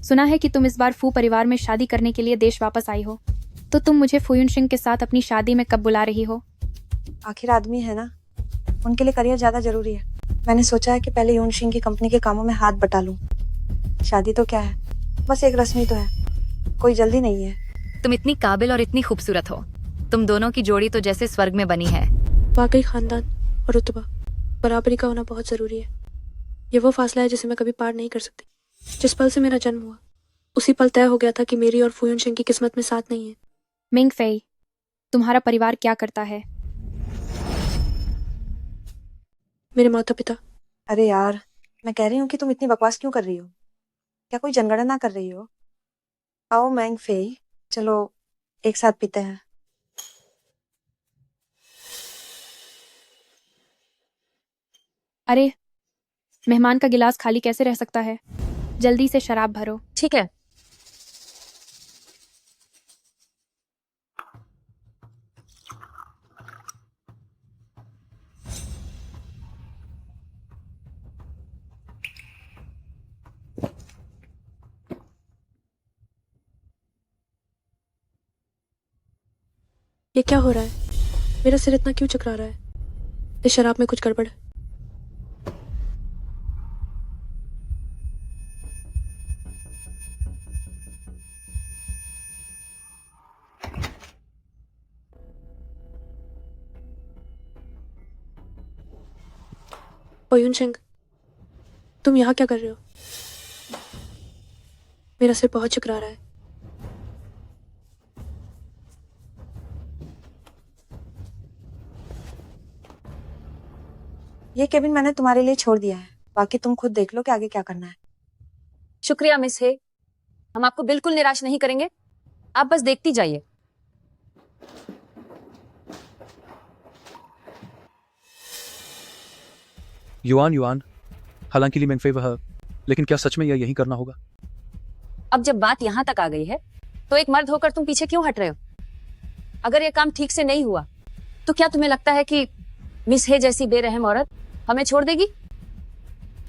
सुना है कि तुम इस बार फू परिवार में शादी करने के लिए देश वापस आई हो। तो तुम मुझे फुयुन सिंह के साथ अपनी शादी में कब बुला रही हो? आखिर आदमी है ना, उनके लिए करियर ज्यादा जरूरी है। मैंने सोचा है कि पहले यून सिंह की कंपनी के कामों में हाथ बटा लूं। शादी तो क्या है, बस एक रस्म ही तो है। कोई जल्दी नहीं है। तुम इतनी काबिल और इतनी खूबसूरत हो। तुम दोनों की जोड़ी तो जैसे स्वर्ग में बनी है। वाकई खानदान और रुतबा बराबरी का होना बहुत जरूरी है। ये वो फासला है जिसे मैं कभी पार नहीं कर सकती। जिस पल से मेरा जन्म हुआ, उसी पल तय हो गया था कि मेरी और फुयुन सिंह की किस्मत में साथ नहीं है। मेंगफेई, तुम्हारा परिवार क्या करता है? मेरे माता पिता। अरे यार, मैं कह रही हूँ कि तुम इतनी बकवास क्यों कर रही हो? क्या कोई जनगणना कर रही हो? आओ मेंगफेई, चलो एक साथ पीते हैं। अरे, मेहमान का गिलास खाली कैसे रह सकता है? जल्दी से शराब भरो। ठीक है। ये क्या हो रहा है? मेरा सिर इतना क्यों चकरा रहा है? इस शराब में कुछ गड़बड़ है। फुयुन सिंह, तुम यहाँ क्या कर रहे हो? मेरा सिर बहुत चकरा रहा है। ये केबिन मैंने तुम्हारे लिए छोड़ दिया है, बाकी तुम खुद देख लो कि आगे क्या करना है। शुक्रिया मिस है, हम आपको बिल्कुल निराश नहीं करेंगे, आप बस देखती जाइए। युआन युआन, हालांकि ली मेंगफे वह, लेकिन क्या सच में यह यही करना होगा? अब जब बात यहाँ तक आ गई है तो एक मर्द होकर तुम पीछे क्यों हट रहे हो? अगर ये काम ठीक से नहीं हुआ तो क्या तुम्हें लगता है कि मिस हे जैसी बेरहम औरत हमें छोड़ देगी?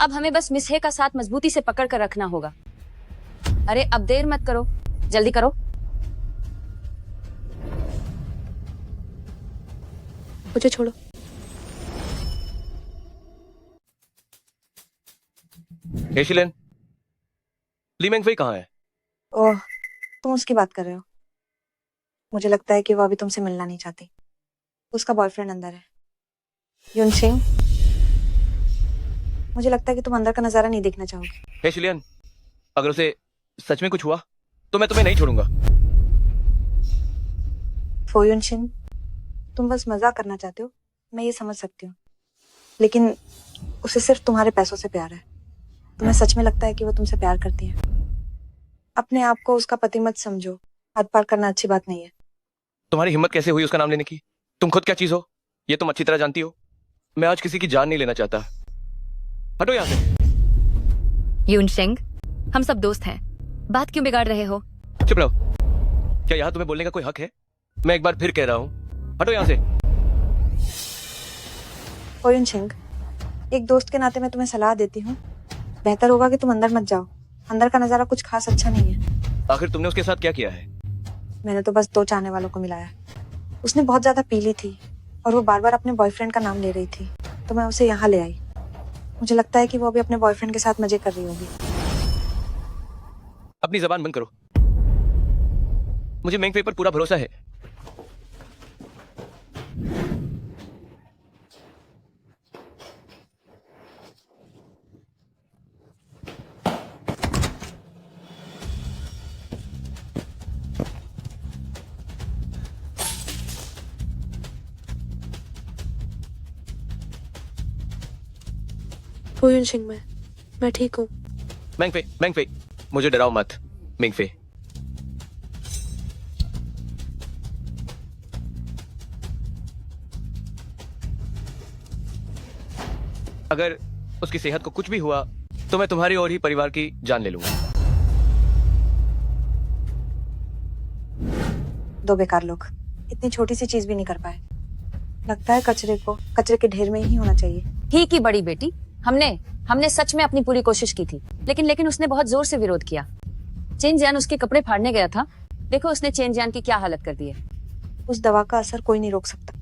अब हमें बस मिस हे का साथ मजबूती से पकड़ कर रखना होगा। अरे अब देर मत करो, जल्दी करो। मुझे छोड़ो। एशिलेन, ली मेंगफे कहाँ है? ओह, तुम उसकी बात कर रहे हो। मुझे लगता है कि वो अभी तुमसे मिलना नहीं चाहती। उसका बॉयफ्रेंड अंदर है। युनशिंग, मुझे लगता है कि तुम अंदर का नजारा नहीं देखना चाहोगे। एशिलेन, अगर उसे सच में कुछ हुआ तो मैं तुम्हें नहीं छोड़ूंगा। फो युनशिंग, तुम बस मजाक करना चाहते हो, मैं ये समझ सकती हूँ, लेकिन उसे सिर्फ तुम्हारे पैसों से प्यार है। तुम्हें सच में लगता है कि वो तुमसे प्यार करती है? अपने आप को उसका पति मत समझो, हद पार करना अच्छी बात नहीं है। तुम्हारी हिम्मत कैसे हुई उसका नाम लेने की? तुम खुद क्या चीज हो ये तुम अच्छी तरह जानती हो। मैं आज किसी की जान नहीं लेना चाहता। हटो यहाँ से। युनशिंग, हम सब दोस्त हैं, बात क्यों बिगाड़ रहे हो? चुप रहो। क्या यहाँ तुम्हें बोलने का कोई हक है? मैं एक बार फिर कह रहा हूँ, हटो यहाँ से। फो युनशिंग, एक दोस्त के नाते मैं तुम्हें सलाह देती हूँ, बेहतर होगा कि तुम अंदर मत जाओ। अंदर का नजारा कुछ खास अच्छा नहीं है। आखिर तुमने उसके साथ क्या किया है? मैंने तो बस 2 चाहने वालों को मिलाया। उसने बहुत ज्यादा पी ली थी और वो बार बार अपने बॉयफ्रेंड का नाम ले रही थी, तो मैं उसे यहाँ ले आई। मुझे लगता है कि वो अभी अपने बॉयफ्रेंड के साथ मजे कर रही होगी। अपनी जबान बंद करो। मुझे मेंगफे पर पूरा भरोसा है। फो युनशिंग, मैं ठीक हूँ। मेंगफे, मेंगफे, मुझे डराओ मत। मेंगफे, अगर उसकी सेहत को कुछ भी हुआ तो मैं तुम्हारी और ही परिवार की जान ले लूंगा। 2 बेकार लोग इतनी छोटी सी चीज भी नहीं कर पाए। लगता है कचरे को कचरे के ढेर में ही होना चाहिए। ठीक ही बड़ी बेटी, हमने सच में अपनी पूरी कोशिश की थी, लेकिन उसने बहुत जोर से विरोध किया। चेन जियान उसके कपड़े फाड़ने गया था, देखो उसने चेन जियान की क्या हालत कर दी है। उस दवा का असर कोई नहीं रोक सकता।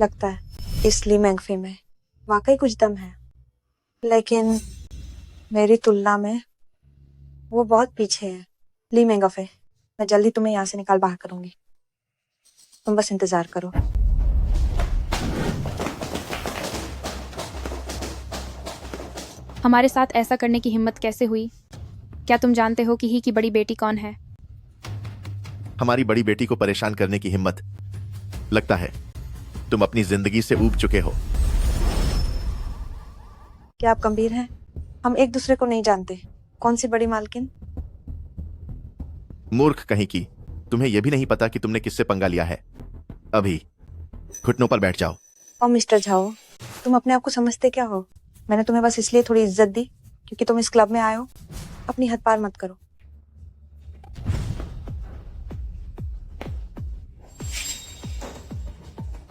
लगता है इस ली मेंगफे में वाकई कुछ दम है, लेकिन मेरी तुलना में वो बहुत पीछे है। ली मेंगफे, मैं जल्दी तुम्हें यहाँ से निकाल बाहर करूंगी, तुम बस इंतजार करो। हमारे साथ ऐसा करने की हिम्मत कैसे हुई? क्या तुम जानते हो कि ही की बड़ी बेटी कौन है? हमारी बड़ी बेटी को परेशान करने की हिम्मत? लगता है तुम अपनी जिंदगी से ऊब चुके हो। क्या आप गंभीर हैं? हम एक दूसरे को नहीं जानते। कौन सी बड़ी मालकिन? मूर्ख कहीं की, तुम्हें यह भी नहीं पता कि तुमने किससे पंगा लिया है। अभी घुटनों पर बैठ जाओ। और मिस्टर झाओ, तुम अपने आप को समझते क्या हो? मैंने तुम्हें बस इसलिए थोड़ी इज्जत दी क्योंकि तुम इस क्लब में आए हो। अपनी हद पार मत करो।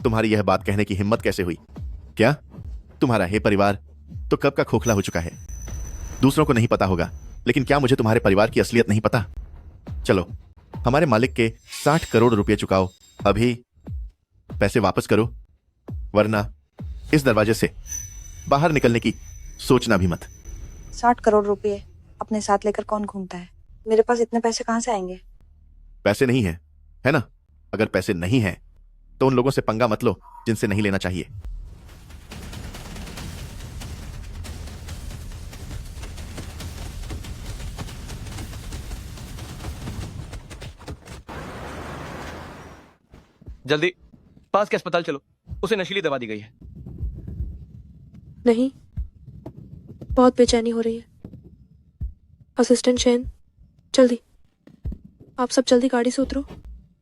तुम्हारी यह बात कहने की हिम्मत कैसे हुई? क्या तुम्हारा हे परिवार तो कब का खोखला हो चुका है? दूसरों को नहीं पता होगा, लेकिन क्या मुझे तुम्हारे परिवार की असलियत नहीं पता? चलो, हमारे मालिक के 60 करोड़ रुपए चुकाओ। अभी पैसे वापस करो, वरना इस दरवाजे से बाहर निकलने की सोचना भी मत। 60 करोड़ रुपए अपने साथ लेकर कौन घूमता है? मेरे पास इतने पैसे कहां से आएंगे? पैसे नहीं है, है ना? अगर पैसे नहीं है तो उन लोगों से पंगा मत लो जिनसे नहीं लेना चाहिए। जल्दी पास के अस्पताल चलो, उसे नशीली दवा दी गई है। नहीं, बहुत बेचैनी हो रही है। असिस्टेंट शेन, जल्दी, आप सब जल्दी गाड़ी से उतरो,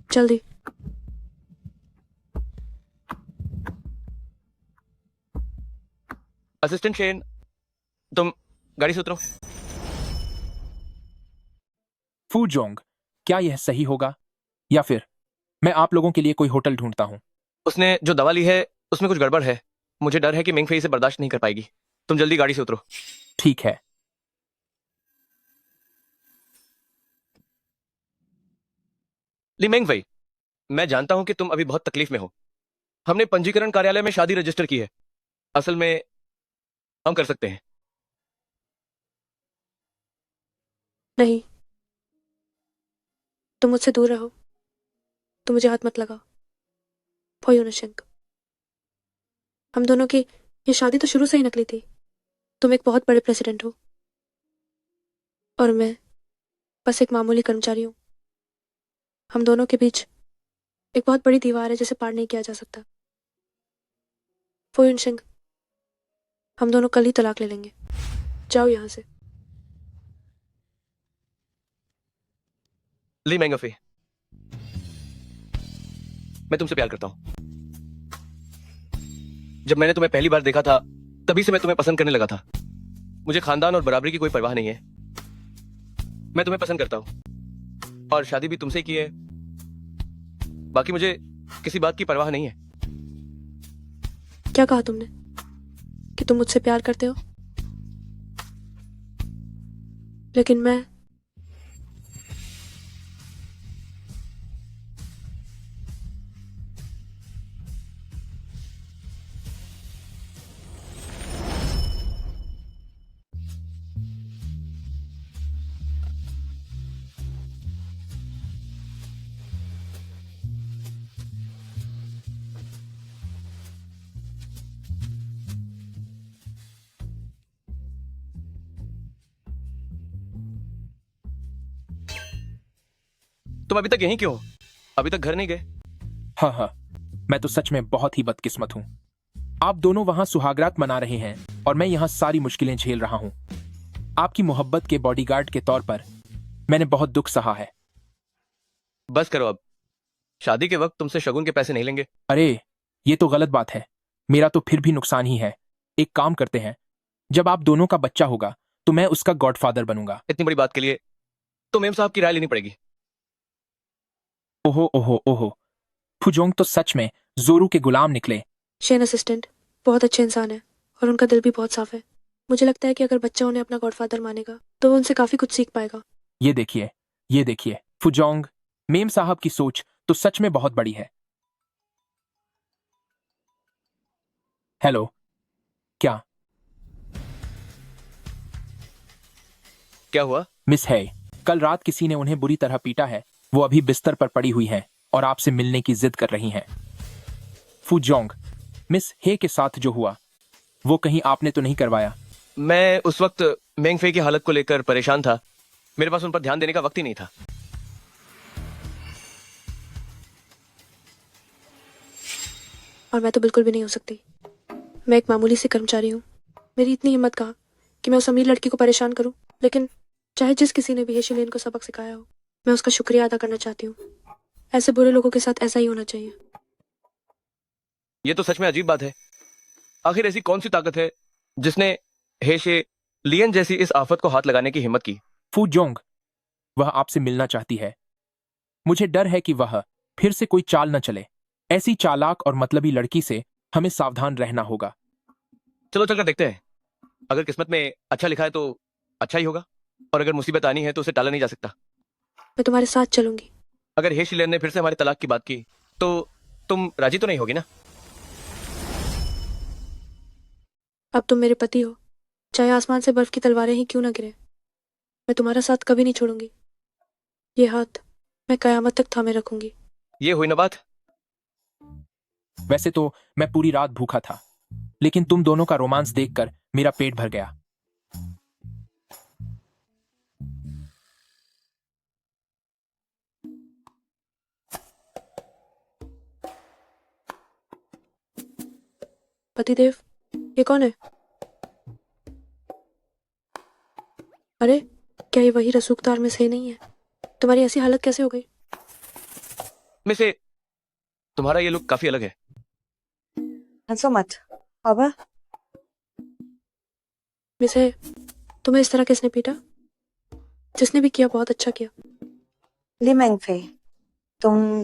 जल्दी। असिस्टेंट शेन, तुम गाड़ी से उतरो। फूजोंग, क्या यह सही होगा या फिर मैं आप लोगों के लिए कोई होटल ढूंढता हूं? उसने जो दवा ली है उसमें कुछ गड़बड़ है। मुझे डर है कि मिंग फेई इसे बर्दाश्त नहीं कर पाएगी। तुम जल्दी गाड़ी से उतरो। ठीक है। ली मिंग फेई, मैं जानता हूं कि तुम अभी बहुत तकलीफ में हो। हमने पंजीकरण कार्यालय में शादी रजिस्टर की है। असल में हम कर सकते हैं। नहीं, तुम मुझसे दूर रहो, तुम मुझे हाथ मत लगाओ। फोयुनशेंग, हम दोनों की ये शादी तो शुरू से ही नकली थी। तुम एक बहुत बड़े प्रेसिडेंट हो और मैं बस एक मामूली कर्मचारी हूँ। हम दोनों के बीच एक बहुत बड़ी दीवार है जिसे पार नहीं किया जा सकता। फोयुनशेंग, हम दोनों कल ही तलाक ले लेंगे। जाओ यहाँ से। ली मैंगफे, मैं तुमसे प्यार करता हूं। जब मैंने तुम्हें पहली बार देखा था तभी से मैं तुम्हें पसंद करने लगा था। मुझे खानदान और बराबरी की कोई परवाह नहीं है। मैं तुम्हें पसंद करता हूं और शादी भी तुमसे की है। बाकी मुझे किसी बात की परवाह नहीं है। क्या कहा तुमने कि तुम मुझसे प्यार करते हो? लेकिन मैं तुम अभी तक यहीं क्यों हो? अभी तक घर नहीं गए? हाँ हाँ, मैं तो सच में बहुत ही बदकिस्मत हूँ। आप दोनों वहां सुहागरात मना रहे हैं और मैं यहाँ सारी मुश्किलें झेल रहा हूँ। आपकी मोहब्बत के बॉडीगार्ड के तौर पर मैंने बहुत दुख सहा है। बस करो अब। शादी के वक्त तुमसे शगुन के पैसे नहीं लेंगे। अरे, ये तो गलत बात है। मेरा तो फिर भी नुकसान ही है। एक काम करते हैं, जब आप दोनों का बच्चा होगा तो मैं उसका गॉडफादर बनूंगा। इतनी बड़ी बात के लिए तो मेम साहब की राय लेनी पड़ेगी। ओहो ओहो ओहो, फुजोंग तो सच में जोरू के गुलाम निकले। शेन असिस्टेंट बहुत अच्छे इंसान है और उनका दिल भी बहुत साफ है। मुझे लगता है कि अगर बच्चा उन्हें अपना गॉडफादर मानेगा तो वो उनसे काफी कुछ सीख पाएगा। ये देखिए फुजोंग, मेम साहब की सोच तो सच में बहुत बड़ी है। हेलो, क्या हुआ? मिस है, कल रात किसी ने उन्हें बुरी तरह पीटा है। वो अभी बिस्तर पर पड़ी हुई हैं और आपसे मिलने की जिद कर रही हैं। फुजोंग, मिस हे के साथ जो हुआ वो कहीं आपने तो नहीं करवाया? मैं उस वक्त मेंग फे की हालत को लेकर परेशान था। मेरे पास उन पर ध्यान देने का वक्त ही नहीं था। और मैं तो बिल्कुल भी नहीं हो सकती। मैं एक मामूली सी कर्मचारी हूँ। मेरी इतनी हिम्मत कहाँ कि मैं उस अमीर लड़की को परेशान करूँ। लेकिन चाहे जिस किसी ने भी हेशिलेन को सबक सिखाया हो, मैं उसका शुक्रिया अदा करना चाहती हूँ। ऐसे बुरे लोगों के साथ ऐसा ही होना चाहिए। ये तो सच में अजीब बात है। आखिर ऐसी कौन सी ताकत है जिसने हेशे लियन जैसी इस आफत को हाथ लगाने की हिम्मत की? फुजोंग, वह आपसे मिलना चाहती है। मुझे डर है कि वह फिर से कोई चाल न चले। ऐसी चालाक और मतलबी लड़की से हमें सावधान रहना होगा। चलो चलकर देखते हैं। अगर किस्मत में अच्छा लिखा है तो अच्छा ही होगा, और अगर मुसीबत आनी है तो उसे टाला नहीं जा सकता। मैं तुम्हारे साथ चलूंगी। अगर हेशिलेन ने फिर से हमारे तलाक की बात की तो तुम राजी तो नहीं होगी ना? अब तुम मेरे पति हो, चाहे आसमान से बर्फ की तलवारें ही क्यों ना गिरे। मैं तुम्हारा साथ कभी नहीं छोड़ूंगी। ये हाथ मैं कयामत तक थामे रखूंगी। ये हुई ना बात। वैसे तो मैं पूरी रात भूखा था, लेकिन तुम दोनों का रोमांस देखकर मेरा पेट भर गया। पतिदेव, ये कौन है? अरे क्या ये वही रसूखदार में से नहीं है? तुम्हारी ऐसी हालत कैसे हो गई? मिसे, तुम्हारा ये लुक काफी अलग है। हंसो मत। अब मिसे, तुम्हें इस तरह किसने पीटा? जिसने भी किया बहुत अच्छा किया। ली मेंगफे, तुम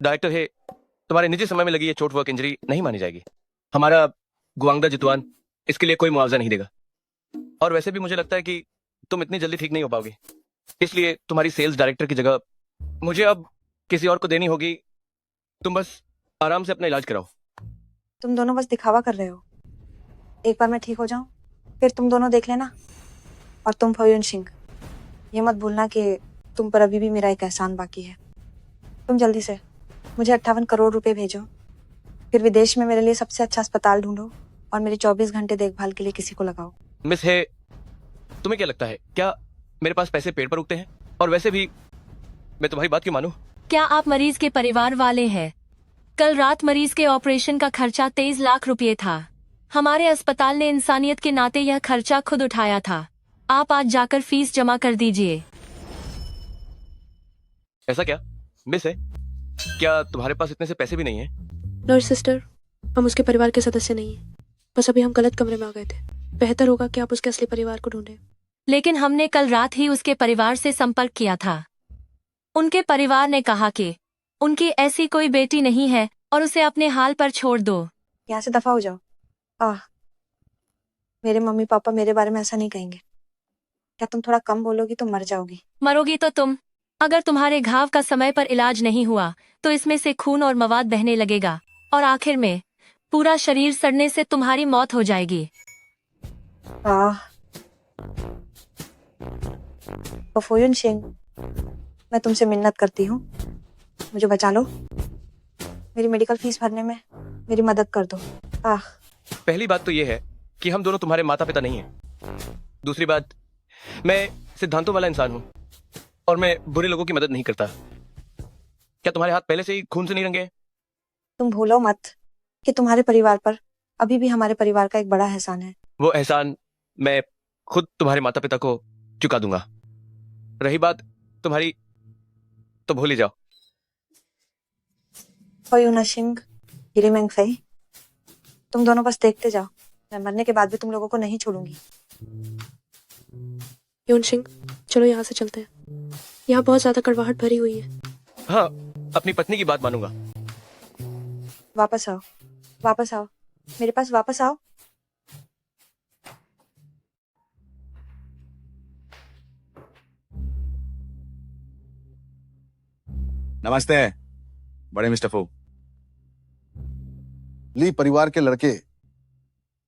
डायरेक्टर है, तुम्हारे निजी समय में लगी ये चोट वर्क इंजरी नहीं मानी जाएगी। हमारा गुआंगदा जितवान इसके लिए कोई मुआवजा नहीं देगा। और वैसे भी मुझे लगता है कि तुम इतनी जल्दी ठीक नहीं हो पाओगे, इसलिए तुम्हारी सेल्स डायरेक्टर की जगह मुझे अब किसी और को देनी होगी। तुम बस आराम से अपना इलाज कराओ। तुम दोनों बस दिखावा कर रहे हो। एक बार मैं ठीक हो जाऊं, फिर तुम दोनों देख लेना। और तुम फयून सिंह, ये मत भूलना कि तुम पर अभी भी मेरा एक एहसान बाकी है। तुम जल्दी से मुझे 58 करोड़ रुपए भेजो, फिर विदेश में मेरे लिए सबसे अच्छा अस्पताल ढूंढो और मेरी 24 घंटे देखभाल के लिए किसी को लगाओ। मिस है, तुम्हें क्या लगता है, क्या मेरे पास पैसे पेड़ पर उगते हैं? और वैसे भी मैं तुम्हारी बात क्यों मानूं? क्या आप मरीज के परिवार वाले हैं? कल रात मरीज के ऑपरेशन का खर्चा 23 लाख रुपए था। हमारे अस्पताल ने इंसानियत के नाते यह खर्चा खुद उठाया था। आप आज जाकर फीस जमा कर दीजिए। ऐसा क्या मिस है, क्या तुम्हारे पास इतने से पैसे भी नहीं है? नर्स सिस्टर, हम उसके परिवार के सदस्य नहीं हैं। बस अभी हम गलत कमरे में आ गए थे। बेहतर होगा कि आप उसके असली परिवार को ढूंढें। लेकिन हमने कल रात ही उसके परिवार से संपर्क किया था। उनके परिवार ने कहा कि उनकी ऐसी कोई बेटी नहीं है और उसे अपने हाल पर छोड़ दो। यहाँ से दफा हो जाओ। मेरे मम्मी पापा मेरे बारे में ऐसा नहीं कहेंगे। क्या तुम थोड़ा कम बोलोगी तो मर जाओगी। मरोगी तो तुम। अगर तुम्हारे घाव का समय पर इलाज नहीं हुआ तो इसमें से खून और मवाद बहने लगेगा और आखिर में पूरा शरीर सड़ने से तुम्हारी मौत हो जाएगी। फयून सिंह, मैं तुमसे मिन्नत करती हूँ, मुझे बचा लो। मेरी मेडिकल फीस भरने में मेरी मदद कर दो। पहली बात तो ये है कि हम दोनों तुम्हारे माता पिता नहीं हैं। दूसरी बात, मैं सिद्धांतों वाला इंसान हूं और मैं बुरे लोगों की मदद नहीं करता। क्या तुम्हारे हाथ पहले से ही खून से नहीं रंगे? तुम भूलो मत कि तुम्हारे परिवार पर अभी भी हमारे परिवार का एक बड़ा एहसान है। वो एहसान मैं खुद तुम्हारे माता पिता को चुका दूंगा। रही बात तुम्हारी, तो भूल ही जाओ। फयून सिंह, ली मेंगफे, तुम दोनों बस देखते जाओ। मैं मरने के बाद भी तुम लोगों को नहीं छोड़ूंगी। यून सिंह, चलो यहाँ से चलते हैं। यहाँ बहुत ज्यादा कड़वाहट भरी हुई है। हाँ, अपनी पत्नी की बात मानूंगा। वापस आओ, वापस आओ, मेरे पास वापस आओ। नमस्ते बड़े मिस्टर फू। ली परिवार के लड़के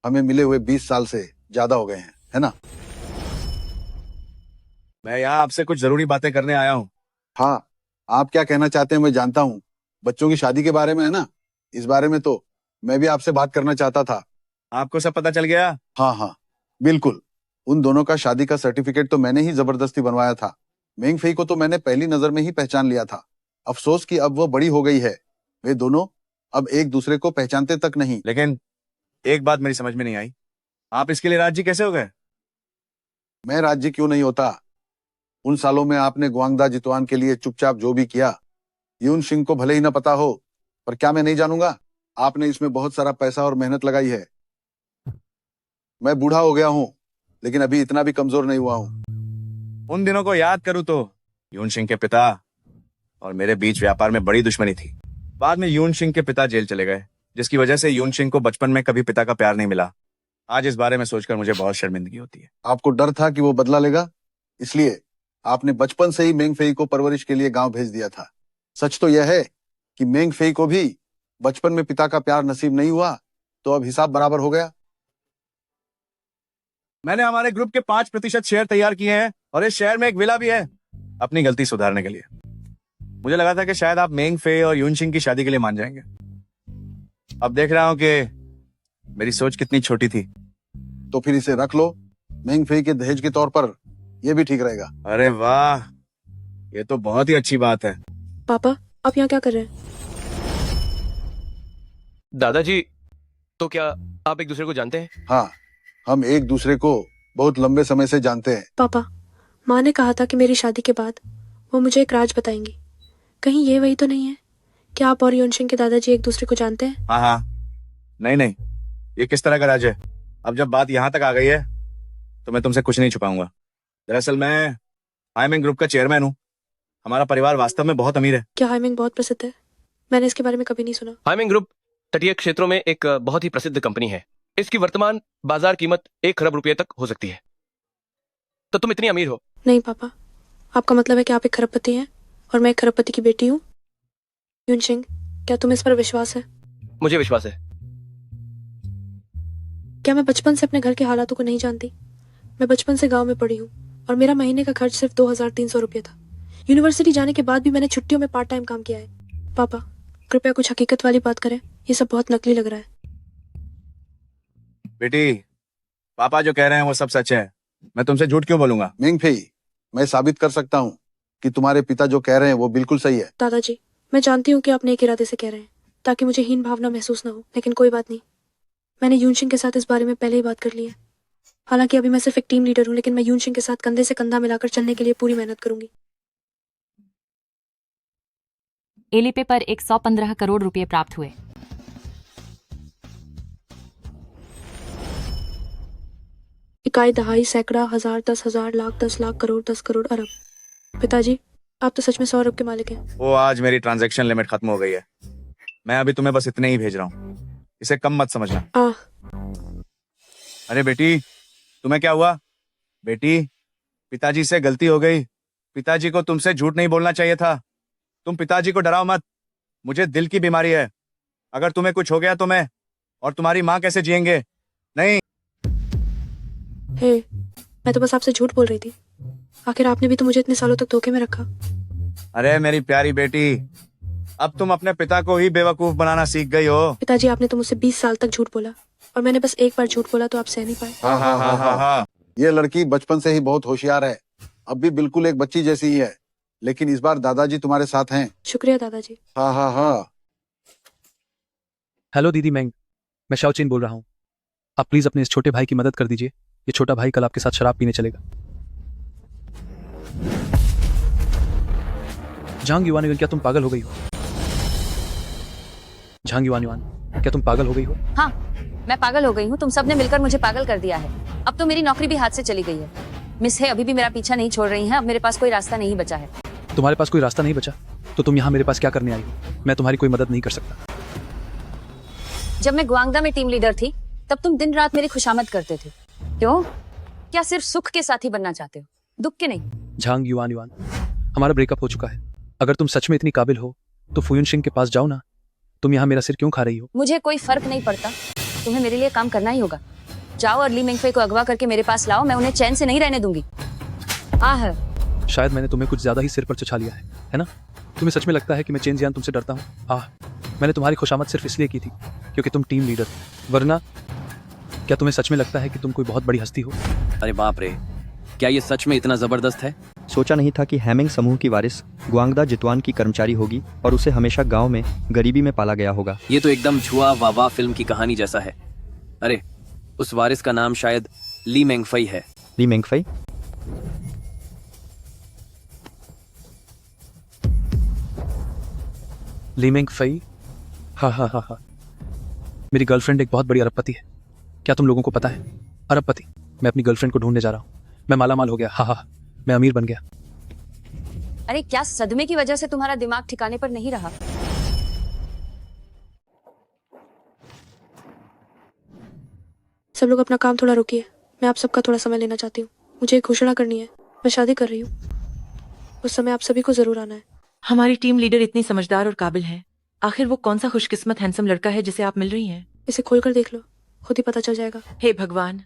हमें मिले हुए 20 साल से ज्यादा हो गए हैं, है ना? मैं यहाँ आपसे कुछ जरूरी बातें करने आया हूँ। हाँ, आप क्या कहना चाहते हैं मैं जानता हूँ। बच्चों की शादी के बारे में है ना? इस बारे में तो मैं भी आपसे बात करना चाहता था। आपको सब पता चल गया? हाँ हाँ, बिल्कुल। उन दोनों का शादी का सर्टिफिकेट तो मैंने ही जबरदस्ती बनवाया था। मेंगफेई को तो मैंने पहली नजर में ही पहचान लिया था। अफसोस कि अब वो बड़ी हो गई है। वे दोनों अब एक दूसरे को पहचानते तक नहीं। लेकिन एक बात मेरी समझ में नहीं आई, आप इसके लिए राज्य कैसे हो गए? मैं राज्य क्यों नहीं होता? उन सालों में आपने गुआंगदा जितवान के लिए चुपचाप जो भी किया, यून सिंह को भले ही न पता हो, पर क्या मैं नहीं जानूंगा? आपने इसमें बहुत सारा पैसा और मेहनत लगाई है। मैं बूढ़ा हो गया हूँ, लेकिन अभी इतना भी कमजोर नहीं हुआ हूँ। उन दिनों को याद करूं तो यून सिंह के पिता और मेरे बीच व्यापार में बड़ी दुश्मनी थी। बाद में यून सिंह के पिता जेल चले गए, जिसकी वजह से यून सिंह को बचपन में कभी पिता का प्यार नहीं मिला। आज इस बारे में सोचकर मुझे बहुत शर्मिंदगी होती है। आपको डर था कि वो बदला लेगा, इसलिए आपने बचपन से ही मेंगफेई को परवरिश के लिए गांव भेज दिया था। सच तो यह है कि मेंगफेई को भी बचपन में पिता का प्यार नसीब नहीं हुआ, तो अब हिसाब बराबर हो गया। मैंने हमारे ग्रुप के 5% शेयर तैयार किए हैं और इस शहर में एक विला भी है, अपनी गलती सुधारने के लिए। मुझे लगा था कि शायद आप मेंगफे और यून सिंह की शादी के लिए मान जाएंगे। अब देख रहा हूं कि मेरी सोच कितनी छोटी थी। तो फिर इसे रख लो, मेंगफे के दहेज के तौर पर यह भी ठीक रहेगा। अरे वाह, ये तो बहुत ही अच्छी बात है। पापा, आप यहाँ क्या कर रहे हैं? दादाजी, तो क्या आप एक दूसरे को जानते हैं? हाँ, हम एक दूसरे को बहुत लंबे समय से जानते हैं। पापा, माँ ने कहा था कि मेरी शादी के बाद वो मुझे एक राज बताएंगी। कहीं ये वही तो नहीं है कि आप और युनशिंग के दादाजी एक दूसरे को जानते हैं? हाँ हाँ, नहीं नहीं, ये किस तरह का राज है? अब जब बात यहाँ तक आ गई है तो मैं तुमसे कुछ नहीं छुपाऊंगा। दरअसल मैं हाइमिंग ग्रुप का चेयरमैन हूँ। हमारा परिवार वास्तव में बहुत अमीर है। क्या हाइमिंग बहुत प्रसिद्ध है? मैंने इसके बारे में कभी नहीं सुना। हाइमिंग ग्रुप तटीय क्षेत्रों में एक बहुत ही प्रसिद्ध कंपनी है। इसकी वर्तमान बाजार कीमत 1 खरब रुपए तक हो सकती है। तो तुम इतनी अमीर हो? नहीं पापा, आपका मतलब है कि आप एक खरबपति हैं और मैं एक खरबपति की बेटी हूँ? युनशिंग, क्या तुम्हें इस पर विश्वास है? मुझे विश्वास है। क्या मैं बचपन से अपने घर के हालातों को नहीं जानती? मैं बचपन से गांव में पढ़ी हूँ और मेरा महीने का खर्च सिर्फ 2300 रुपये था। यूनिवर्सिटी जाने के बाद भी मैंने छुट्टियों में पार्ट टाइम काम किया है। पापा, कृपया कुछ हकीकत वाली बात करें, ये सब बहुत नकली लग रहा है। बेटी, पापा जो कह रहे हैं वो सब सच है। मैं तुमसे झूठ क्यों बोलूंगा? मिंगफेई, मैं साबित कर सकता हूँ कि तुम्हारे पिता जो कह रहे हैं वो बिल्कुल सही है। दादाजी, मैं जानती हूँ कि आप नेक इरादे से कह रहे हैं ताकि मुझे हीन भावना महसूस ना हो, लेकिन कोई बात नहीं। मैंने यूनशिंग के साथ इस बारे में पहले ही बात कर ली है। हालांकि अभी मैं सिर्फ एक टीम लीडर हूँ, लेकिन मैं यूनशिंग के साथ कंधे से कंधा मिलाकर चलने के लिए पूरी मेहनत करूंगी। एलिपे पर 115 करोड़ रुपए प्राप्त हुए। इकाई, दहाई, सैकड़ा, हजार, 10,000, लाख, 10 लाख, करोड़, 10 करोड़, अरब। पिताजी, आप तो सच में 100 अरब के मालिक हैं। वो आज मेरी ट्रांजैक्शन लिमिट खत्म हो गई है। मैं अभी तुम्हें बस इतने ही भेज रहा हूँ, इसे कम मत समझना। अरे बेटी, तुम्हें क्या हुआ? बेटी, पिताजी से गलती हो गई। पिताजी को तुमसे झूठ नहीं बोलना चाहिए था। तुम पिताजी को डराओ मत। मुझे दिल की बीमारी है। अगर तुम्हें कुछ हो गया तो मैं और तुम्हारी माँ कैसे जिएंगे? नहीं। हे, मैं तो बस आपसे झूठ बोल रही थी। आखिर आपने भी तो मुझे इतने सालों तक धोखे में रखा। अरे मेरी प्यारी बेटी, अब तुम अपने पिता को ही बेवकूफ बनाना सीख गई हो। पिताजी, आपने तो मुझसे 20 साल तक झूठ बोला और मैंने बस एक बार झूठ बोला तो आप सह नहीं पाए। हाँ हाँ हाँ हाँ हाँ, ये लड़की बचपन से ही बहुत होशियार है। अब भी बिल्कुल एक बच्ची जैसी ही है, लेकिन इस बार दादाजी तुम्हारे साथ हैं। शुक्रिया दादाजी। हाँ हाँ हाँ। हेलो दीदी मैंग, मैं शाओचिन बोल रहा हूँ। आप प्लीज अपने इस छोटे भाई की मदद कर दीजिए। ये छोटा भाई कल आपके साथ शराब पीने चलेगा। झांग युआन, क्या तुम पागल हो गई हो? झांग युआन, क्या तुम पागल हो गई हो? हाँ, मैं पागल हो गई हूँ। तुम सबने मिलकर मुझे पागल कर दिया है। अब तो मेरी नौकरी भी हाथ से चली गई है। मिस है अभी भी मेरा पीछा नहीं छोड़ रही हैं। अब मेरे पास कोई रास्ता नहीं बचा है। तुम्हारे पास कोई रास्ता नहीं बचा तो तुम यहाँ मेरे पास क्या करने आई हो? मैं तुम्हारी कोई मदद नहीं कर सकता। जब मैं ग्वांगदा में टीम लीडर थी तब तुम दिन रात मेरी खुशामद करते थे। क्यों? क्या सिर्फ सुख के साथी बनना चाहते हो, दुख के नहीं? झांग युआन, हमारा ब्रेकअप हो चुका है। अगर तुम सच में इतनी काबिल हो तो फुयुन सिंह के पास जाओ ना। तुम यहाँ मेरा सिर क्यों खा रही हो? मुझे कोई फर्क नहीं पड़ता। तुम्हें मेरे लिए काम करना ही होगा। जाओ और ली मेंगफे को अगवा करके मेरे पास लाओ। मैं उन्हें चैन से नहीं रहने दूंगी। शायद मैंने तुम्हें कुछ ज्यादा ही सिर पर चढ़ा लिया है ना? तुम्हें सच में लगता है कि मैं चेन जियान तुमसे डरता हूँ? मैंने तुम्हारी खुशामद सिर्फ इसलिए की थी क्योंकि तुम टीम लीडर थे, वरना क्या तुम्हें सच में लगता है कि तुम कोई बहुत बड़ी हस्ती हो? अरे बाप रे, क्या ये सच में इतना जबरदस्त है? सोचा नहीं था कि हैमिंग समूह की वारिस ग्वांगदा जितवान की कर्मचारी होगी और उसे हमेशा गांव में गरीबी में पाला गया होगा। ये तो एकदम छुआ वावा फिल्म की कहानी जैसा है। अरे, उस वारिस का नाम शायद ली मेंगफई है। ली मेंगफई? ली मेंगफई? हाँ। मेरी गर्लफ्रेंड एक बहुत बड़ी अरबपति है। क्या तुम लोगों को पता है? अरबपति। मैं अपनी गर्लफ्रेंड को ढूंढने जा रहा हूँ। मैं मालामाल हो गया। हाँ, मैं अमीर बन गया। अरे क्या सदमे की वजह से तुम्हारा दिमाग ठिकाने पर नहीं रहा? सब लोग अपना काम थोड़ा रोकिए। मैं आप सबका थोड़ा समय लेना चाहती हूँ। मुझे एक घोषणा करनी है। मैं शादी कर रही हूँ। उस समय आप सभी को जरूर आना है। हमारी टीम लीडर इतनी समझदार और काबिल है। आखिर वो कौन सा खुशकिस्मत हैंडसम लड़का है जिसे आप मिल रही हैं? इसे खोलकर देख लो, खुद ही पता चल जाएगा। हे भगवान,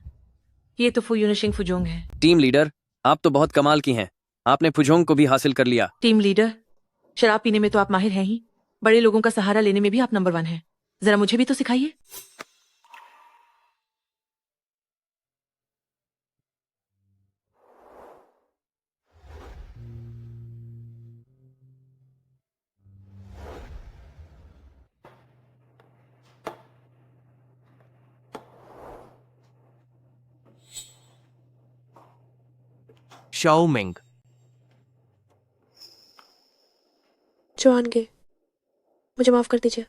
ये तो फुयुनशिंग फुजोंग है। टीम लीडर, आप तो बहुत कमाल की हैं। आपने फुजोंग को भी हासिल कर लिया। टीम लीडर, शराब पीने में तो आप माहिर हैं ही, बड़े लोगों का सहारा लेने में भी आप नंबर 1 हैं। जरा मुझे भी तो सिखाइए। शाओ मेंग। जवान गे, मुझे माफ कर दीजिए।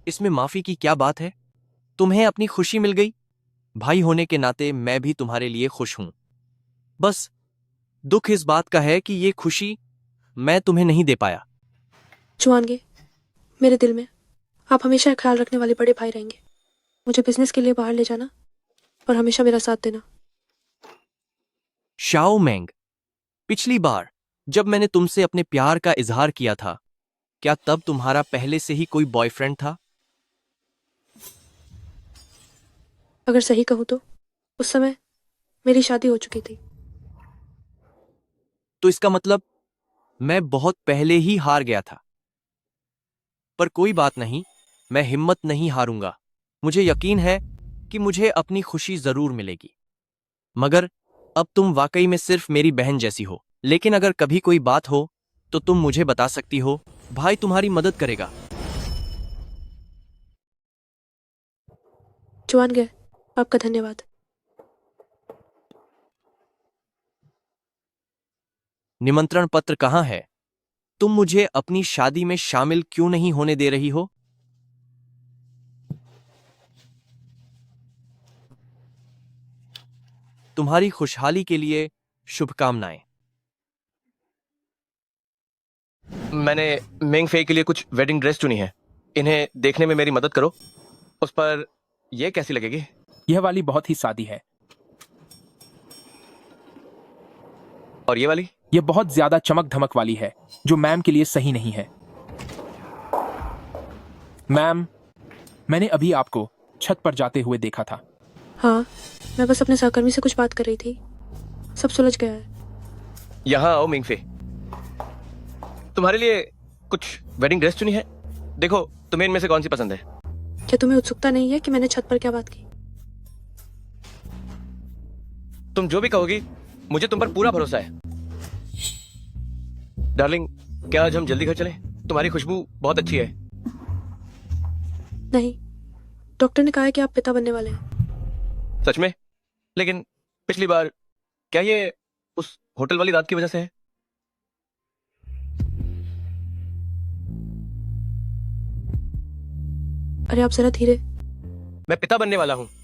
इसमें माफी की क्या बात है? तुम्हें अपनी खुशी मिल गई। भाई होने के नाते मैं भी तुम्हारे लिए खुश हूं। बस दुख इस बात का है कि ये खुशी मैं तुम्हें नहीं दे पाया। जवान गे, मेरे दिल में आप हमेशा ख्याल रखने वाले बड़े भाई रहेंगे। मुझे बिजनेस के लिए बाहर ले जाना और हमेशा मेरा साथ देना। शाओ मेंग, पिछली बार जब मैंने तुमसे अपने प्यार का इजहार किया था, क्या तब तुम्हारा पहले से ही कोई बॉयफ्रेंड था? अगर सही कहूं तो उस समय मेरी शादी हो चुकी थी। तो इसका मतलब मैं बहुत पहले ही हार गया था। पर कोई बात नहीं, मैं हिम्मत नहीं हारूंगा। मुझे यकीन है कि मुझे अपनी खुशी जरूर मिलेगी। मगर अब तुम वाकई में सिर्फ मेरी बहन जैसी हो। लेकिन अगर कभी कोई बात हो तो तुम मुझे बता सकती हो। भाई तुम्हारी मदद करेगा। जवान गे, आपका धन्यवाद। निमंत्रण पत्र कहाँ है? तुम मुझे अपनी शादी में शामिल क्यों नहीं होने दे रही हो? तुम्हारी खुशहाली के लिए शुभकामनाएं। मैंने मेंग फेई के लिए कुछ वेडिंग ड्रेस चुनी है। इन्हें देखने में मेरी मदद करो। उस पर ये कैसी लगेगी? यह वाली बहुत ही सादी है। और ये वाली? यह बहुत ज्यादा चमक धमक वाली है, जो मैम के लिए सही नहीं है। मैम, मैंने अभी आपको छत पर जाते हुए देखा था। हाँ, मैं बस अपने सहकर्मी से कुछ बात कर रही थी। सब सुलझ गया है। यहाँ आओ मेंग फेई। तुम्हारे लिए कुछ वेडिंग ड्रेस चुनी है। देखो तुम्हें इनमें से कौन सी पसंद है। क्या तुम्हें उत्सुकता नहीं है कि मैंने छत पर क्या बात की? तुम जो भी कहोगी, मुझे तुम पर पूरा भरोसा है। डार्लिंग, क्या आज हम जल्दी घर चलें? तुम्हारी खुशबू बहुत अच्छी है। नहीं, डॉक्टर ने कहा है कि आप पिता बनने वाले हैं। सच में? लेकिन पिछली बार, क्या ये उस होटल वाली रात की वजह से है? अरे आप जरा धीरे। मैं पिता बनने वाला हूं।